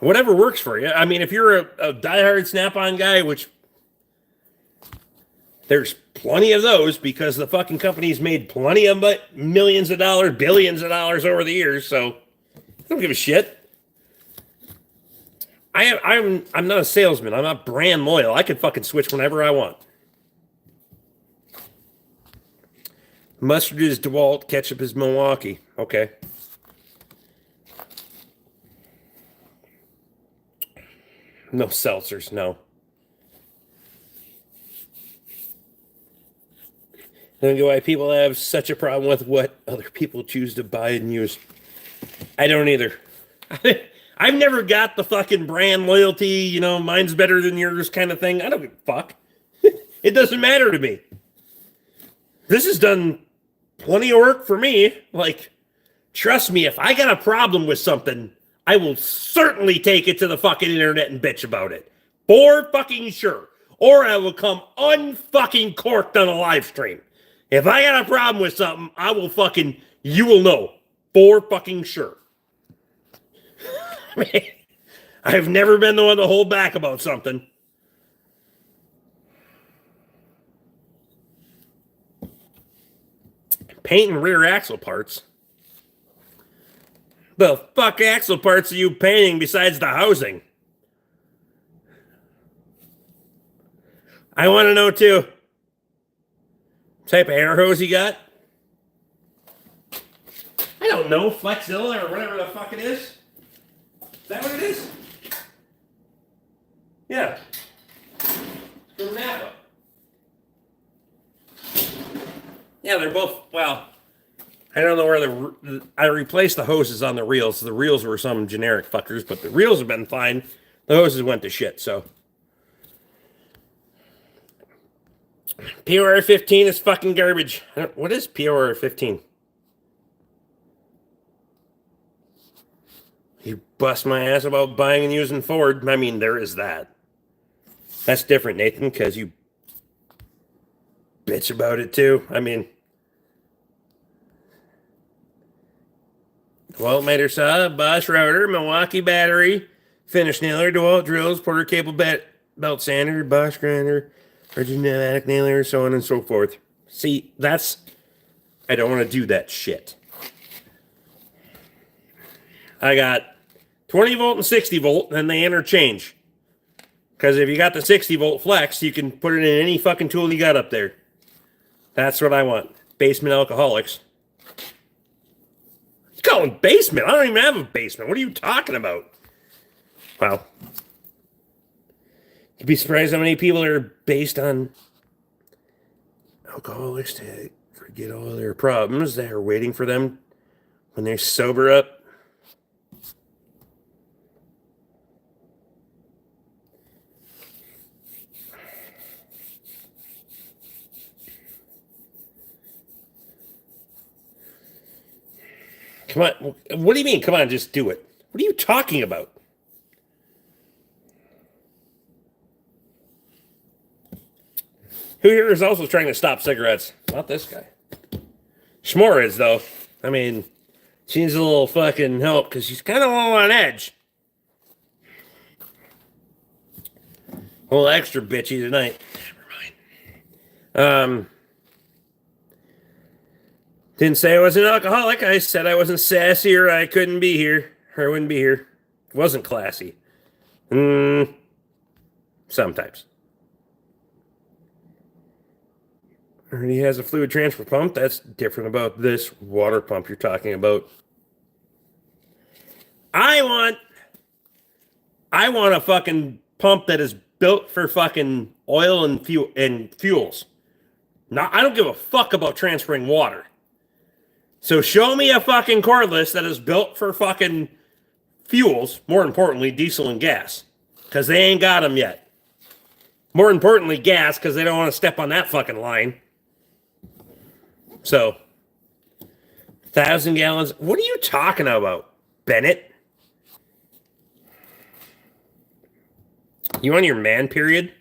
Whatever works for you. I mean, if you're a diehard Snap-on guy, which there's plenty of those because the fucking company's made plenty of millions of dollars, billions of dollars over the years, so I don't give a shit. I'm not a salesman. I'm not brand loyal. I can fucking switch whenever I want. Mustard is DeWalt, ketchup is Milwaukee. Okay. No seltzers, no. I don't get why people have such a problem with what other people choose to buy and use. I don't either. I've never got the fucking brand loyalty, mine's better than yours kind of thing. I don't give a fuck. It doesn't matter to me. This has done plenty of work for me. Like, trust me, if I got a problem with something, I will certainly take it to the fucking internet and bitch about it. For fucking sure. Or I will come unfucking corked on a live stream. If I got a problem with something, I will fucking, you will know. For fucking sure. I mean, I've never been the one to hold back about something. Painting rear axle parts. The fuck axle parts are you painting besides the housing? I want to know too. Type of air hose you got? I don't know. Flexilla or whatever the fuck it is. Is that what it is? Yeah. From Napa. Yeah, they're both, well, I don't know where I replaced the hoses on the reels. The reels were some generic fuckers, but the reels have been fine. The hoses went to shit, so. POR 15 is fucking garbage. What is POR 15? You bust my ass about buying and using Ford. I mean, there is that. That's different, Nathan, because you bitch about it too. I mean, DeWalt miter saw, Bosch router, Milwaukee battery, finish nailer, DeWalt drills, Porter cable belt sander, Bosch grinder, Virgin pneumatic nailer, so on and so forth. See, I don't want to do that shit. I got 20 volt and 60 volt, and they interchange. Because if you got the 60 volt flex, you can put it in any fucking tool you got up there. That's what I want. Basement alcoholics. You call them basement? I don't even have a basement. What are you talking about? Wow. You'd be surprised how many people are based on alcoholics to forget all their problems that are waiting for them when they sober up. Come on. What do you mean? Come on, just do it. What are you talking about? Who here is also trying to stop cigarettes? Not this guy. Schmore is, though. I mean, she needs a little fucking help because she's kind of all on edge. A little extra bitchy tonight. Never mind. Didn't say I was an alcoholic. I said I wasn't sassy or I couldn't be here. Or I wouldn't be here. Wasn't classy. Sometimes. He has a fluid transfer pump. That's different about this water pump you're talking about. I want a fucking pump that is built for fucking oil and fuels. I don't give a fuck about transferring water. So show me a fucking cordless that is built for fucking fuels, more importantly, diesel and gas, because they ain't got them yet. More importantly, gas, because they don't want to step on that fucking line. So, 1,000 gallons. What are you talking about? Bennett. You on your man period?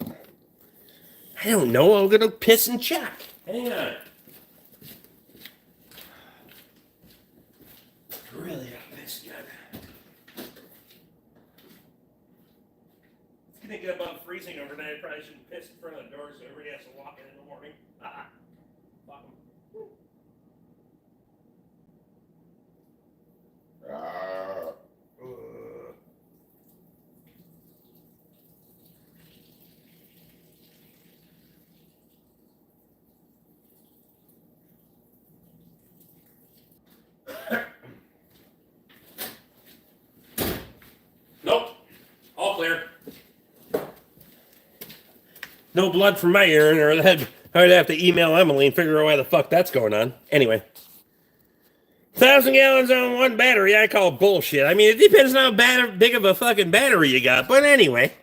I don't know. I'm gonna piss and check. Hang on. Really got piss good. If you think about freezing overnight, I probably shouldn't piss in front of the door so everybody has to walk in the morning. Fuck them. Nope. All clear. No blood from my urine, or I'd have to email Emily and figure out why the fuck that's going on. Anyway. 1,000 gallons on one battery, I call bullshit. I mean, it depends on how big of a fucking battery you got. But anyway.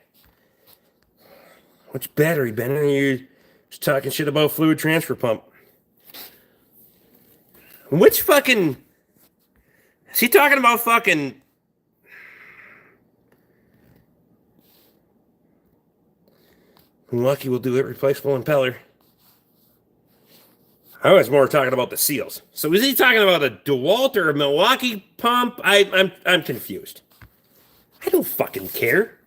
Which battery, Ben? Are you just talking shit about fluid transfer pump? Which fucking... Is he talking about fucking... Lucky will do it, replaceable impeller. I was more talking about the seals. So is he talking about a DeWalt or a Milwaukee pump? I'm confused. I don't fucking care.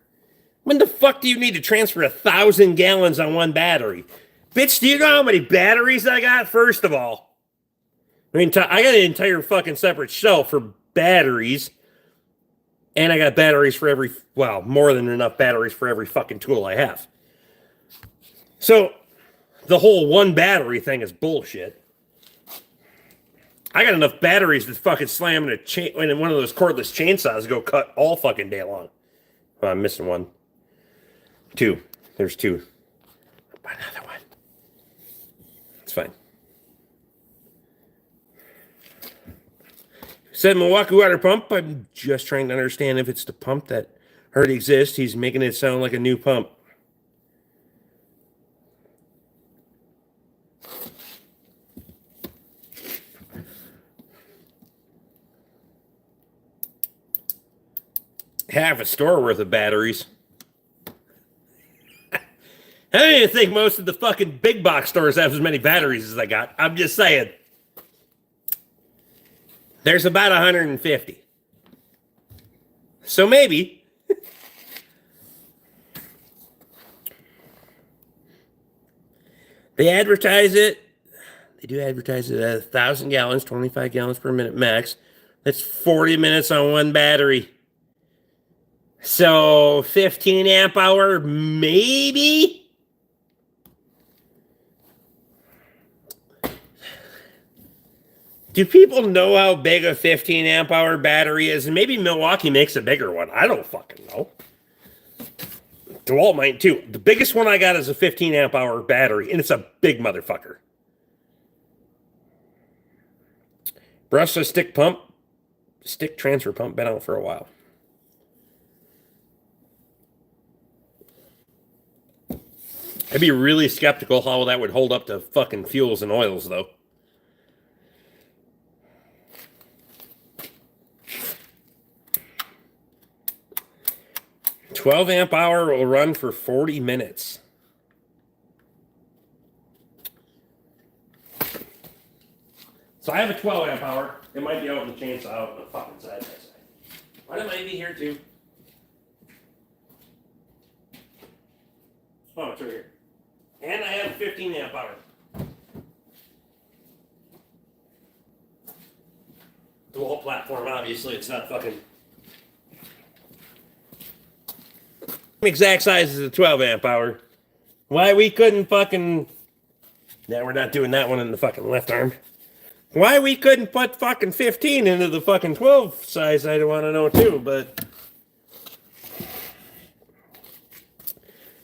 When the fuck do you need to transfer 1,000 gallons on one battery? Bitch, do you know how many batteries I got, first of all? I mean, I got an entire fucking separate shelf for batteries. And I got batteries for every, well, more than enough batteries for every fucking tool I have. So, the whole one battery thing is bullshit. I got enough batteries to fucking slam in one of those cordless chainsaws to go cut all fucking day long. Oh, I'm missing one. Two. There's two. Another one. It's fine. Said Milwaukee water pump. I'm just trying to understand if it's the pump that already exists. He's making it sound like a new pump. Half a store worth of batteries. I don't even think most of the fucking big box stores have as many batteries as I got. I'm just saying. There's about 150. So maybe. They advertise it. They do advertise it at 1,000 gallons, 25 gallons per minute max. That's 40 minutes on one battery. So 15 amp hour, maybe? Do people know how big a 15 amp hour battery is? And maybe Milwaukee makes a bigger one. I don't fucking know. DeWalt might too. The biggest one I got is a 15 amp hour battery, and it's a big motherfucker. Brushless stick transfer pump, been out for a while. I'd be really skeptical how that would hold up to fucking fuels and oils, though. $12 amp hour will run for 40 minutes. So I have a 12 amp hour. It might be out in the chainsaw out on the fucking side by side. But it might be here too. Oh, it's right here. And I have 15 amp hour. DeWalt platform, obviously, it's not fucking exact size as a 12 amp hour. Why we couldn't fucking... Now we're not doing that one in the fucking left arm. Why we couldn't put fucking 15 into the fucking 12 size, I want to know too, but...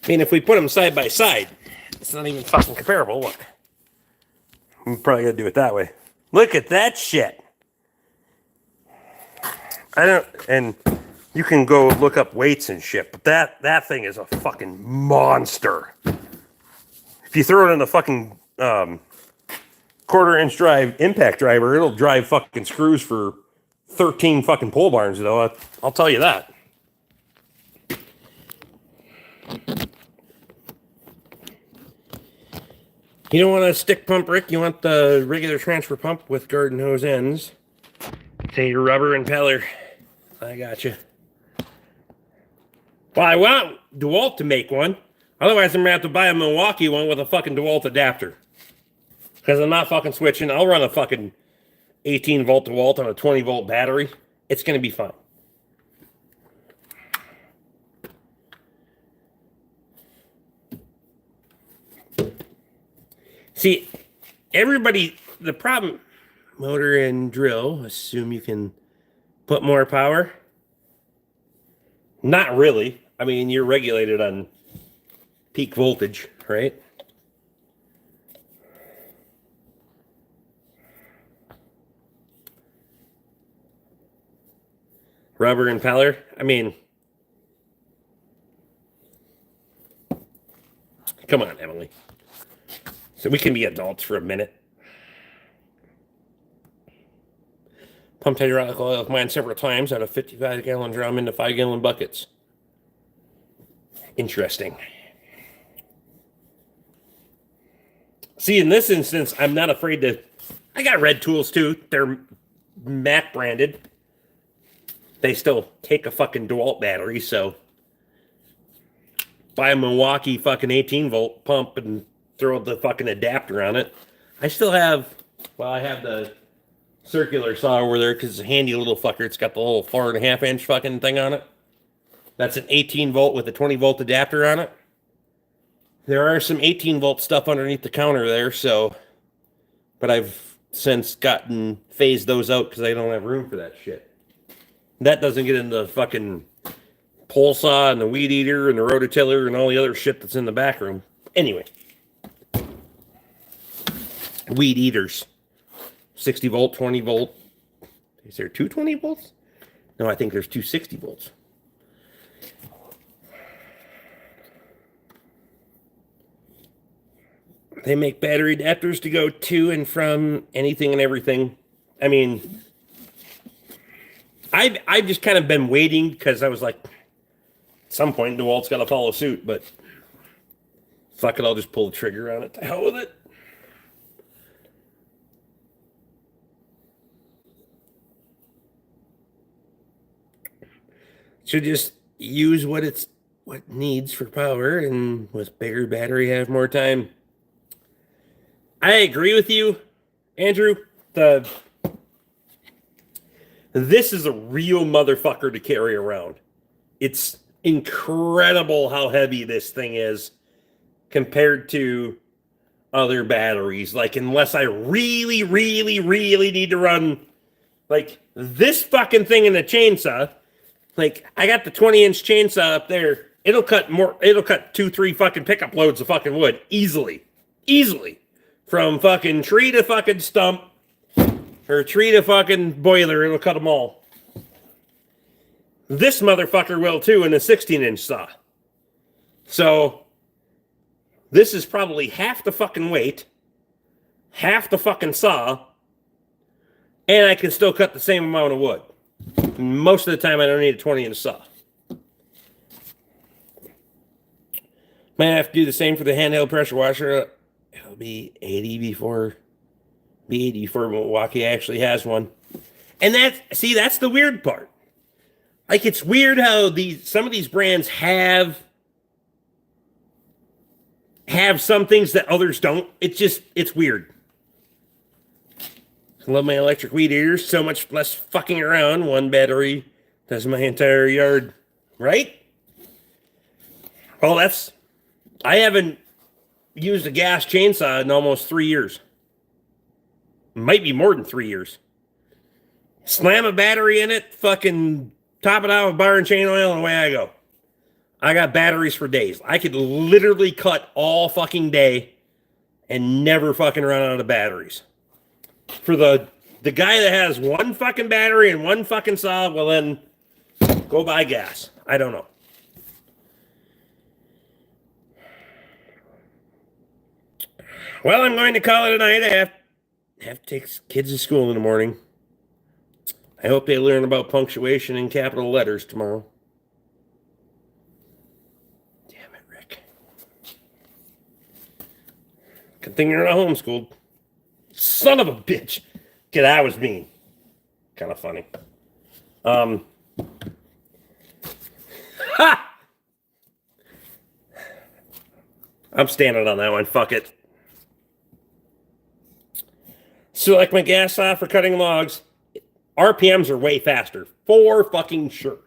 I mean, if we put them side by side, it's not even fucking comparable. Look. I'm probably going to do it that way. Look at that shit. And you can go look up weights and shit, but that thing is a fucking monster. If you throw it in the fucking quarter-inch drive impact driver, it'll drive fucking screws for 13 fucking pole barns, though. I'll tell you that. You don't want a stick pump, Rick. You want the regular transfer pump with garden hose ends. Say your rubber impeller. I got you. Well, I want DeWalt to make one. Otherwise, I'm going to have to buy a Milwaukee one with a fucking DeWalt adapter. Because I'm not fucking switching. I'll run a fucking 18 volt DeWalt on a 20 volt battery. It's going to be fine. See, everybody, the problem, motor and drill, assume you can put more power. Not really. I mean, you're regulated on peak voltage, right? Rubber impeller. I mean, come on, Emily. So we can be adults for a minute. Pumped hydraulic oil with mine several times out of 55-gallon drum into 5-gallon buckets. Interesting. See, in this instance, I'm not afraid to... I got red tools, too. They're MAC branded. They still take a fucking DeWalt battery, so... buy a Milwaukee fucking 18-volt pump and throw the fucking adapter on it. I still have... well, I have the circular saw over there because it's a handy little fucker. It's got the little 4.5-inch fucking thing on it. That's an 18-volt with a 20-volt adapter on it. There are some 18-volt stuff underneath the counter there, so... but I've since phased those out because I don't have room for that shit. That doesn't get into the fucking pole saw and the weed eater and the rototiller and all the other shit that's in the back room. Anyway. Weed eaters. 60 volt, 20 volt. Is there two 20 volts? No, I think there's two 60 volts. They make battery adapters to go to and from anything and everything. I mean, I've just kind of been waiting because I was like, at some point, DeWalt's got to follow suit, but fuck it, I'll just pull the trigger on it. To hell with it. Should just use what needs for power, and with bigger battery, have more time. I agree with you, Andrew. This is a real motherfucker to carry around. It's incredible how heavy this thing is compared to other batteries. Like, unless I really, really, really need to run, like, this fucking thing in the chainsaw. Like, I got the 20-inch chainsaw up there. It'll cut 2-3 fucking pickup loads of fucking wood. Easily. From fucking tree to fucking stump. Or tree to fucking boiler. It'll cut them all. This motherfucker will too in a 16-inch saw. So, this is probably half the fucking weight. Half the fucking saw. And I can still cut the same amount of wood. Most of the time, I don't need a 20-inch saw. Might have to do the same for the handheld pressure washer. It'll be 80 before Milwaukee actually has one. And that's the weird part. Like, it's weird how some of these brands have some things that others don't. It's weird. I love my electric weed eaters. So much less fucking around. One battery does my entire yard. Right? Well, I haven't used a gas chainsaw in almost 3 years. Might be more than 3 years. Slam a battery in it, fucking top it out with bar and chain oil, and away I go. I got batteries for days. I could literally cut all fucking day and never fucking run out of batteries. For the guy that has one fucking battery and one fucking saw, well then, go buy gas. I don't know. Well, I'm going to call it a night. I have to take kids to school in the morning. I hope they learn about punctuation in capital letters tomorrow. Damn it, Rick. Good thing you're not homeschooled. Son of a bitch. Okay, that was mean. Kind of funny. Ha! I'm standing on that one. Fuck it. Select my gas off for cutting logs. RPMs are way faster. For fucking sure.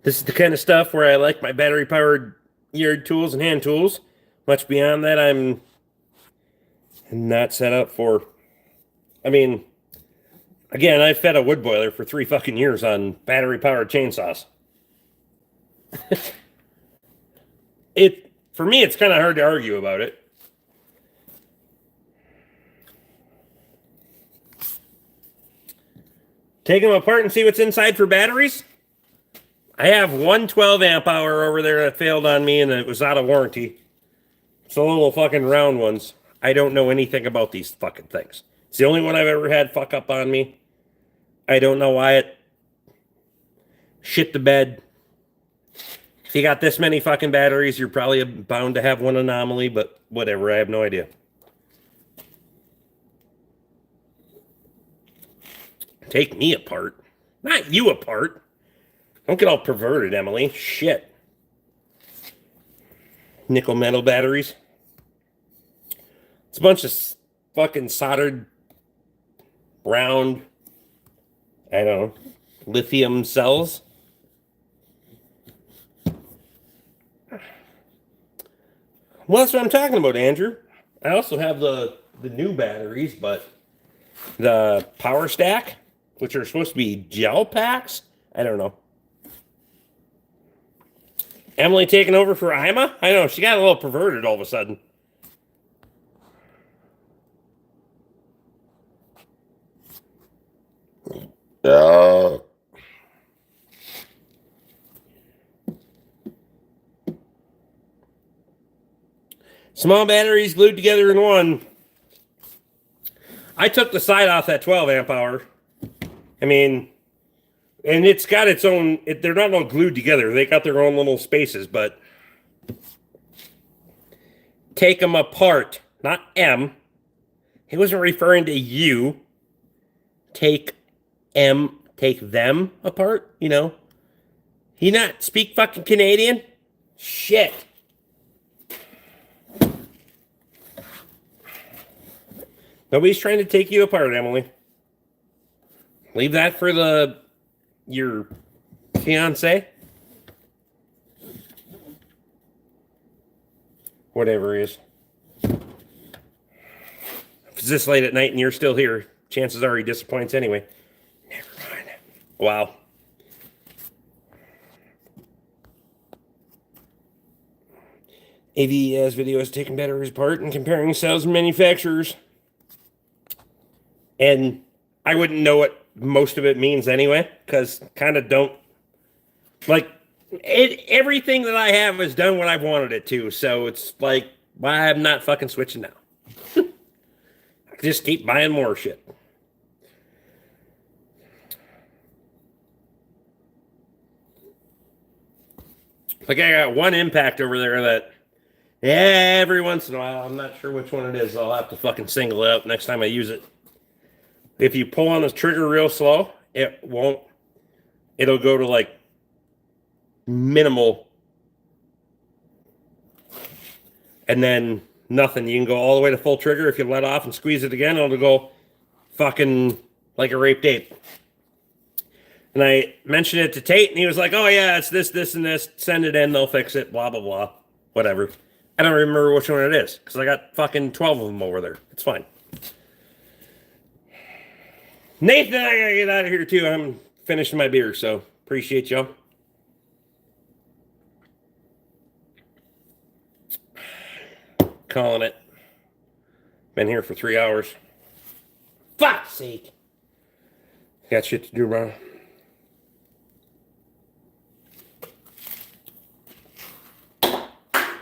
This is the kind of stuff where I like my battery-powered yard tools and hand tools. Much beyond that, I'm not set up for. I mean, again, I fed a wood boiler for 3 fucking years on battery-powered chainsaws. For me, it's kind of hard to argue about it. Take them apart and see what's inside for batteries. I have one 12 amp hour over there that failed on me and it was out of warranty. It's the little fucking round ones. I don't know anything about these fucking things. It's the only one I've ever had fuck up on me. I don't know why it shit the bed. If you got this many fucking batteries, you're probably bound to have one anomaly, but whatever, I have no idea. Take me apart. Not you apart. Don't get all perverted, Emily. Shit. Nickel metal batteries. It's a bunch of fucking soldered round, I don't know, lithium cells. Well, that's what I'm talking about, Andrew. I also have the new batteries, but the power stack, which are supposed to be gel packs, I don't know. Emily taking over for Ima? I know, she got a little perverted all of a sudden. Small batteries glued together in one. I took the side off that 12 amp hour. I mean, and it's got its own, they're not all glued together. They got their own little spaces, but take them apart. Not M. He wasn't referring to you. Take them apart, you know. He not speak fucking Canadian? Shit. Nobody's trying to take you apart, Emily. Leave that for your fiance. Whatever it is. If it's this late at night and you're still here, chances are he disappoints anyway. Never mind. Wow. AVES videos taking batteries apart and comparing cells and manufacturers. And I wouldn't know what most of it means anyway, because kind of don't. Like, everything that I have is done what I've wanted it to, so it's like, why I'm not fucking switching now. I just keep buying more shit. Like, I got one impact over there that every once in a while, I'm not sure which one it is, I'll have to fucking single it out next time I use it. If you pull on the trigger real slow, it won't. It'll go to like minimal. And then nothing. You can go all the way to full trigger. If you let off and squeeze it again, it'll go fucking like a raped ape. And I mentioned it to Tate, and he was like, oh, yeah, it's this, this, and this. Send it in. They'll fix it. Blah, blah, blah. Whatever. I don't remember which one it is because I got fucking 12 of them over there. It's fine. Nathan, I gotta get out of here too. I'm finishing my beer, so appreciate y'all. Calling it. Been here for 3 hours. Fuck's sake. Got shit to do, bro.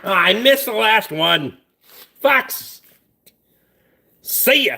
Oh, I missed the last one. Fox. See ya.